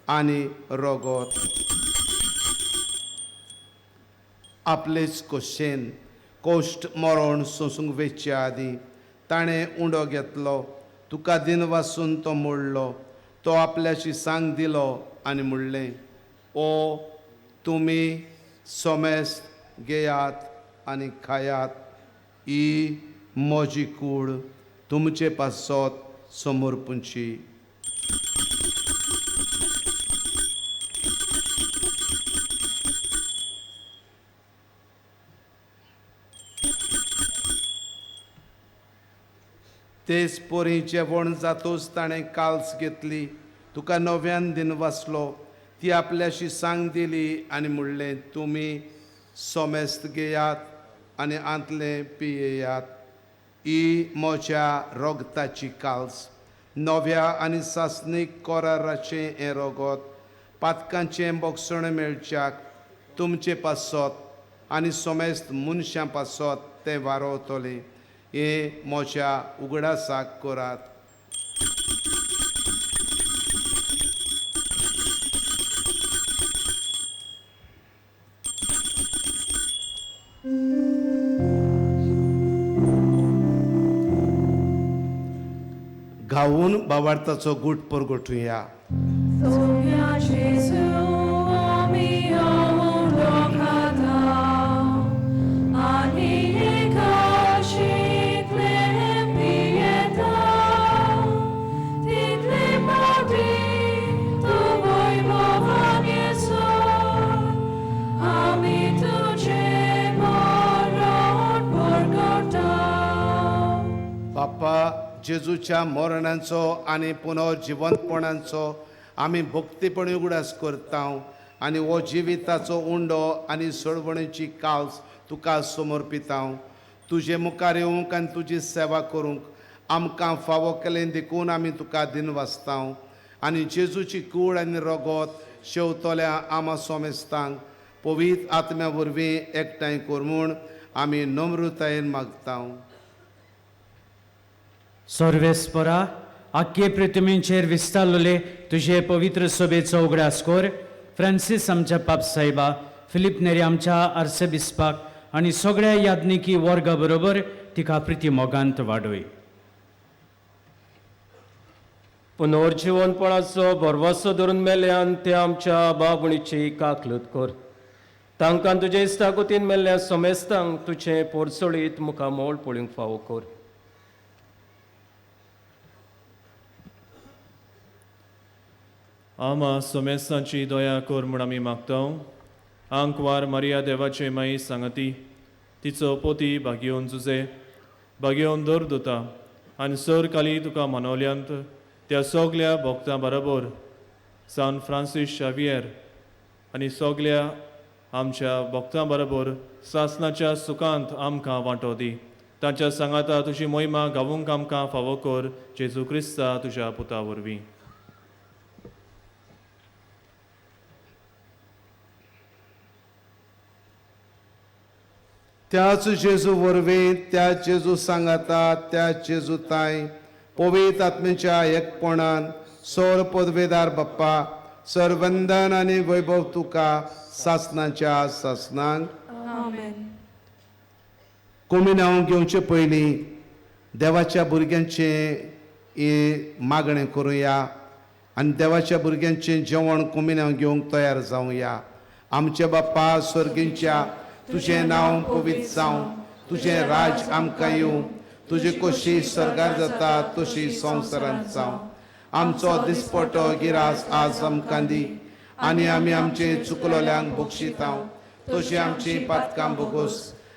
आनी रगत. आपलेच कोशेन कोश्ट मरण सोंसूंक वेचे आदीं ताणें उंडो घेतलो तुका दिन वाचून तो मोडलो. तो आपल्याशी सांग दिलो आनी म्हणलें, ओ तुमी सोमेस्त घेयात आनी खायात. ही म्हजी कूड तुमचे पासत समर्पूंची. तेच पोरी जेवण जातूच ताणें काल्स घेतली. तुका नव्यान दिन वाचलो. ती आपल्याशी सांग दिली आनी म्हणलें, तुमी सोमेस्त घेयात आनी आंतले पियेयात. ही म्हज्या रोगताची काल्स. नव्या आनी सासणीक कोराराचें हें रोगत पातकांचें बोगसण मेळच्याक तुमचे पासत आनी सोमेस्त मनशां पासत तें वारोवतलें. हे म्हज्या उगडासाक करात. गावून भावार्थाचो गूट परगटुया. Sonia Jesu, ami lokata, ani ekashik pieta, title modi, tu voi movan Jesu, ami tuje moron porgota. Bappa, जेजूच्या मरणांचो आनी पुनर्जिवंतपणांचो आमी भक्तीपणी उगडास करता आनी हो जिविताचो उंडो आनी सोडवणेची काल्स तुका समर्पिता. तुजे मुखार येवंक आनी तुजी सेवा करूंक आमकां फावो केलें देखून आमी तुका दिन वाचता. आनी जेजूची कूड आनी रगत शेवतल्या आमा सोमेस्तांक पवित्र आत्म्या वरवीं एकठांय कर म्हूण आमी नम्रतायेन मागता. सर्वेस्परा, आख्खे पृथ्वीचेर विस्तारलेले तुझे पवित्र सभेचो उगडास कर. फ्रांसीस आमच्या पाप साहेबा, फिलीप नेरी आमच्या आर्सबिस्पाक आनी सगळ्या याज्ञिकी वर्गा बरोबर तिका प्रिती मोगांत वाडय. पुनर्जिवनपणाचो भरवसो धरून मेल्यान ते आमच्या बाबुणीची काकलूत कर. तांकां तुजे इश्टागोतीन मेल्ल्या सोमेस्तांक तुजें पोरसोळीत मुखामोळ पळोवंक फावो कर. आमा सोमेस्तांची दया कर म्हूण आमी मागता. आंकवार मारिया देवाचे माई सांगाती, तिचो पोती भाग्योन जुजे, भाग्योन दर दोता आनी सर काली तुका मनवल्यांत त्या सगल्या भक्तां बरोबर सान फ्रांसीस शावियर आनी सगल्या आमच्या भक्तां बरोबर सासणाच्या सुखांत आमकां वांटो दी. तांच्या सांगाता तुजी मोहिमा गावूंक आमकां फावो कर. जेजू क्रिस्ता तुज्या पुता वरवीं. त्याच जेजू वरवीं, त्या जेजू सांगाता, त्या जेजू ताई पवित्र आत्मेच्या एकपणान सौर पदवेदार बाप्पा, सरवंदन आनी वैभव तुका सासणाच्या सासणांक. आमेन. कोमिनांव घेवचे पयलीं देवाच्या भुरग्यांचें मागणें करुया आनी देवाच्या भुरग्यांचें जेवण कोमिनांव घेवंक तयार जावया. आमचे बाप्पा स्वर्गींच्या, तुजें नांव पवित्र जावं, तुजें राज आमकां येवं, तुजी कशी स्वर्गार जाता तशी संवसारांत जावं. आमचो दिसपटो गिरास आज आमकां दी आनी आमी आमचे चुकलोल्यांक बक्षिता तशी आमची पातकां बोगोस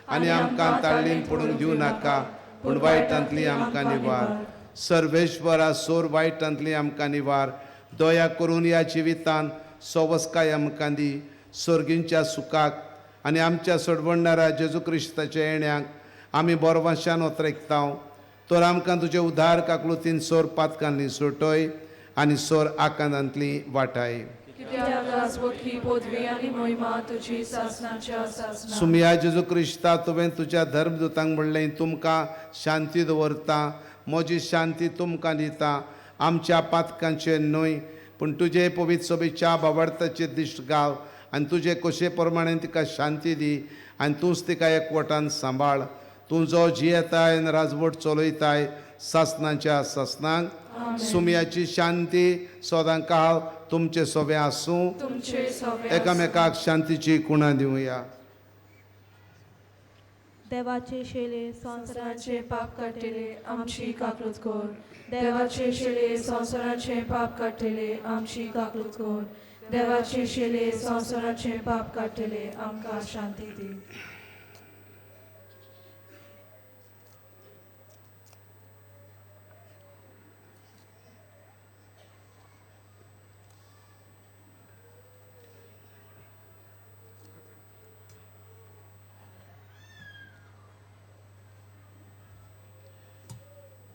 आनी आमकां ताळ्ळीन पडूंक दिवं नाका, पूण वायटांतली आमकां निवार. सर्वेश्वरा, सोर वायटांतली आमकां निवार. दया करून ह्या जिवितांत सवस्काय आमकां दी. सर्गींच्या सुखाक आनी आमच्या सोडवणाऱ्या जेजू क्रिस्ताच्या येण्याक आमी बोरवाशान वतरेकता. तर आमकां तुजे उदार काकलुतीन सोर पातकांतली सुटय आनी सोर आकांतांतली वाटाय. कित्याक राजवटी पदवी आनी मोहिमा तुजी सासणाच्या सासणां. सुमया जेजू क्रिस्ता, तुवें तुज्या धर्मदुतांक म्हणलें, तुमकां शांती दवरता, म्हजी शांती तुमकां दिता. आमच्या पातकांचे न्हय पूण तुजे पवित्र सभेच्या भावार्थाचे दिश्ट घाल आनी तुजे कशे प्रमाणे तिका शांती दी आनी तूंच तिका एकवटान सांबाळ. तूं जो जियेताय आनी राजवट चलयताय ससनांच्या ससनांक सुमयाची शांती सदां काळ तुमचे सोबे आसूं तुमचे सवे एकामेकाक शांतीची कुणां दिवया. देवाचे शेले संवसाराचे पाप काटिले आमची काकूत कोर. देवाचे शेले संवसाराचे पाप काटिले आमची काकूत कोर. देवाचे शेले संवसाराचे पाप काटिले आमकां शांती दी.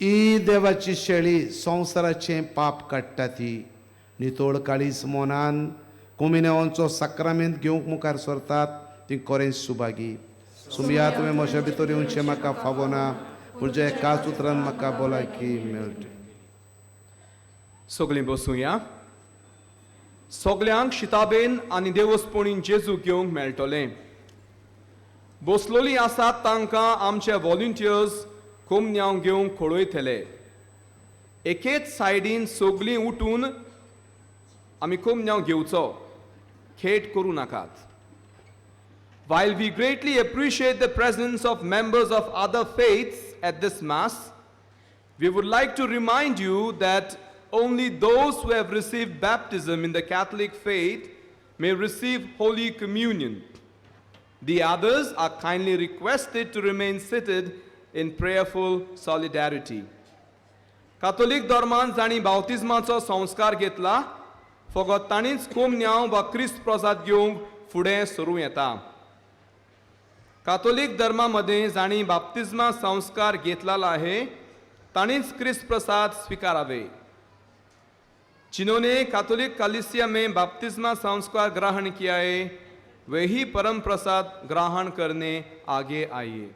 ई देवाची शेळी संवसाराचें पाप काडटा ती नितोळ काळीज मोनान कुमिनेवांचो साक्रामेंत घेवंक मुखार सरतात ती खरेंच सुभागी. सुमया तुवें म्हज्या भितर येवचें म्हाका फावो ना पूण जे एकाच उतरान म्हाका भलायकी मेळटा. सगळीं बसूया. सगल्यांक शिताबेन आनी देवस्पणीन जेजू घेवंक मेळटलें. बसलोलीं आसात तांकां आमचे व्हॉलंटियर्स कोमन्याव घेवंक खडयतले. एकेच सायडीन सगळीं उठून आमी कोमन्याव घेवचो. खेट करूं नाकात. While we greatly appreciate the presence of members of other faiths at this Mass, we would like to remind you that only those who have received baptism in the Catholic faith may receive Holy Communion. The others are kindly requested to remain seated in prayerful solidarity. Catholic धर्मान जाणी बावतिस्माचो संस्कार घेतला फकत ताणीच कोमन्याव वा क्रिस्त प्रसाद घेवंक फुडें सरूं येता. कातोलीक धर्मामध्ये जाणी बाप्तिस्मा संस्कार घेतलेला आहे ताणीच क्रिस्त प्रसाद स्वीकारावे. जिन्होंने कैथोलिक कलीसिया में बपतिस्मा संस्कार ग्रहण किया है वही परम प्रसाद ग्रहण करने आगे आइए.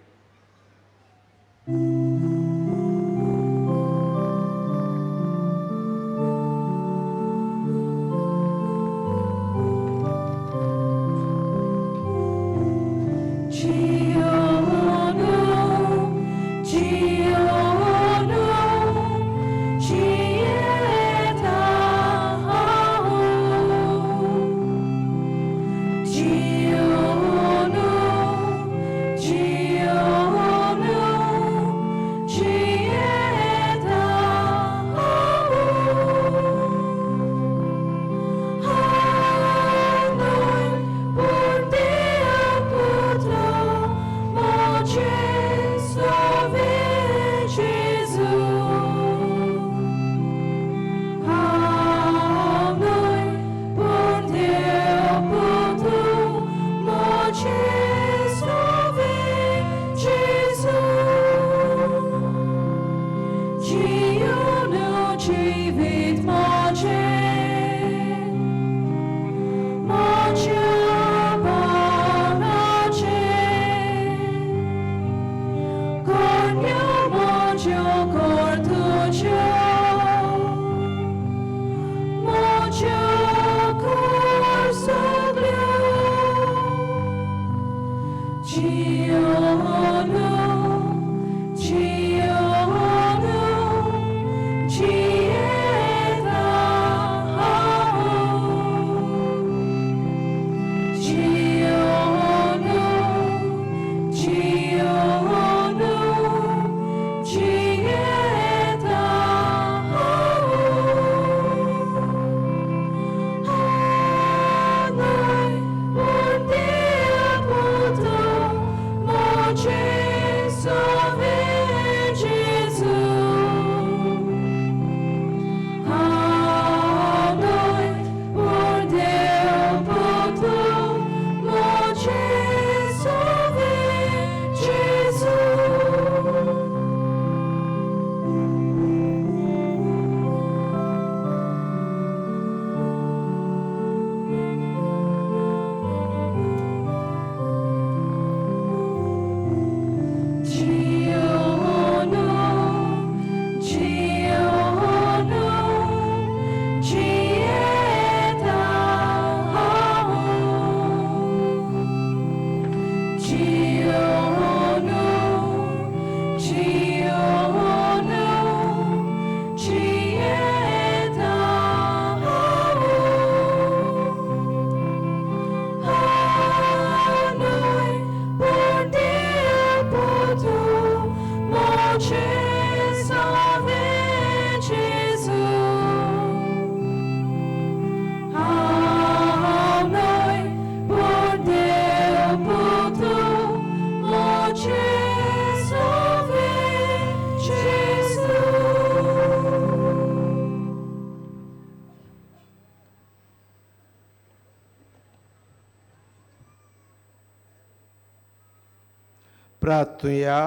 प्रार्थुया.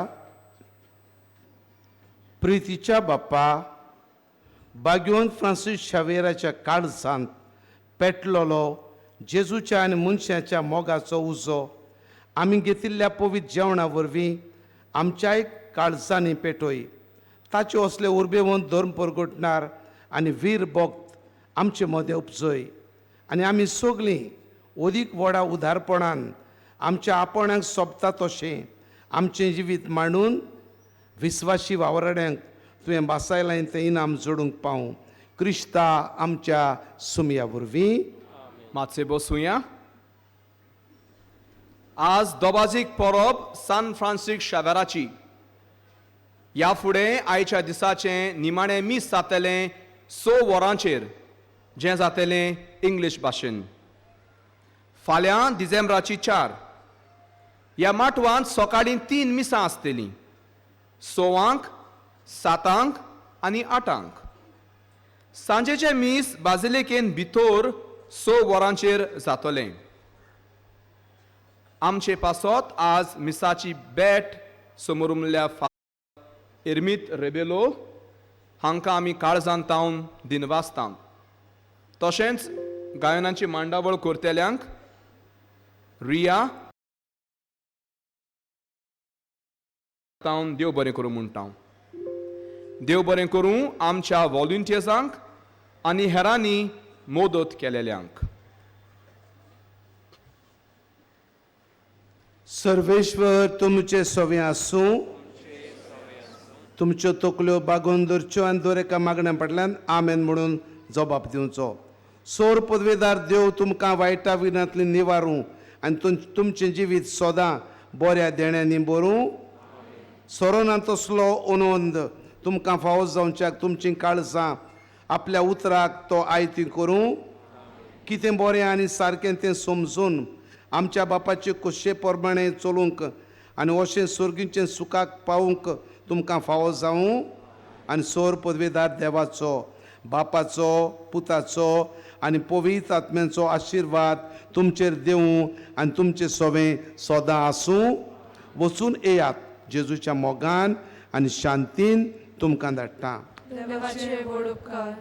प्रितीच्या बाप्पा, बागयोन फ्रांसीस शावेराच्या काळजांत पेटलोलो जेजूच्या आनी मनशाच्या मोगाचो उजो आमी घेतिल्ल्या पवित्र जेवणा वरवीं आमच्याय काळजांनी पेटोय. ताचे असले उर्बेवंत धर्म परगटणार आनी वीर भक्त आमचे मदें उपजय आनी आमी सगळीं अदीक व्हडा उदारपणान आमच्या आपणाक सोबता तशें आमचें जिवीत मांडून विस्वासी वावरड्यांक तुवें बासायलां तें इनाम जोडूंक पावूं. क्रिस्ता आमच्या सुमया वरवीं. मातशें बसूया. आज दोबाजीक परब सान फ्रांसीस शावेराची. ह्या फुडें आयच्या दिसाचें निमाणें मीस जातलें 6 वरांचेर, जें जातलें इंग्लीश भाशेन. फाल्यां डिसेंबराची 4 ह्या माटवांत सकाळीं 3 मिसां आसतलीं, 6 7 आनी 8. सांजेचें मीस बाजिलिकेन भितर 6 वरांचेर जातलें. आमचे पासत आज मिसाची भेट समोर उरल्या एर्मीत रेबेलो हांकां आमी काळजांत तावन दिनवासतात. तशेंच गायनाची मांडावळ करतल्यांक रिया तावन देव बरें करूं म्हणटा. देव बरें करूं आमच्या व्हॉलंटियर्सांक आनी हेरांनी मदत केलेल्यांक. सर्वेश्वर तुमचे सोवे आसूं. तुमच्यो तकल्यो बागोवन दवरच्यो आनी दर एका मागण्या फाटल्यान आमेन म्हणून जबाब दिवचो. सोर पदवेदार देव तुमकां वायटा विनांतली निवारूं आनी तुमचें जिवीत सदां बऱ्या देण्यांनी भरूं. सोरोना तसलो आनंद तुमकां फावो जावच्याक तुमचीं काळजां आपल्या उतराक तो आयती करूं. कितें बरें आनी सारकें तें समजून आमच्या बापाचे खोशे प्रमाणे चलूंक आनी अशें सर्गीचें सुखाक पावूंक तुमकां फावो जावं. आनी सोर पदवेदार देवाचो, बापाचो, पुताचो आनी पवित्र आत्म्याचो आशिर्वाद तुमचेर देवूं आनी तुमचें सोवें सदां आसूं. वचून येयात जेजूच्या मोगान आनी शांतीन तुमकां धाडटा. देवाचे व्हड उपकार.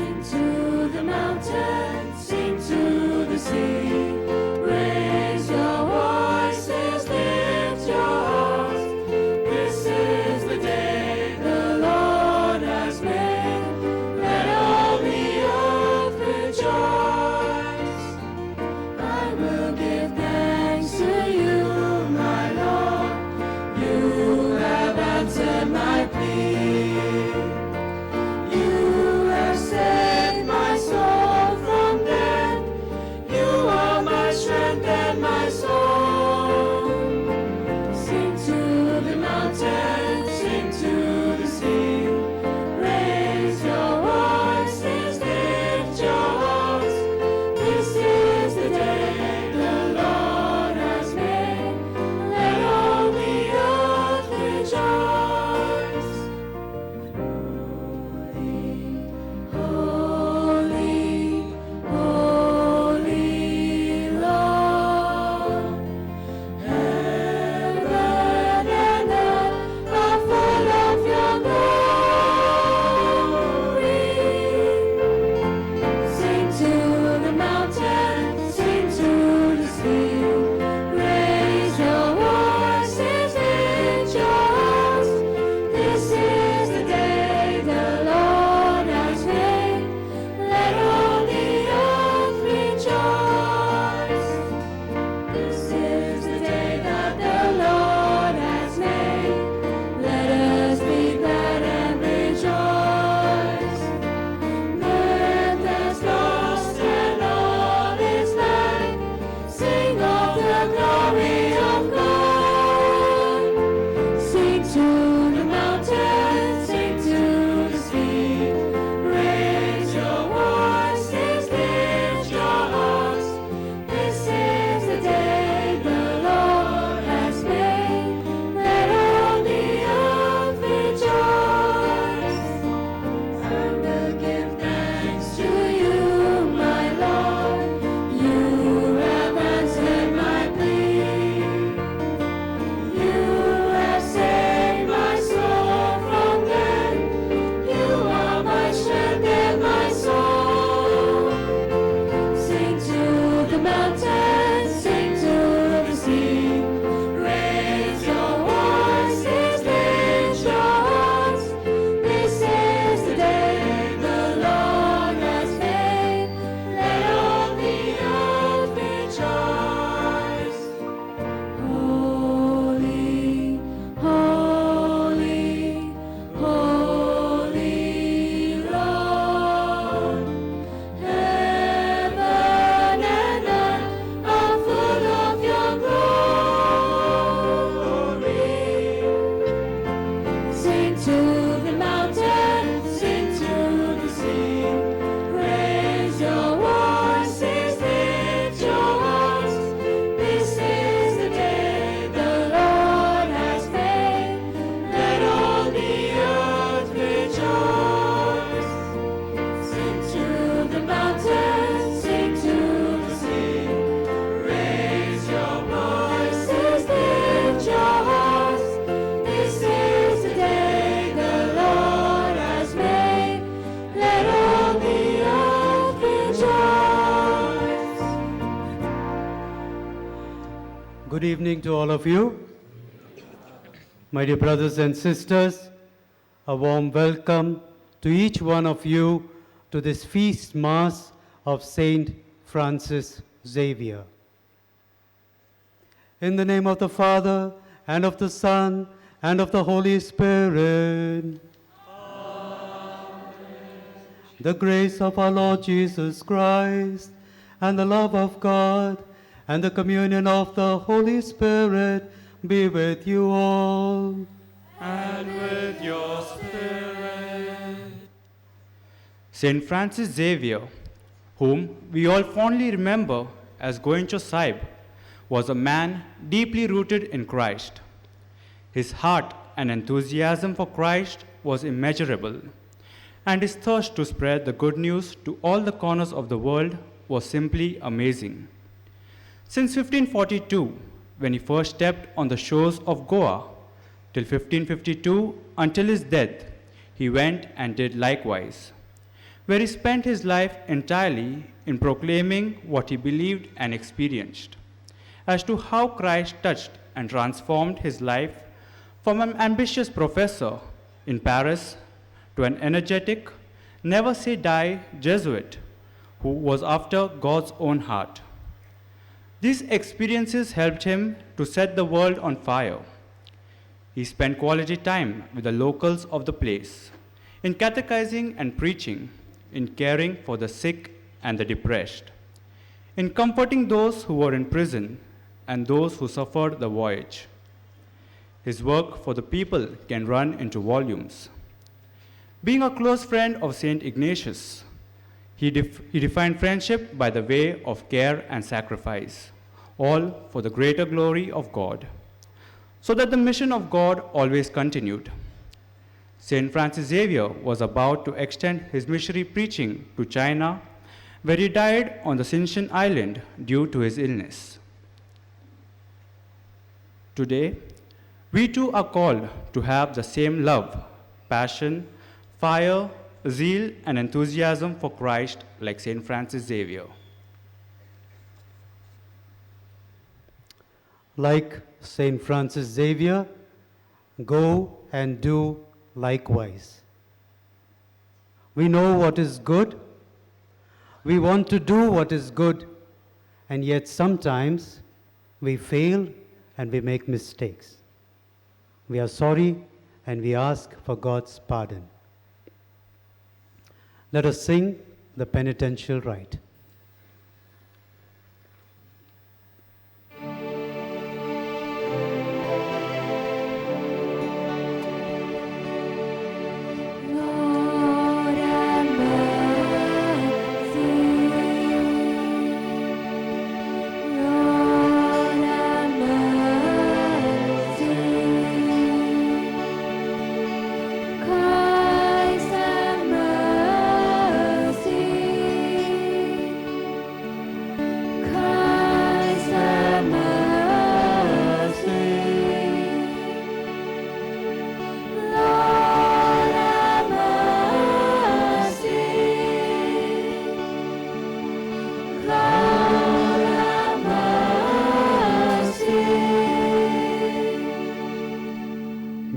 Sing to the mountains, sing to the sea. Raise your voices, lift your hearts. This is the day the Lord has made. Let all the earth rejoice. I will give thanks to you, my Lord. You have answered my plea. You have saved my soul from death. You are my strength and my song. Sing to the mountains, sing to the sea. Raise your voices, lift your hearts. This is the day the Lord has made. Let all the earth rejoice. Holy, holy Lord. Heaven and earth are full of your glory. Sing to the mountains, sing to the sea. Raise your voices, lift your hearts. This is the day the Lord has made. Let all the earth rejoice. This is the day that the Lord has made. Let us be glad and rejoice. Earth has lost and all its light. Sing of the glory of God. Sing to the mountains, sing to the sea. Raise your voices, lift your hearts. This is the day the Lord has made. Let all the earth rejoice. I will give thanks to you, my Lord. You have answered my plea. You have saved my soul from death. You are my strength and my song. Sing to the mountains, sing to the sea. Raise your voices, lift your hearts. This is the day the Lord has made. Let all the earth rejoice. Holy, holy, holy Lord. Heaven and earth are full of your glory. Sing to the mountains, sing to the sea. Raise your voices, lift your hearts. This is the day the Lord has made. Let all the earth rejoice. Sing to the mountains, sing to the sea. Raise your voices, lift your hearts. This is the day the Lord has made. Let all the earth rejoice. Good evening to all of you. My dear brothers and sisters, a warm welcome to each one of you to this feast mass of Saint Francis Xavier. In the name of the Father, and of the Son, and of the Holy Spirit. The grace of our Lord Jesus Christ, and the love of God, and the communion of the Holy Spirit be with you all. And with your spirit. Saint Francis Xavier, whom we all fondly remember as Goencho Sahib, was a man deeply rooted in Christ. His heart and enthusiasm for Christ was immeasurable, and his thirst to spread the good news to all the corners of the world was simply amazing. Since 1542, when he first stepped on the shores of Goa, till 1552, until his death, he went and did likewise. where he spent his life entirely in proclaiming what he believed and experienced. As to how Christ touched and transformed his life from an ambitious professor in Paris to an energetic, never say die Jesuit who was after God's own heart. These experiences helped him to set the world on fire. He spent quality time with the locals of the place, in catechizing and preaching, in caring for the sick and the depressed, in comforting those who were in prison and those who suffered the voyage. His work for the people can run into volumes. Being a close friend of St. Ignatius, he defined friendship by the way of care and sacrifice, all for the greater glory of God, so that the mission of God always continued. St. Francis Xavier was about to extend his missionary preaching to China, where he died on the Hsien Island due to his illness. Today, we too are called to have the same love, passion, fire, zeal, and enthusiasm for Christ like St. Francis Xavier. Like St. Francis Xavier, go and do likewise. We know what is good. We want to do what is good, and yet sometimes we fail and we make mistakes. We are sorry and we ask for God's pardon. Let us sing the penitential rite.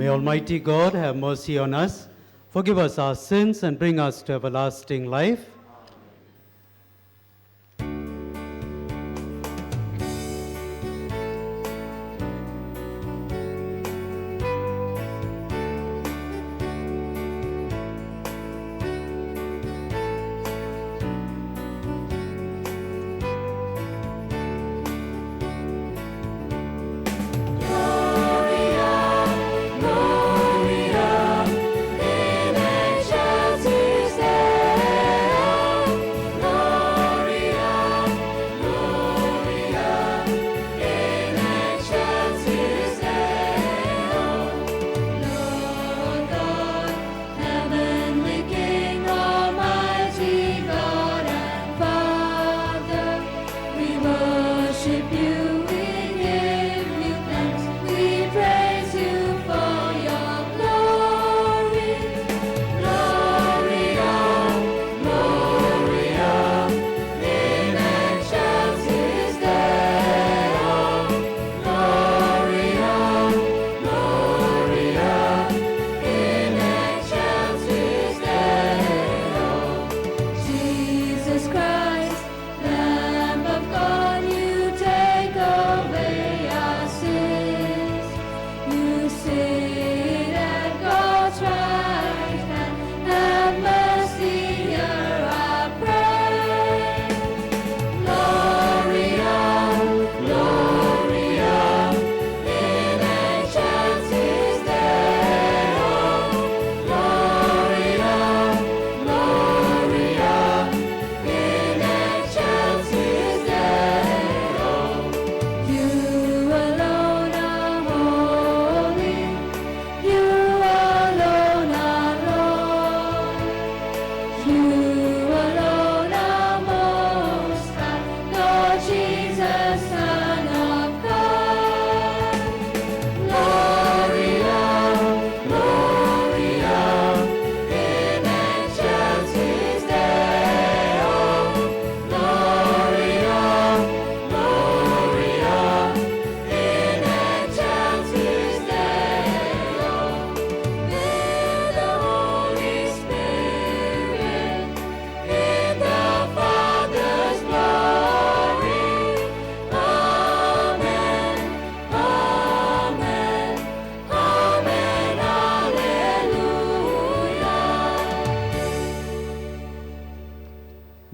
Almighty God, have mercy on us, forgive us our sins, and bring us to everlasting life. Gloria in excelsis Deo.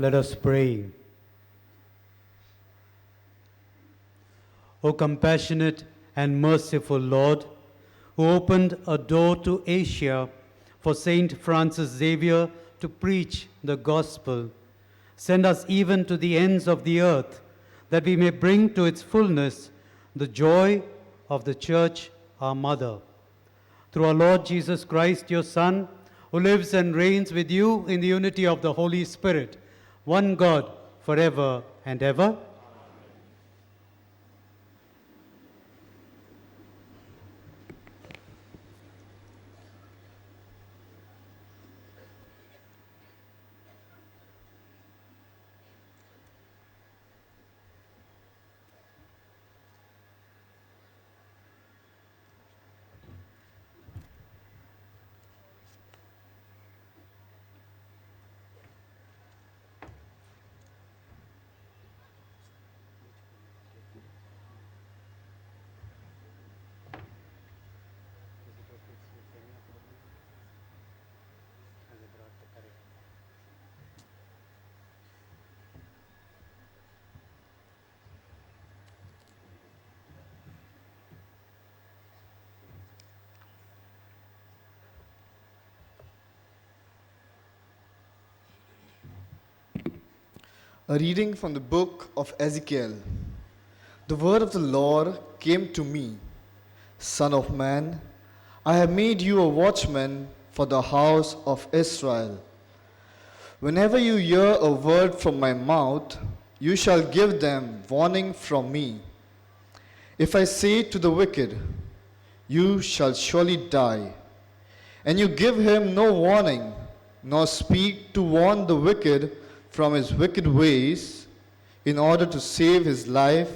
Let us pray. O compassionate and merciful Lord, who opened a door to Asia for Saint Francis Xavier to preach the gospel, send us even to the ends of the earth, that we may bring to its fullness the joy of the Church, our Mother. Through our Lord Jesus Christ, your Son, who lives and reigns with you in the unity of the Holy Spirit, one God, forever and ever. A reading from the book of Ezekiel. The word of the Lord came to me, Son of man, I have made you a watchman for the house of Israel. Whenever you hear a word from my mouth, you shall give them warning from me. If I say to the wicked, you shall surely die, and you give him no warning, nor speak to warn the wicked from his wicked ways, in order to save his life,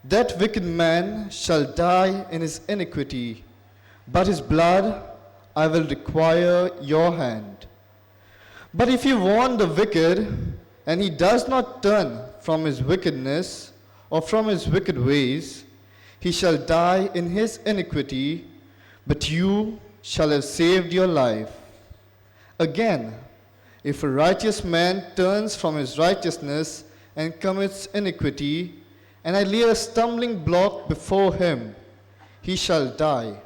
that wicked man shall die in his iniquity, but his blood I will require your hand. But if you warn the wicked, and he does not turn from his wickedness or from his wicked ways, he shall die in his iniquity, but you shall have saved your life. Again, if a righteous man turns from his righteousness and commits iniquity, and I lay a stumbling block before him, he shall die,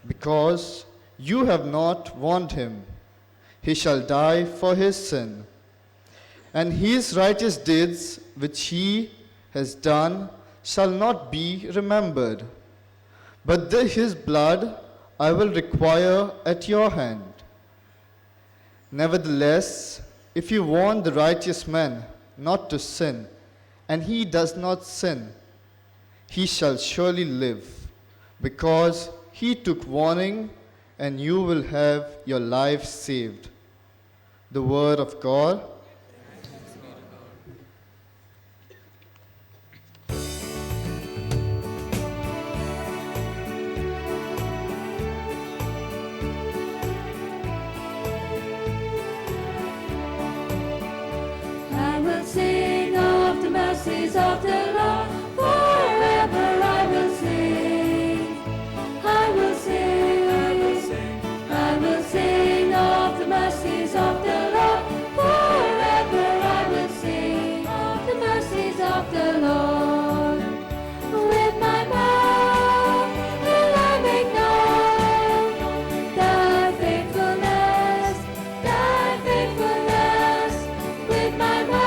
because you have not warned him. He shall die for his sin. And his righteous deeds which he has done shall not be remembered. But his blood I will require at your hand. Nevertheless, if you warn the righteous man not to sin, and he does not sin, he shall surely live, because he took warning, and you will have your life saved. The word of God. Of the Lord, forever I will sing. I will sing, I will sing, I will sing of the mercies of the Lord. Forever I will sing of the mercies of the Lord. With my mouth will I make known thy faithfulness, thy faithfulness. With my mouth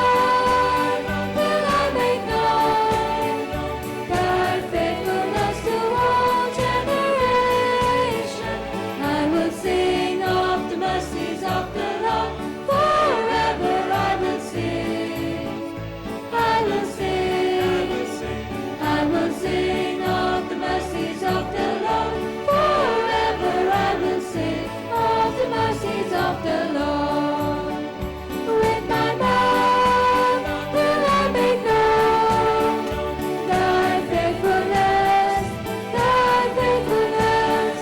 of the Lord. With my mouth will I make known thy faithfulness, thy faithfulness.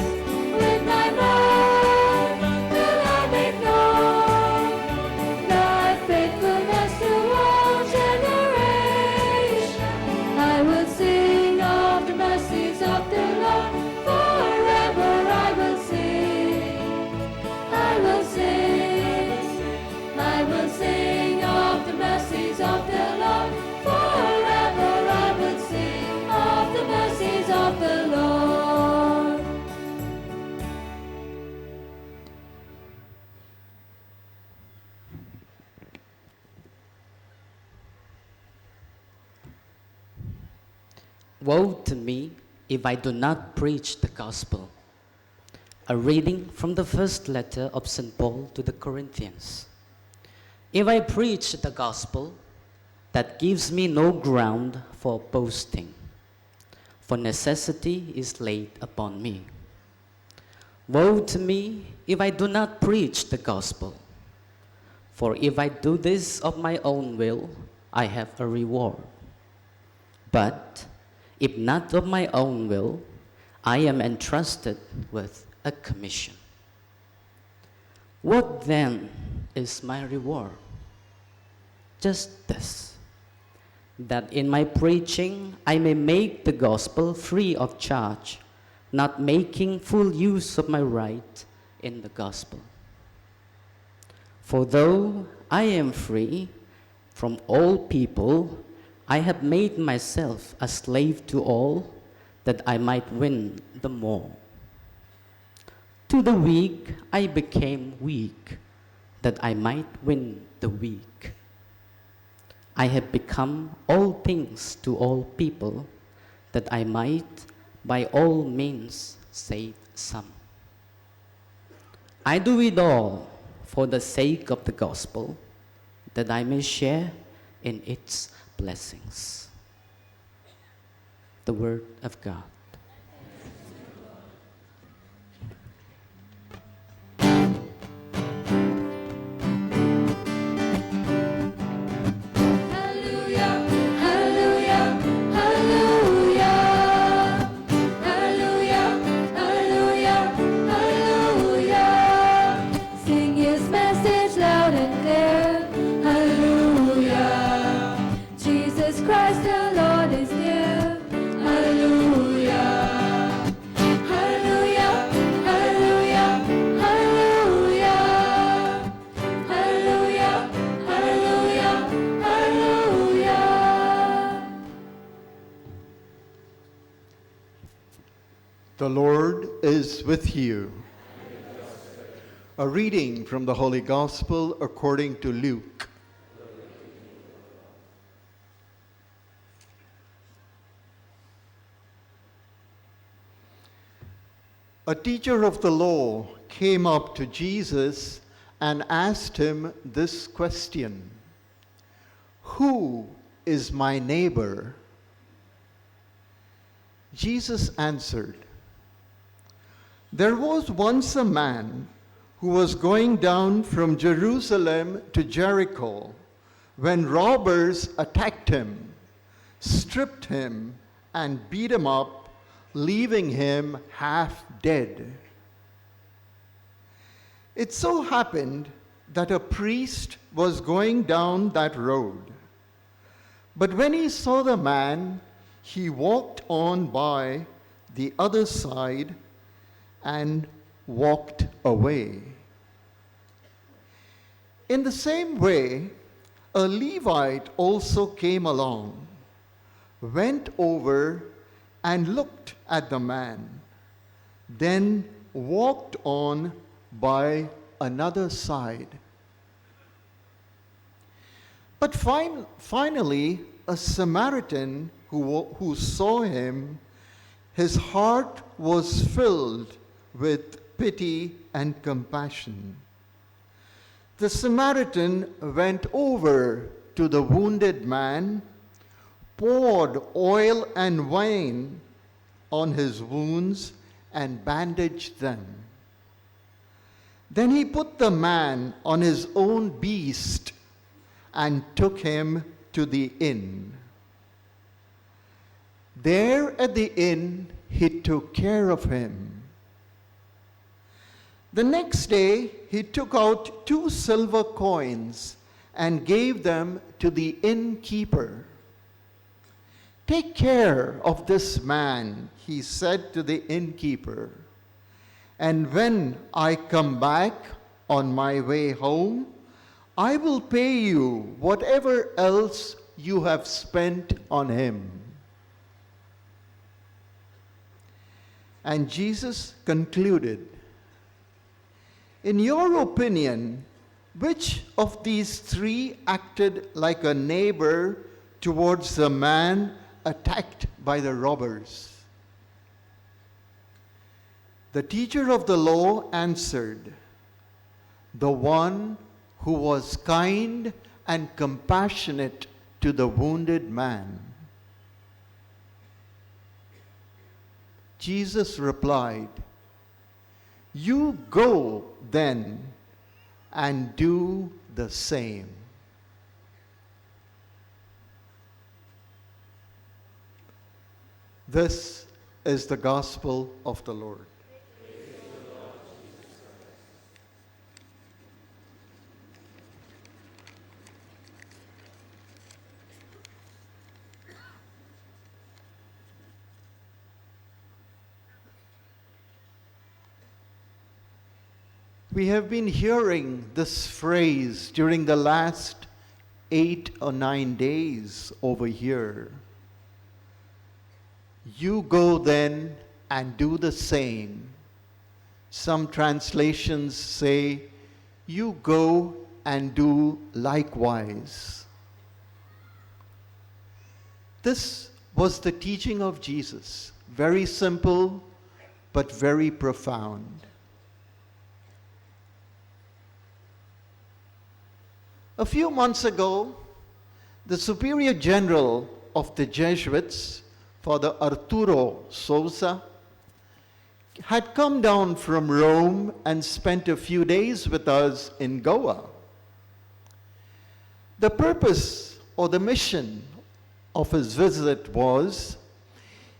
With my mouth will I make known thy faithfulness to all generations. I will sing of the mercies of the Lord. Forever I will sing. I will sing mercies of the Lord. Forever I will sing of the mercies of the Lord. Woe to me if I do not preach the gospel. A reading from the first letter of St. Paul to the Corinthians. If I preach the gospel, that gives me no ground for boasting, for necessity is laid upon me. Woe to me if I do not preach the gospel, for if I do this of my own will, I have a reward. But if not of my own will, I am entrusted with a commission. What then is my reward? Just this, that in my preaching I may make the gospel free of charge, not making full use of my right in the gospel. For though I am free from all people, I have made myself a slave to all, that I might win the more. To the weak I became weak, that I might win the weak. I have become all things to all people, that I might by all means save some. I do it all for the sake of the gospel, that I may share in its blessings. The word of God. The Lord is with you. A reading from the Holy Gospel according to Luke. A teacher of the law came up to Jesus and asked him this question: "Who is my neighbor?" Jesus answered, "There was once a man who was going down from Jerusalem to Jericho when robbers attacked him, stripped him, and beat him up, leaving him half dead. It so happened that a priest was going down that road. But when he saw the man, he walked on by the other side and walked away. In the same way, a Levite also came along, went over and looked at the man, then walked on by another side. But finally, a Samaritan who saw him, his heart was filled with pity and compassion. The Samaritan went over to the wounded man, poured oil and wine on his wounds, and bandaged them. Then he put the man on his own beast and took him to the inn. There at the inn, he took care of him. The next day, he took out 2 silver coins and gave them to the innkeeper. "Take care of this man," he said to the innkeeper, "and when I come back on my way home, I will pay you whatever else you have spent on him. And Jesus concluded, in your opinion, which of these three acted like a neighbor towards the man attacked by the robbers? The teacher of the law answered, the one who was kind and compassionate to the wounded man. Jesus replied, you go then and do the same. This is the gospel of the Lord. We have been hearing this phrase during the last 8 or 9 days over here. You go then and do the same. Some translations say, you go and do likewise. This was the teaching of Jesus. Very simple, but very profound. A few months ago, the Superior General of the Jesuits, Father Arturo Souza, had come down from Rome and spent a few days with us in Goa. The purpose or the mission of his visit was,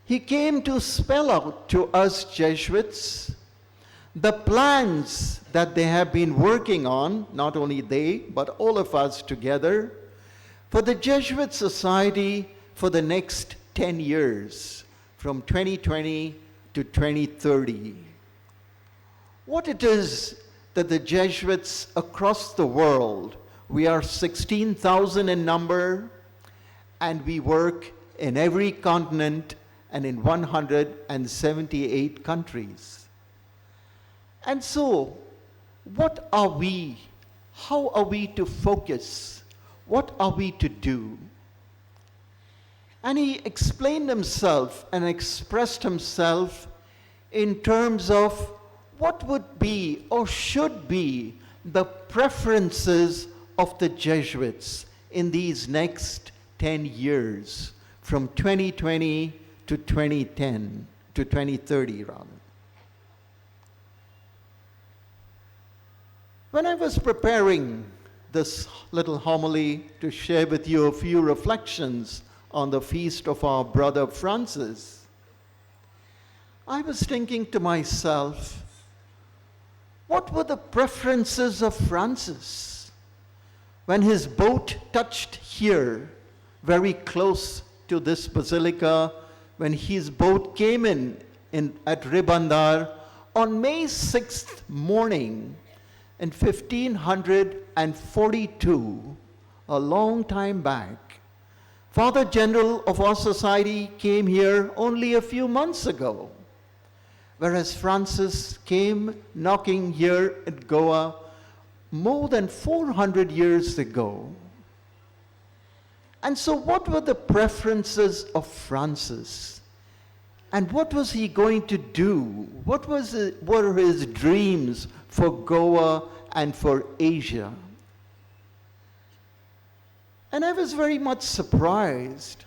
he came to spell out to us Jesuits the plans that they have been working on, not only they, but all of us together, for the Jesuit Society for the next 10 years, from 2020 to 2030. What it is that the Jesuits across the world, we are 16,000 in number, and we work in every continent and in 178 countries. And so, what are we? How are we to focus? What are we to do? And he explained himself and expressed himself in terms of what would be or should be the preferences of the Jesuits in these next 10 years, from 2020 to 2010, to 2030 rather. When I was preparing this little homily to share with you a few reflections on the feast of our brother Francis, I was thinking to myself, what were the preferences of Francis when his boat touched here, very close to this basilica, when his boat came in at Ribandar on May 6th morning, in 1542, a long time back. Father General of our society came here only a few months ago, whereas Francis came knocking here at Goa more than 400 years ago. And so what were the preferences of Francis? And what was he going to do? What were his dreams for Goa and for Asia? And I was very much surprised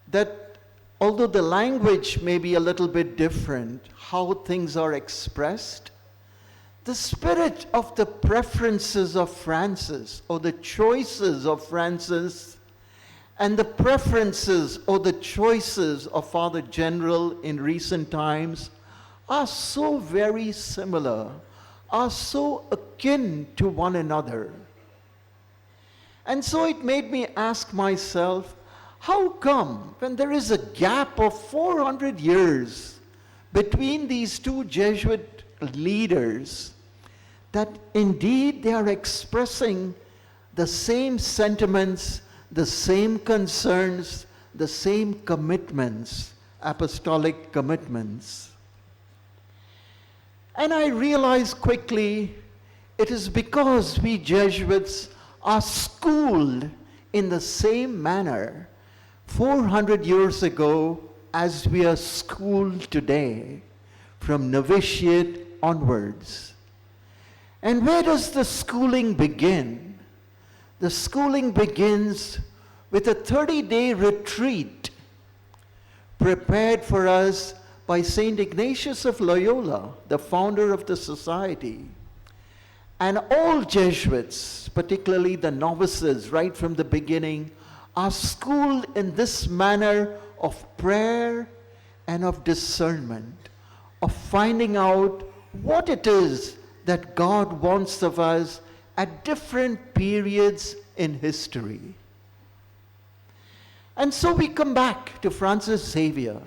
that although the language may be a little bit different, how things are expressed, the spirit of the preferences of Francis, or the choices of Francis, and the preferences or the choices of Father General in recent times are so very similar, are so akin to one another. And so it made me ask myself, how come when there is a gap of 400 years between these two Jesuit leaders, that indeed they are expressing the same sentiments, the same concerns, the same commitments, apostolic commitments. And I realized quickly it is because we Jesuits are schooled in the same manner 400 years ago as we are schooled today, from novitiate onwards. And where does the schooling begin? The schooling begins with a 30-day retreat prepared for us by St. Ignatius of Loyola, the founder of the society. And all Jesuits, particularly the novices right from the beginning, are schooled in this manner of prayer and of discernment, of finding out what it is that God wants of us at different periods in history. And so we come back to Francis Xavier,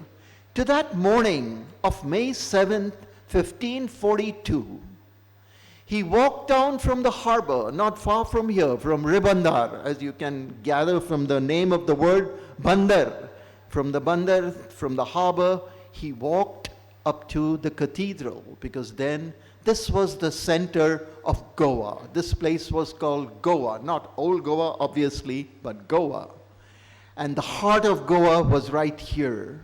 to that morning of May 7th, 1542. He walked down from the harbor, not far from here, from Ribandar, as you can gather from the name of the word, Bandar. From the harbor, he walked up to the cathedral, because then this was the center of Goa. This place was called Goa, not Old Goa, obviously, but Goa. And the heart of Goa was right here.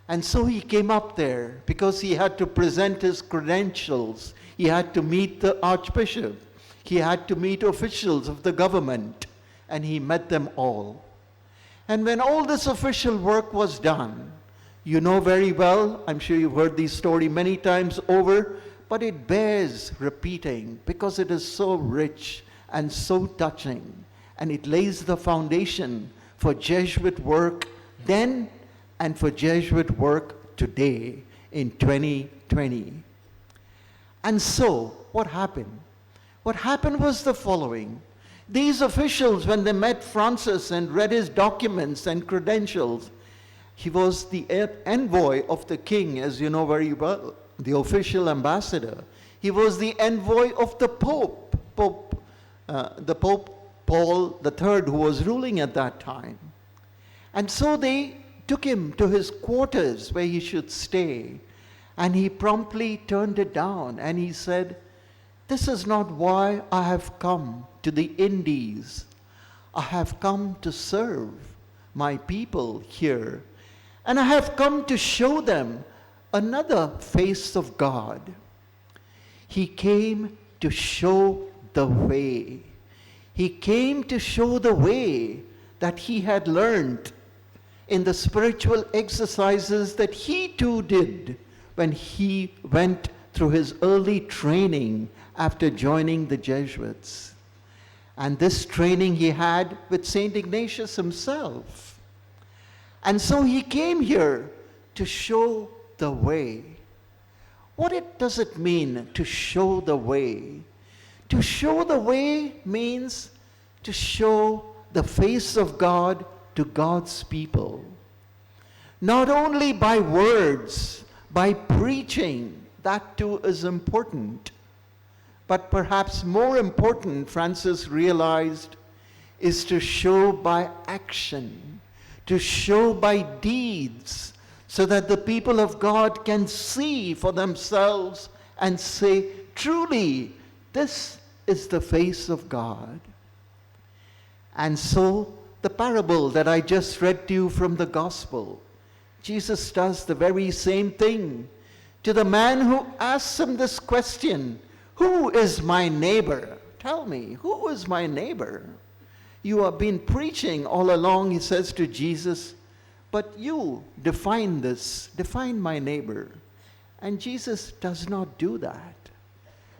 And so he came up there because he had to present his credentials. He had to meet the Archbishop. He had to meet officials of the government. And he met them all. And when all this official work was done, you know very well, I'm sure you've heard this story many times over, but it bears repeating because it is so rich and so touching. And it lays the foundation for Jesuit work then and for Jesuit work today in 2020. And so, what happened? What happened was the following. These officials, when they met Francis and read his documents and credentials, he was the envoy of the king, as you know very well, the official ambassador. He was the envoy of the Pope, the Pope Paul III, who was ruling at that time. And so they took him to his quarters where he should stay. And he promptly turned it down and he said, "This is not why I have come to the Indies. I have come to serve my people here. And I have come to show them another face of God." He came to show the way. He came to show the way that he had learned in the spiritual exercises that he too did when he went through his early training after joining the Jesuits. And this training he had with St. Ignatius himself. And so he came here to show the way. What does it mean to show the way? To show the way means to show the face of God to God's people. Not only by words, by preaching, that too is important. But perhaps more important, Francis realized, is to show by action, to show by deeds, so that the people of God can see for themselves and say, truly, this is the face of God. And so, the parable that I just read to you from the gospel, Jesus does the very same thing to the man who asks him this question, "Who is my neighbor? Tell me, who is my neighbor?" You have been preaching all along, he says to Jesus, but you define this, define my neighbor. And Jesus does not do that.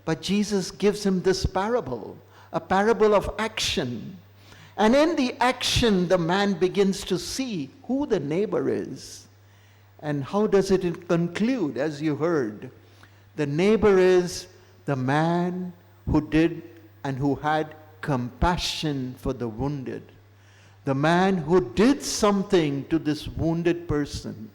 But Jesus gives him this parable, a parable of action. And in the action, the man begins to see who the neighbor is. And how does it conclude, as you heard? The neighbor is the man who did and who had compassion for the wounded. The man who did something to this wounded person.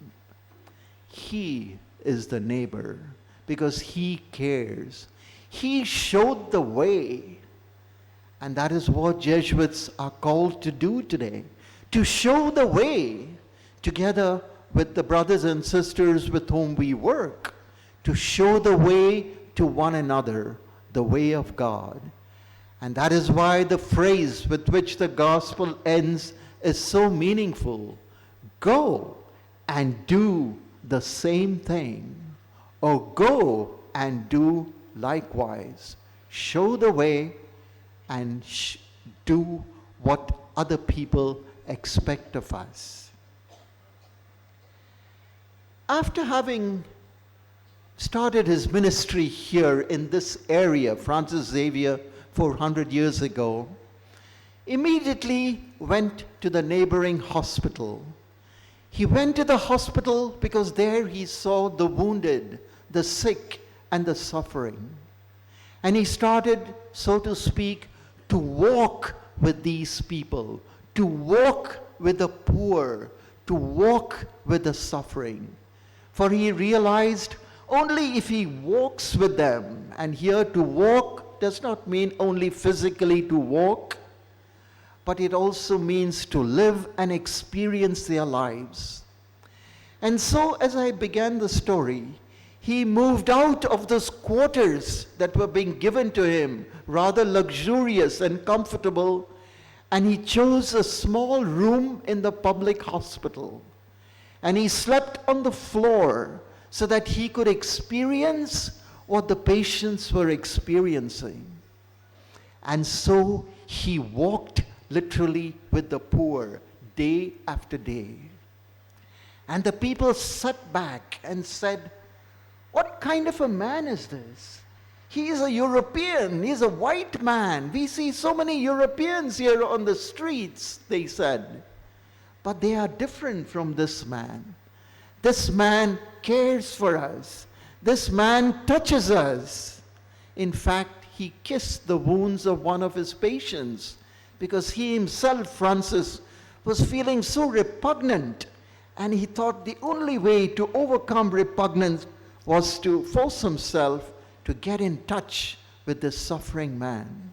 He is the neighbor because he cares. He showed the way. And that is what Jesuits are called to do today, to show the way together with the brothers and sisters with whom we work, to show the way to one another, the way of God. And that is why the phrase with which the gospel ends is so meaningful. Go and do the same thing, or go and do likewise. Show the way and do what other people expect of us. After having started his ministry here in this area, Francis Xavier, 400 years ago, immediately went to the neighboring hospital. He went to the hospital because there he saw the wounded, the sick, and the suffering. And he started, so to speak, to walk with these people, to walk with the poor, to walk with the suffering. For he realized only if he walks with them, and here to walk does not mean only physically to walk, but it also means to live and experience their lives. And so as I began the story, he moved out of those quarters that were being given to him, rather luxurious and comfortable, and he chose a small room in the public hospital. And he slept on the floor so that he could experience what the patients were experiencing. And so he walked literally with the poor day after day. And the people sat back and said, "What kind of a man is this? He is a European, he's a white man. We see so many Europeans here on the streets," they said. "But they are different from this man. This man cares for us. This man touches us." In fact, he kissed the wounds of one of his patients because he himself, Francis, was feeling so repugnant, and he thought the only way to overcome repugnance was to force himself to get in touch with this suffering man.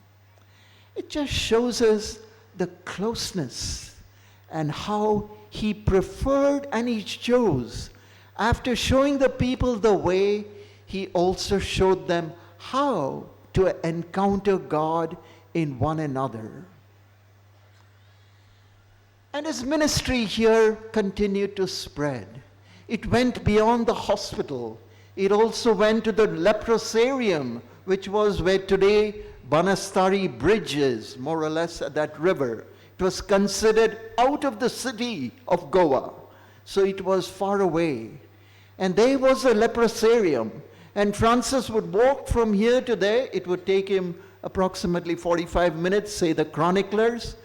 It just shows us the closeness and how he preferred and he chose. After showing the people the way, he also showed them how to encounter God in one another. And his ministry here continued to spread. It went beyond the hospital. It also went to the leprosarium, which was where today Banastari Bridge is, more or less at that river. It was considered out of the city of Goa, so it was far away. And there was a leprosarium, and Francis would walk from here to there. It would take him approximately 45 minutes, say the chroniclers,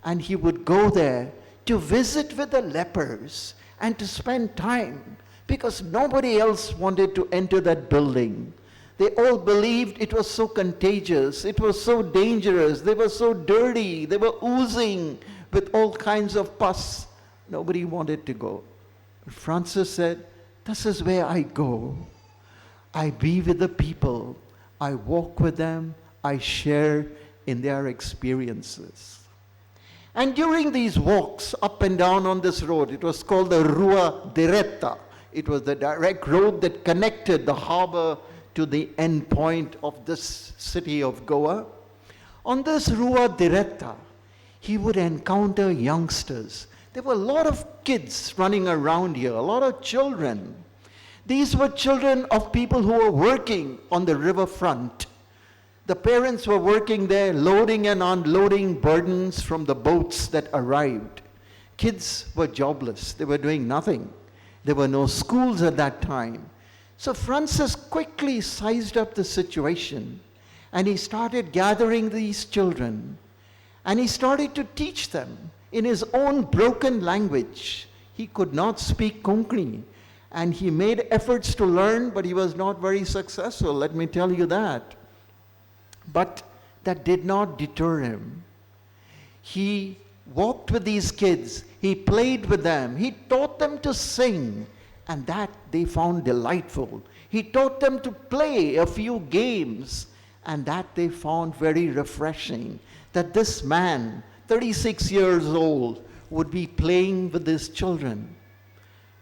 and he would go there to visit with the lepers and to spend time, because nobody else wanted to enter that building. They all believed it was so contagious, it was so dangerous, they were so dirty, they were oozing with all kinds of pus. Nobody wanted to go. But Francis said, "This is where I go. I be with the people, I walk with them, I share in their experiences." And during these walks up and down on this road, it was called the Rua Diretta. It was the direct road that connected the harbor to the end point of this city of Goa. On this Rua Diretta, he would encounter youngsters. There were a lot of kids running around here, a lot of children. These were children of people who were working on the riverfront. The parents were working there, loading and unloading burdens from the boats that arrived. Kids were jobless. They were doing nothing. There were no schools at that time. So Francis quickly sized up the situation, and he started gathering these children, and he started to teach them in his own broken language. He could not speak Konkani, and he made efforts to learn, but he was not very successful, let me tell you that. But that did not deter him. He walked with these kids, he played with them, he taught them to sing, and that they found delightful. He taught them to play a few games, and that they found very refreshing. that this man, 36 years old, would be playing with his children.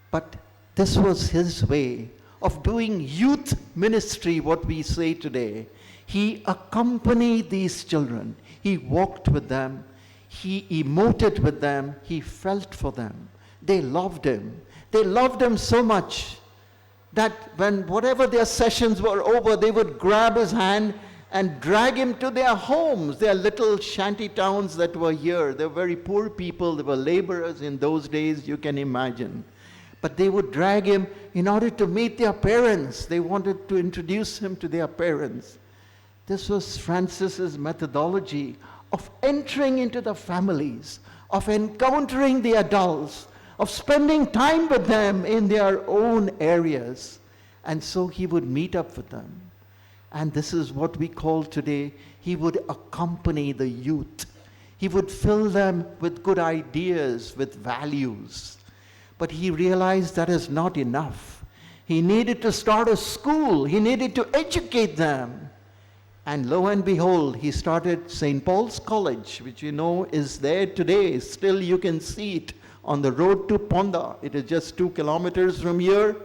But this was his way of doing youth ministry, what we say today. He accompanied these children. He walked with them. He emoted with them. He felt for them. They loved him. They loved him so much that when whatever their sessions were over, they would grab his hand and drag him to their homes, their little shanty towns that were here. They were very poor people. They were laborers in those days, you can imagine. But they would drag him in order to meet their parents. They wanted to introduce him to their parents. This was Francis's methodology of entering into the families, of encountering the adults, of spending time with them in their own areas. And so he would meet up with them. And this is what we call today, he would accompany the youth. He would fill them with good ideas, with values. But he realized that is not enough. He needed to start a school. He needed to educate them. And lo and behold, he started St. Paul's College, which you know is there today. Still you can see it on the road to Ponda. It is just 2 kilometers from here.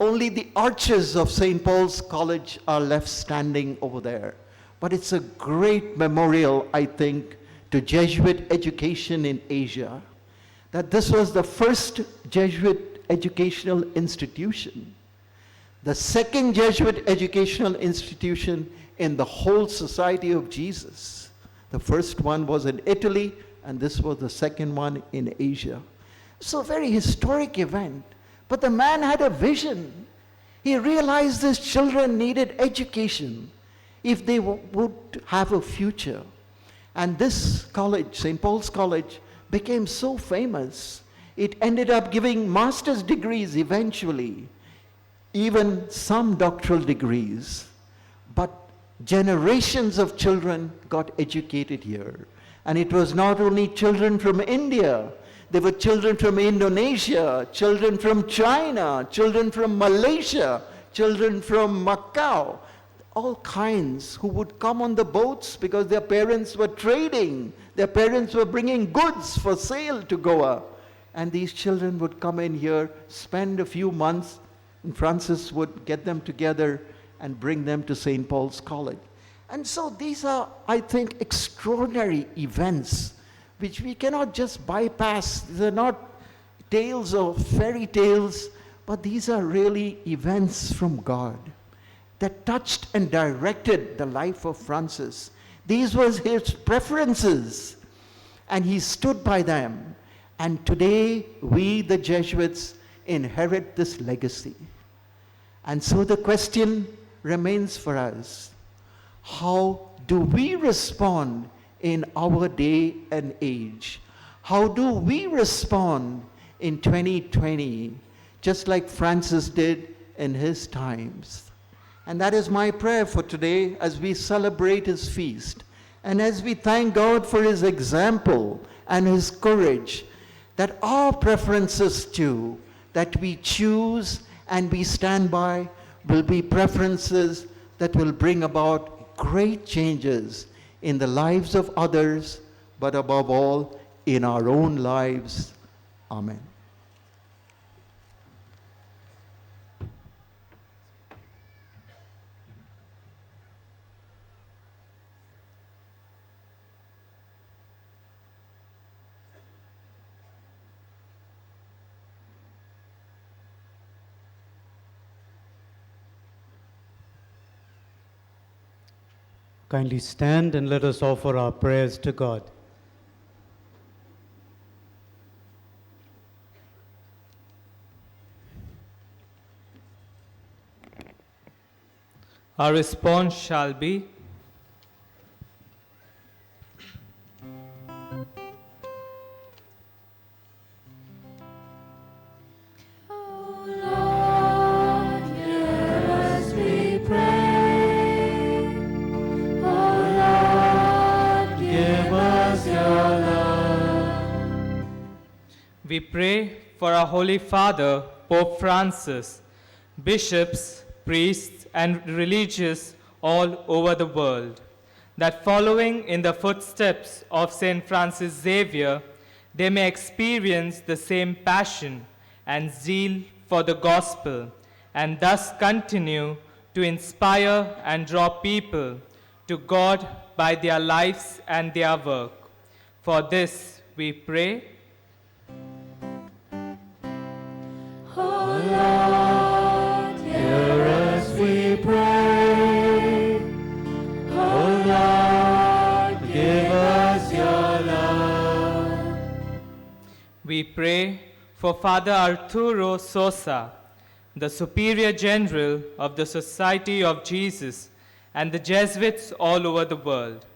Only the arches of St. Paul's College are left standing over there. But it's a great memorial, I think, to Jesuit education in Asia. That this was the first Jesuit educational institution. The second Jesuit educational institution in the whole Society of Jesus. The first one was in Italy, and this was the second one in Asia. So a very historic event. But the man had a vision. He realized his children needed education if they would have a future. And this college, St. Paul's College, became so famous. It ended up giving master's degrees eventually, even some doctoral degrees. But generations of children got educated here. And it was not only children from India. There were children from Indonesia, children from China, children from Malaysia, children from Macau, all kinds who would come on the boats because their parents were trading. Their parents were bringing goods for sale to Goa. And these children would come in here, spend a few months, and Francis would get them together and bring them to St. Paul's College. And so these are, I think, extraordinary events which we cannot just bypass. These are not tales or fairy tales, but these are really events from God that touched and directed the life of Francis. These were his preferences, and he stood by them. And today, we, the Jesuits, inherit this legacy. And so the question remains for us, how do we respond in our day and age? How do we respond in 2020, just like Francis did in his times? And that is my prayer for today as we celebrate his feast. And as we thank God for his example and his courage, that our preferences too, that we choose and we stand by, will be preferences that will bring about great changes in the lives of others, but above all, in our own lives. Amen. Kindly stand and let us offer our prayers to God. Our response shall be, we pray for our Holy Father, Pope Francis, bishops, priests, and religious all over the world, that following in the footsteps of St. Francis Xavier, they may experience the same passion and zeal for the gospel, and thus continue to inspire and draw people to God by their lives and their work. For this we pray. O Lord, hear us, we pray. O Lord, give us your love. We pray for Father Arturo Sosa, the Superior General of the Society of Jesus and the Jesuits all over the world,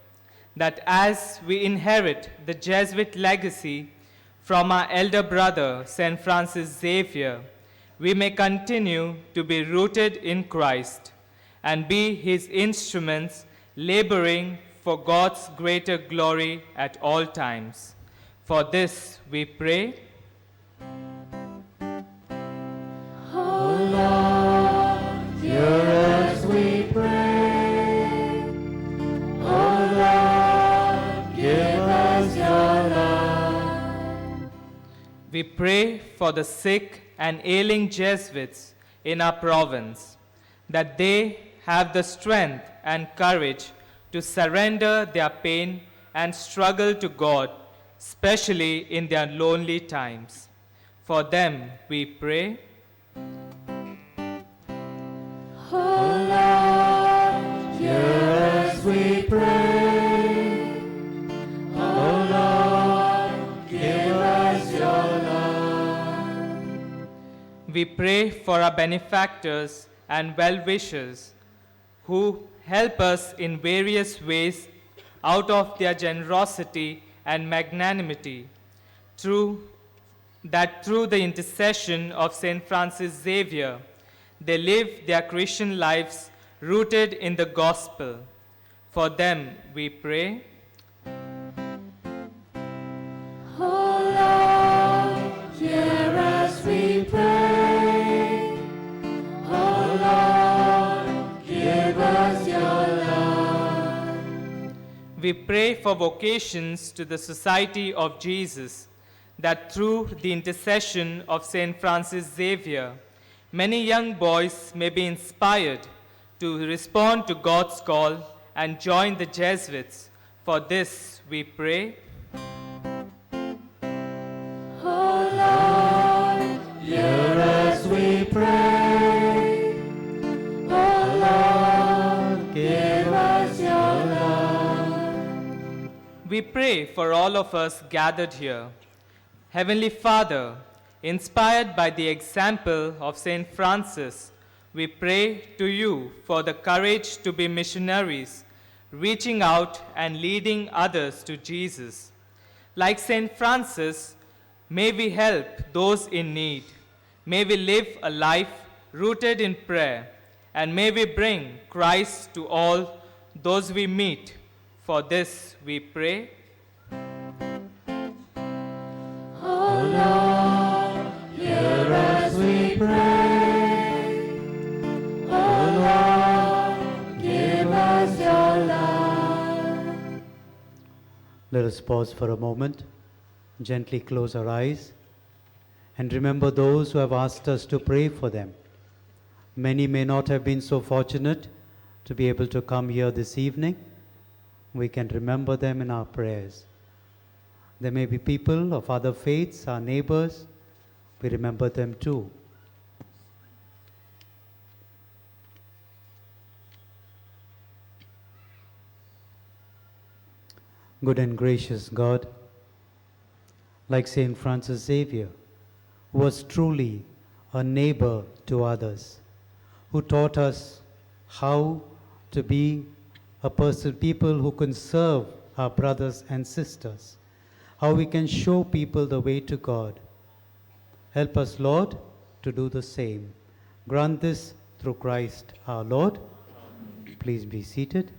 that as we inherit the Jesuit legacy from our elder brother, St. Francis Xavier, we may continue to be rooted in Christ and be his instruments laboring for God's greater glory at all times. For this we pray. O Lord, hear us, we pray. O Lord, give us your love. We pray for the sick and ailing Jesuits in our province, that they have the strength and courage to surrender their pain and struggle to God, especially in their lonely times. For them we pray. O Lord, hear us, we pray. O Lord, give us your love. We pray for our benefactors and well-wishers who help us in various ways out of their generosity and magnanimity, through the intercession of St. Francis Xavier, they live their Christian lives rooted in the gospel. For them we pray. O Lord, hear us, we pray. O Lord, give us your love. We pray for vocations to the Society of Jesus, that through the intercession of St. Francis Xavier, many young boys may be inspired to respond to God's call and join the Jesuits. For this we pray. O Lord, hear us, we pray. O Lord, give us your love. We pray for all of us gathered here. Heavenly Father, inspired by the example of St. Francis, we pray to you for the courage to be missionaries, reaching out and leading others to Jesus. Like St. Francis, may we help those in need. May we live a life rooted in prayer, and may we bring Christ to all those we meet. For this we pray. O Lord, hear us, we pray. O Lord, give us your love. Let us pause for a moment, gently close our eyes, and remember those who have asked us to pray for them. Many may not have been so fortunate to be able to come here this evening. We can remember them in our prayers. There may be people of other faiths, our neighbors. We remember them too. Good and gracious God, like St. Francis Xavier, who was truly a neighbor to others, who taught us how to be people who can serve our brothers and sisters, how we can show people the way to God. Help us, Lord, to do the same. Grant this through Christ our Lord. Please be seated.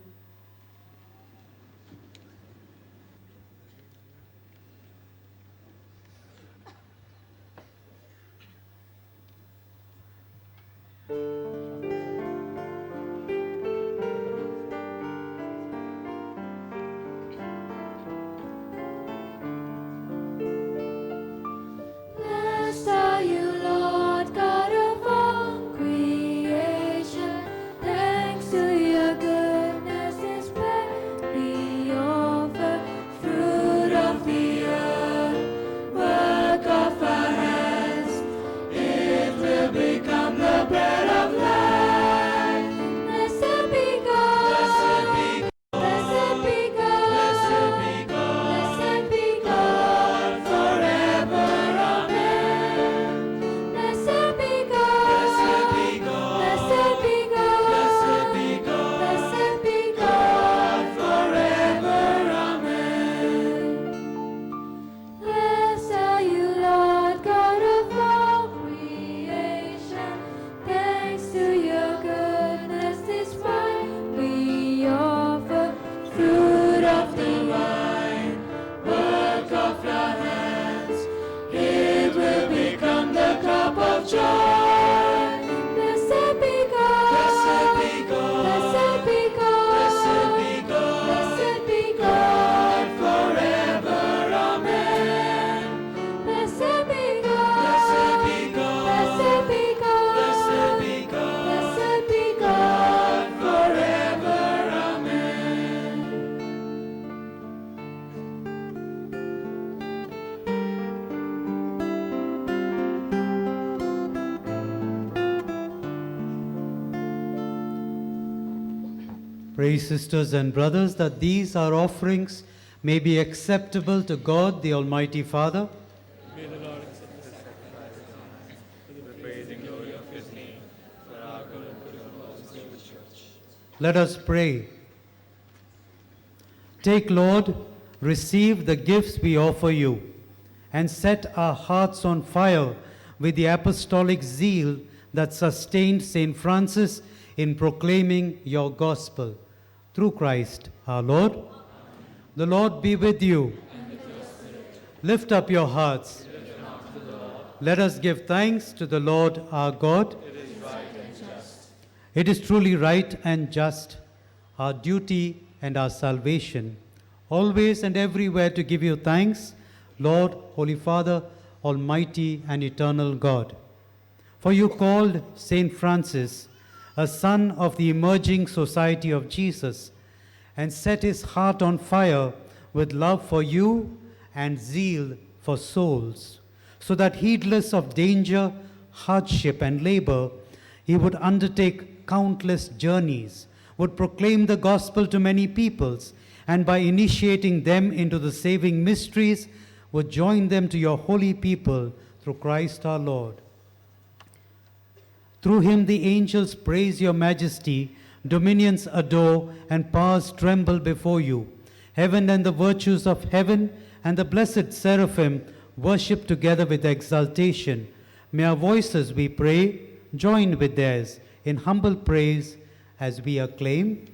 Pray, sisters and brothers, that these our offerings may be acceptable to God, the Almighty Father. May the Lord accept this sacrifice for the praise and glory of his name, for our good and good of all his holy church. Let us pray. Take, Lord, receive the gifts we offer you, and set our hearts on fire with the apostolic zeal that sustained St. Francis in proclaiming your gospel. Through Christ our Lord. Amen. The Lord be with you. And with your spirit. Lift up your hearts. Let us give thanks to the Lord our God. It is right and just. It is truly right and just, our duty and our salvation, always and everywhere to give you thanks, Lord, Holy Father, Almighty and eternal God. For you called St. Francis a son of the emerging society of Jesus, and set his heart on fire with love for you and zeal for souls, so that heedless of danger, hardship and labor, he would undertake countless journeys, would proclaim the gospel to many peoples, and by initiating them into the saving mysteries, would join them to your holy people through Christ our Lord. Through him the angels praise your majesty, dominions adore, and powers tremble before you. Heaven and the virtues of heaven and the blessed seraphim worship together with exultation. May our voices, we pray, join with theirs in humble praise as we acclaim.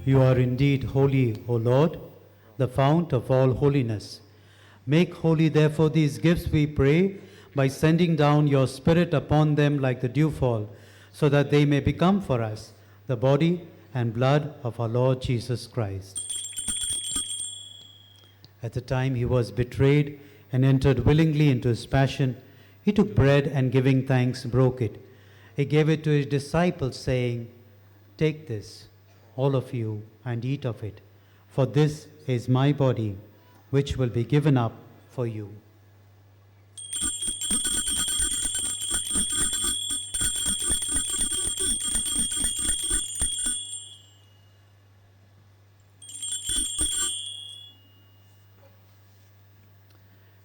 You are indeed holy, O Lord, the fount of all holiness. Make holy, therefore, these gifts, we pray, by sending down your Spirit upon them like the dewfall, so that they may become for us the body and blood of our Lord Jesus Christ. At the time he was betrayed and entered willingly into his passion, he took bread and giving thanks, broke it. He gave it to his disciples, saying, "Take this, all of you, and eat of it, for this is my body, which will be given up for you."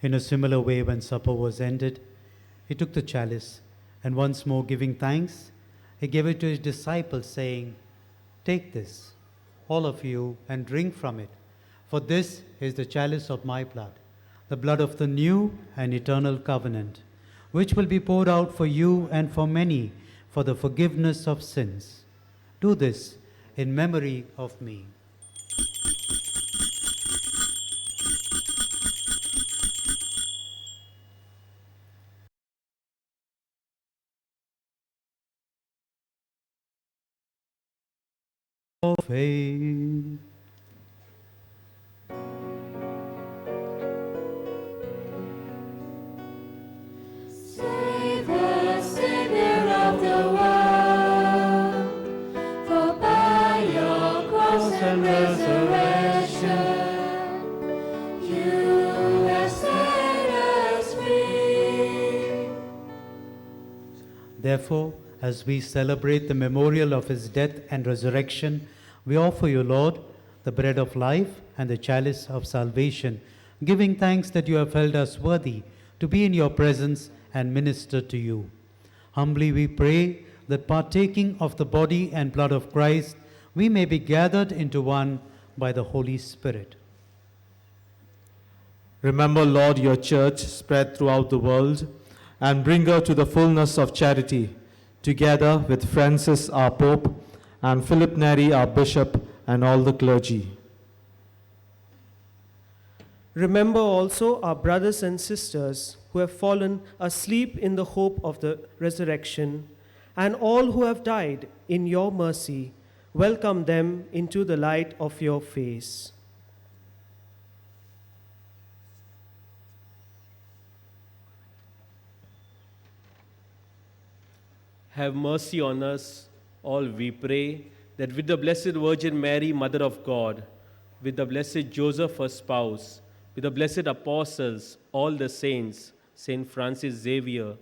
In a similar way, when supper was ended, he took the chalice, and once more giving thanks, he gave it to his disciples, saying, "Take this, all of you, and drink from it, for this is the chalice of my blood, the blood of the new and eternal covenant, which will be poured out for you and for many for the forgiveness of sins. Do this in memory of me." Of faith. Save us, Savior of the world, for by your cross and resurrection, you have set us free. Therefore, As we celebrate the memorial of his death and resurrection, we offer you, Lord, the bread of life and the chalice of salvation, giving thanks that you have held us worthy to be in your presence and minister to you. Humbly we pray that partaking of the body and blood of Christ, we may be gathered into one by the Holy Spirit. Remember, Lord, your church spread throughout the world and bring her to the fullness of charity, together with Francis, our Pope, and Philip Neri, our Bishop, and all the clergy. Remember also our brothers and sisters who have fallen asleep in the hope of the resurrection, and all who have died in your mercy. Welcome them into the light of your face. Have mercy on us all, we pray, that with the Blessed Virgin Mary, Mother of God, with the Blessed Joseph, her spouse, with the blessed apostles, all the saints, Saint Francis Xavier,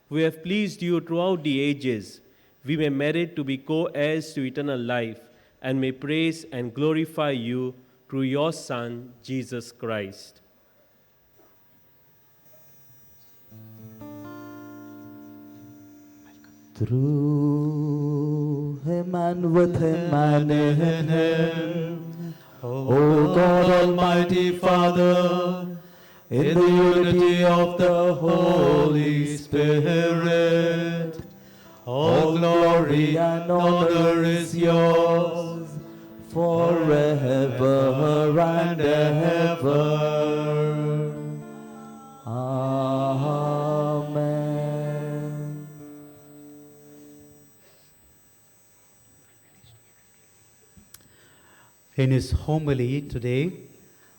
who have pleased you throughout the ages, we may merit to be co-heirs to eternal life and may praise and glorify you through your Son, Jesus Christ. Through him and with him and in him, O God Almighty Father, in the unity of the Holy Spirit, all glory and honor is yours forever and ever. Amen. In his homily today,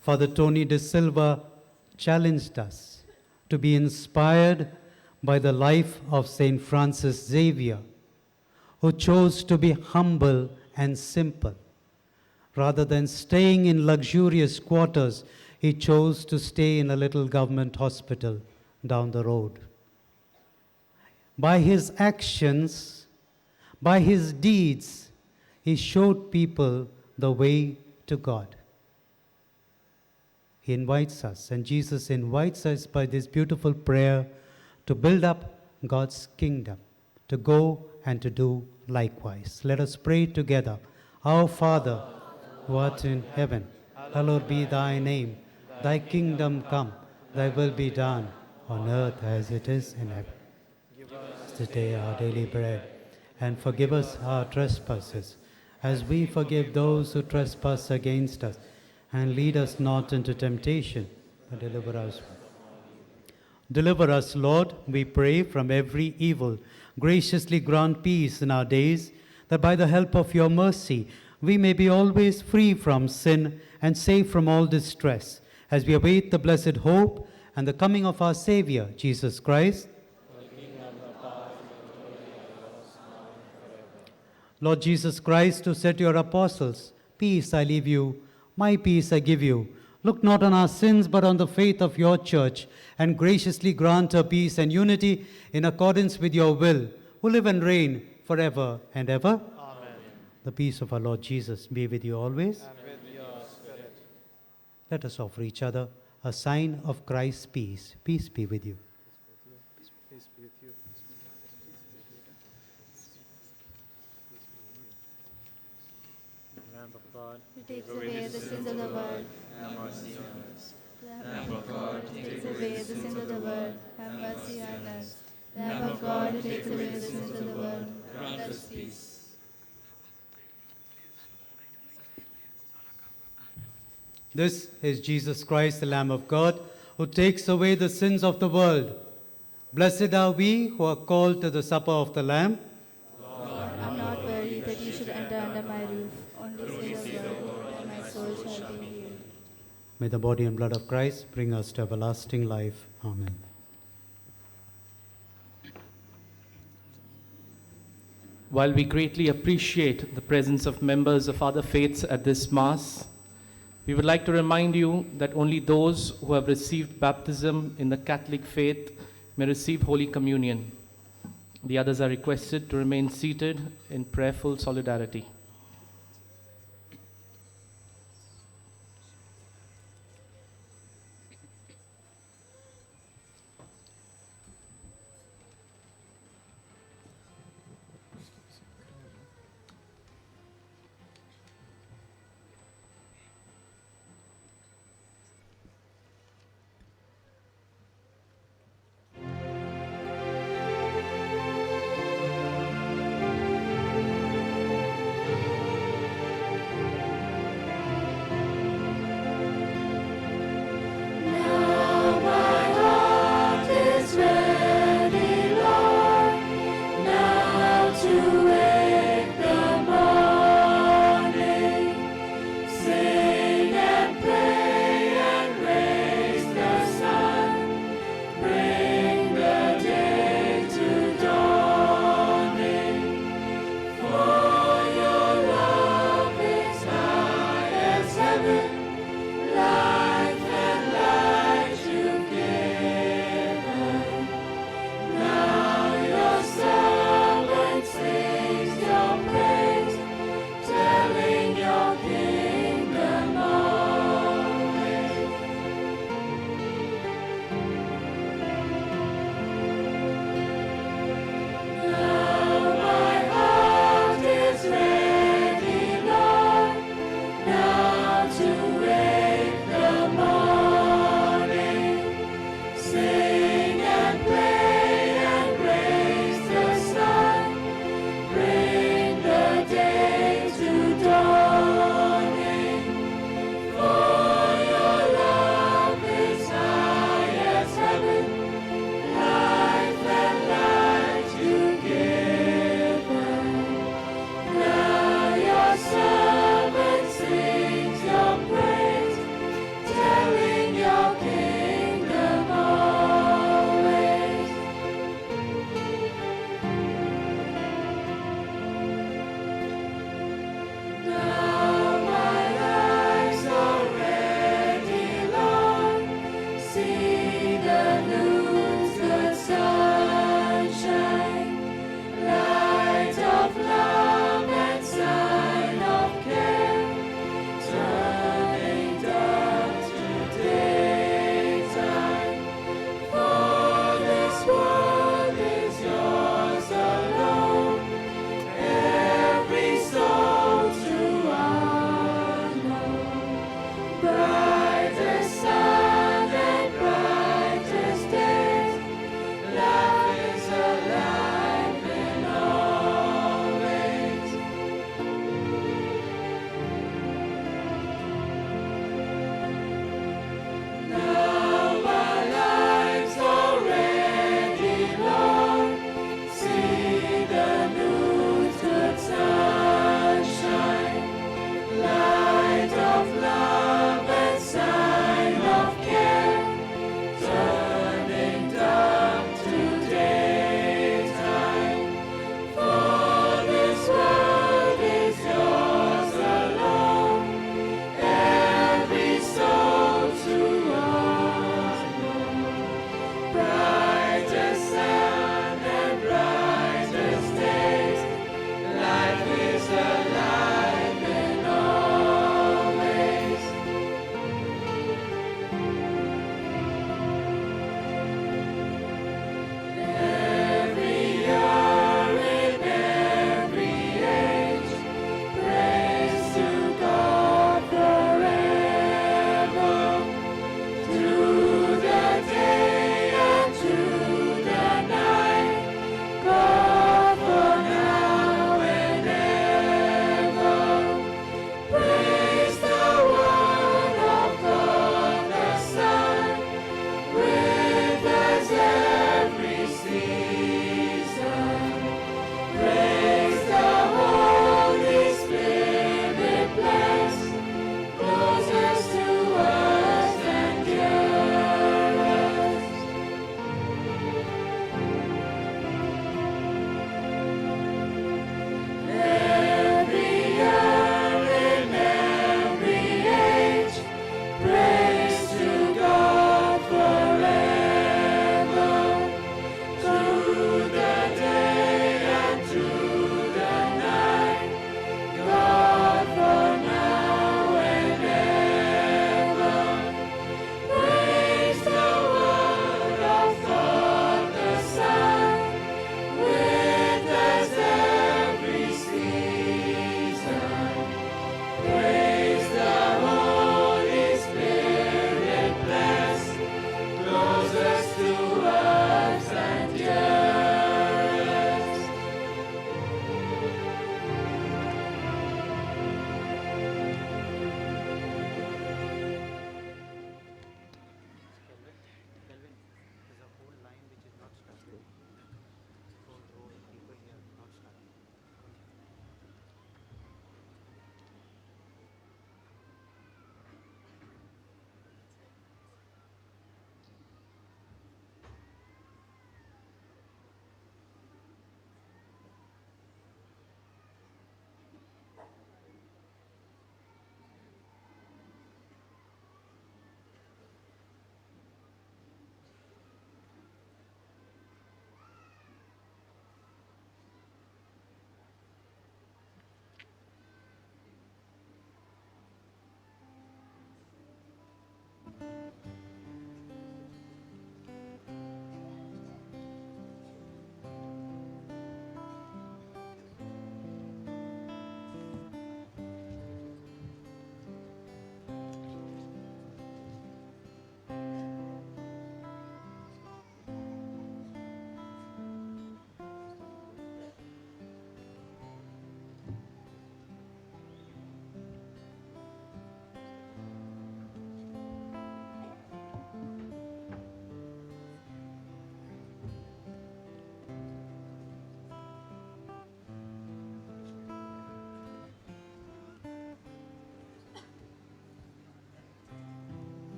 Father Tony De Silva challenged us to be inspired by the life of Saint Francis Xavier, who chose to be humble and simple. Rather than staying in luxurious quarters, he chose to stay in a little government hospital down the road. By his actions, by his deeds, he showed people the way to God. He invites us, and Jesus invites us by this beautiful prayer to build up God's kingdom, to go and to do likewise. Let us pray together. Our Father, who art in heaven, hallowed be thy name. Thy kingdom come, thy will be done, on earth as it is in heaven. Give us today our daily bread, and forgive us our trespasses, as we forgive those who trespass against us. And lead us not into temptation, but deliver us. Deliver us, Lord, we pray, from every evil. Graciously grant peace in our days, that by the help of your mercy we may be always free from sin and safe from all distress, as we await the blessed hope and the coming of our Savior, Jesus Christ. Lord Jesus Christ, who said to your apostles, "Peace I leave you, my peace I give you," look not on our sins, but on the faith of your church, and graciously grant her peace and unity in accordance with your will, who live and reign forever and ever. Amen. The peace of our Lord Jesus be with you always. And with your spirit. Let us offer each other a sign of Christ's peace. Peace be with you. Peace be with you. Lamb of God, who takes away the sins of the world, have mercy on us. Lamb of God, who takes away the sins of the world, have mercy on us. Lamb of God, who takes away the sins of the world, grant us peace. This is Jesus Christ, the Lamb of God, who takes away the sins of the world. Blessed are we who are called to the supper of the Lamb. Lord, I am not worthy that you should enter under my roof. Only say the word, and my soul shall be healed. May the body and blood of Christ bring us to everlasting life. Amen. While we greatly appreciate the presence of members of other faiths at this Mass, we would like to remind you that only those who have received baptism in the Catholic faith may receive Holy Communion. The others are requested to remain seated in prayerful solidarity.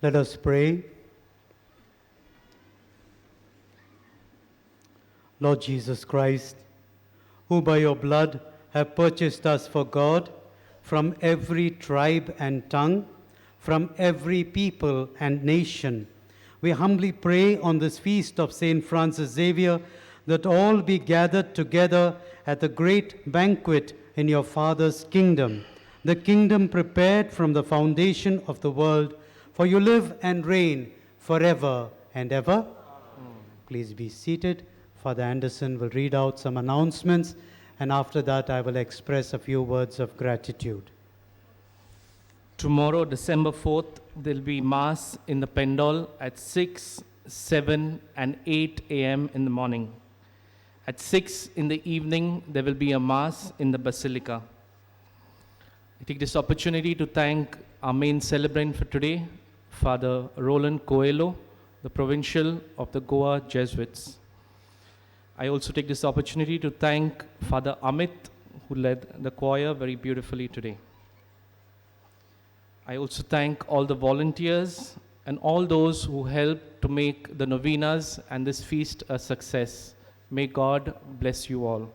Let us pray. Lord Jesus Christ, who by your blood have purchased us for God from every tribe and tongue, from every people and nation, we humbly pray on this feast of St. Francis Xavier that all be gathered together at the great banquet in your Father's kingdom, the kingdom prepared from the foundation of the world, for you live and reign forever and ever. Please be seated. Father Anderson will read out some announcements, and after that I will express a few words of gratitude. Tomorrow, December 4th, there will be Mass in the Pendol at 6, 7, and 8 a.m. in the morning. At 6 in the evening, there will be a Mass in the Basilica. I take this opportunity to thank our main celebrant for today, Father Roland Coelho, the Provincial of the Goa Jesuits. I also take this opportunity to thank Father Amit, who led the choir very beautifully today. I also thank all the volunteers and all those who helped to make the novenas and this feast a success. May God bless you all.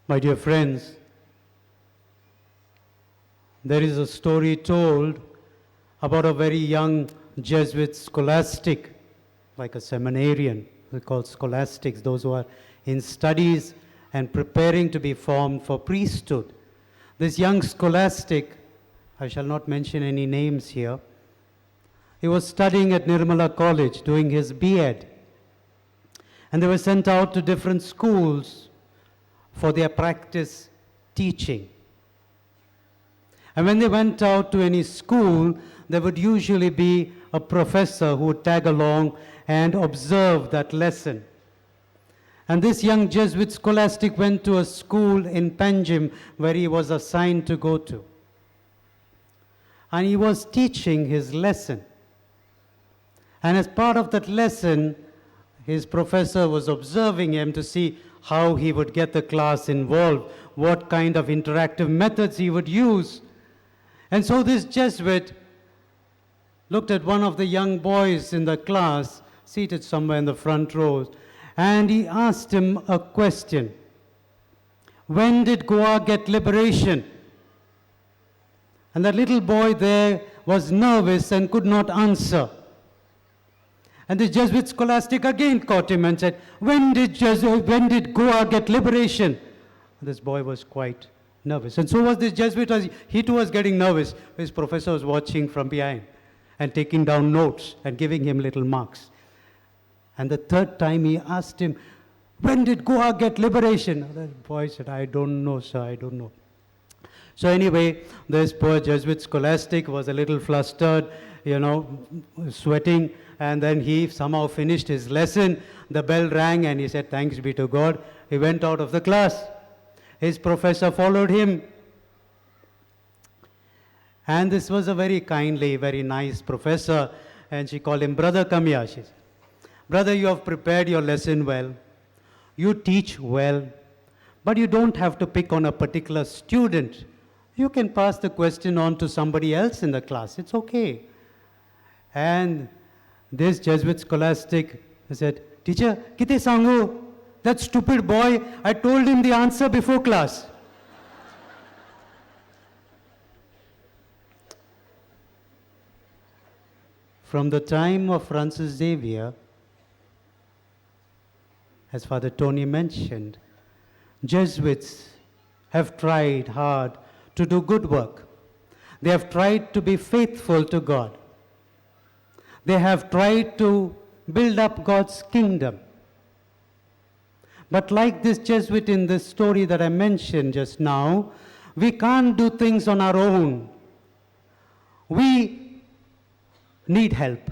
My dear friends, there is a story told about a very young Jesuit scholastic, like a seminarian. They're called scholastics, those who are in studies and preparing to be formed for priesthood. This young scholastic, I shall not mention any names here, he was studying at Nirmala College, doing his B.Ed. And they were sent out to different schools for their practice teaching. And when they went out to any school, there would usually be a professor who would tag along and observe that lesson. And this young Jesuit scholastic went to a school in Panjim where he was assigned to go to. And he was teaching his lesson. And as part of that lesson, his professor was observing him to see how he would get the class involved, what kind of interactive methods he would use. And so this Jesuit looked at one of the young boys in the class, seated somewhere in the front rows, and he asked him a question. When did Goa get liberation? And that little boy there was nervous and could not answer. And the Jesuit scholastic again caught him and said, when did Goa get liberation? And this boy was quite nervous. And so was this Jesuit. He too was getting nervous. His professor was watching from behind and taking down notes and giving him little marks. And the third time he asked him, when did Goa get liberation? And the boy said, I don't know, sir, I don't know. So anyway, this poor Jesuit scholastic was a little flustered, sweating, and then he somehow finished his lesson. The bell rang and he said, thanks be to God. He went out of the class. His professor followed him. And this was a very kindly, very nice professor, and she called him, brother, come here. She said, brother, you have prepared your lesson well. You teach well, but you don't have to pick on a particular student. You can pass the question on to somebody else in the class. It's okay. And this Jesuit scholastic said, teacher, kite sangu? That stupid boy, I told him the answer before class. From the time of Francis Xavier, as Father Tony mentioned, Jesuits have tried hard to do good work. They have tried to be faithful to God. They have tried to build up God's kingdom. But like this Jesuit in this story that I mentioned just now, we can't do things on our own. We need help.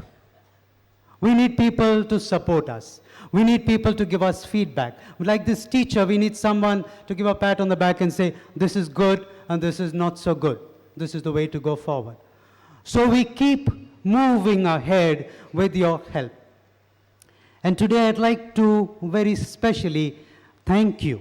We need people to support us. We need people to give us feedback. Like this teacher, we need someone to give a pat on the back and say, this is good and this is not so good. This is the way to go forward. So we keep moving ahead with your help. And today I'd like to very specially thank you.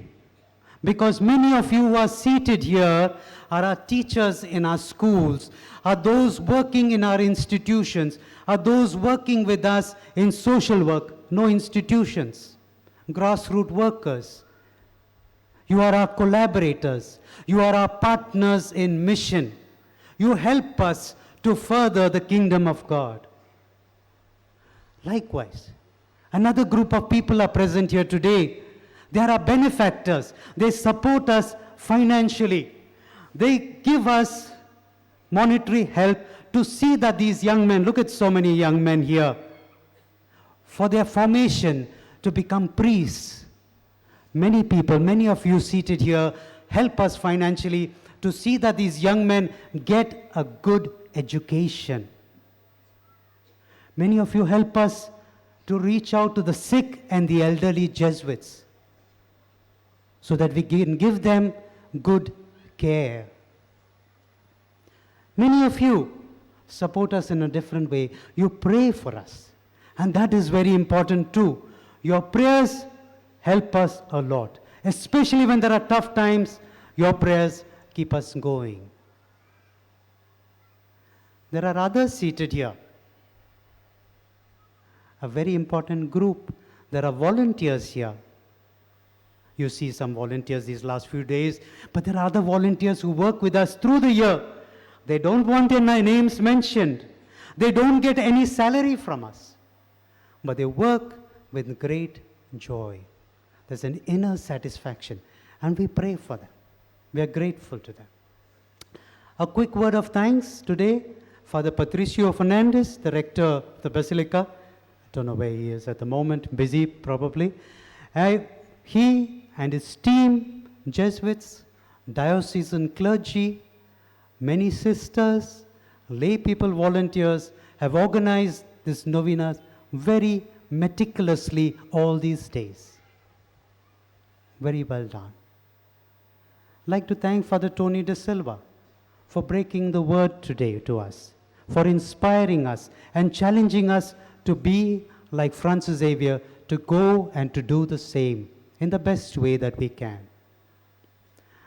Because many of you who are seated here are our teachers in our schools, are those working in our institutions, are those working with us in social work, no institutions, grassroots workers. You are our collaborators. You are our partners in mission. You help us to further the kingdom of God. Likewise, another group of people are present here today. They are our benefactors. They support us financially. They give us monetary help to see that these young men, look at so many young men here, for their formation to become priests. Many people, many of you seated here, help us financially to see that these young men get a good education. Many of you help us to reach out to the sick and the elderly Jesuits so that we can give them good care. Many of you support us in a different way. You pray for us, and that is very important too. Your prayers help us a lot, especially when there are tough times. Your prayers keep us going. There are others seated here. A very important group. There are volunteers here. You see some volunteers these last few days, but there are other volunteers who work with us through the year. They don't want their names mentioned. They don't get any salary from us, but they work with great joy. There's an inner satisfaction, and we pray for them. We are grateful to them. A quick word of thanks today. Father Patricio Fernandez, the rector of the Basilica. I don't know where he is at the moment, busy probably. He and his team, Jesuits, diocesan clergy, many sisters, lay people, volunteers, have organized this novena very meticulously all these days. Very well done. I'd like to thank Father Tony De Silva for breaking the word today to us, for inspiring us and challenging us to be like Francis Xavier, to go and to do the same in the best way that we can.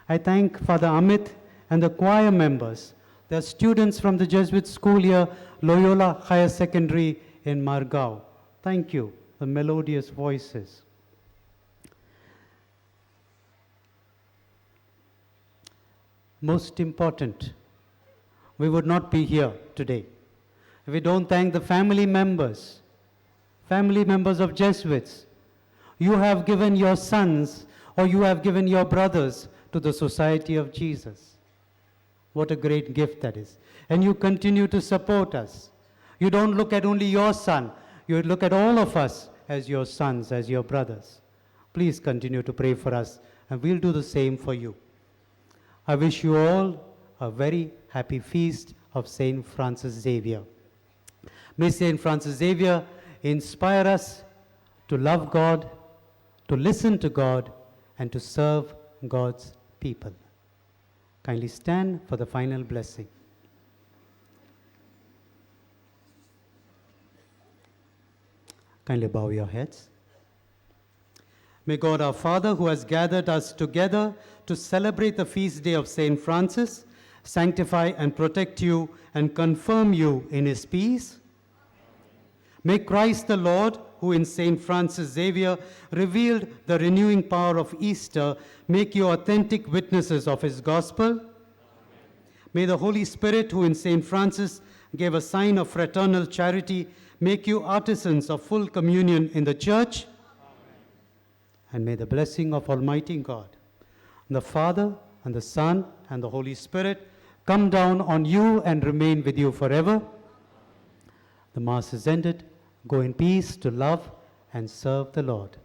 I thank Father Amit and the choir members. They are students from the Jesuit school here, Loyola Higher Secondary in Margao. Thank you, the melodious voices. Most important, we would not be here today if we don't thank the family members of Jesuits. You have given your sons or you have given your brothers to the Society of Jesus. What a great gift that is. And you continue to support us. You don't look at only your son, you look at all of us as your sons, as your brothers. Please continue to pray for us, and we'll do the same for you. I wish you all a very happy feast of Saint Francis Xavier. May Saint Francis Xavier inspire us to love God, to listen to God, and to serve God's people. Kindly stand for the final blessing. Kindly bow your heads. May God our Father, who has gathered us together to celebrate the feast day of Saint Francis, sanctify and protect you and confirm you in his peace. May Christ the Lord, who in Saint Francis Xavier revealed the renewing power of Easter, make you authentic witnesses of his gospel. May the Holy Spirit, who in Saint Francis gave a sign of fraternal charity, make you artisans of full communion in the church. And may the blessing of Almighty God, the Father and the Son and the Holy Spirit come down on you and remain with you forever. The Mass is ended. Go in peace to love and serve the Lord.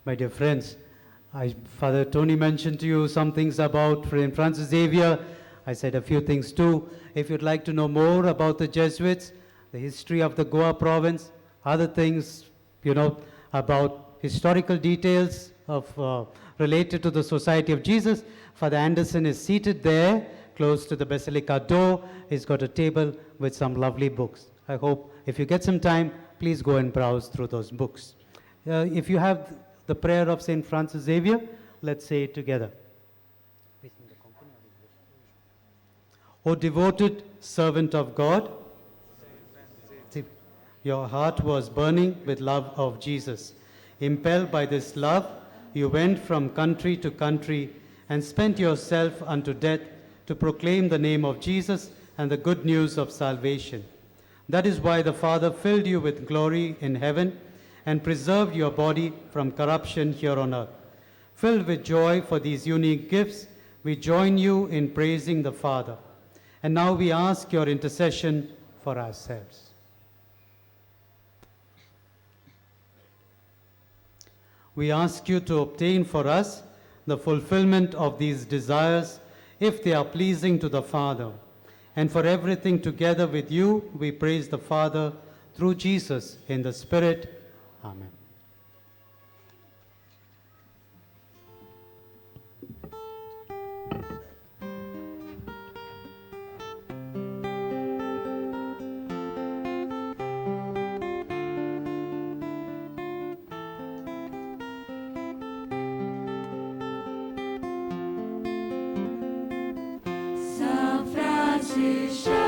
My dear friends, Father Tony mentioned to you some things about Francis Xavier. I said a few things too. If you'd like to know more about the Jesuits, the history of the Goa province, other things, about historical details of related to the Society of Jesus, Father Anderson is seated there, close to the Basilica door. He's got a table with some lovely books. I hope if you get some time, please go and browse through those books. If you have the prayer of St. Francis Xavier, let's say it together. O devoted servant of God, your heart was burning with love of Jesus. Impelled by this love, you went from country to country and spent yourself unto death to proclaim the name of Jesus and the good news of salvation. That is why the Father filled you with glory in heaven and preserved your body from corruption here on earth. Filled with joy for these unique gifts, we join you in praising the Father. And now we ask your intercession for ourselves. We ask you to obtain for us the fulfillment of these desires if they are pleasing to the Father. And for everything together with you, we praise the Father through Jesus in the Spirit. Amen. San Francisco.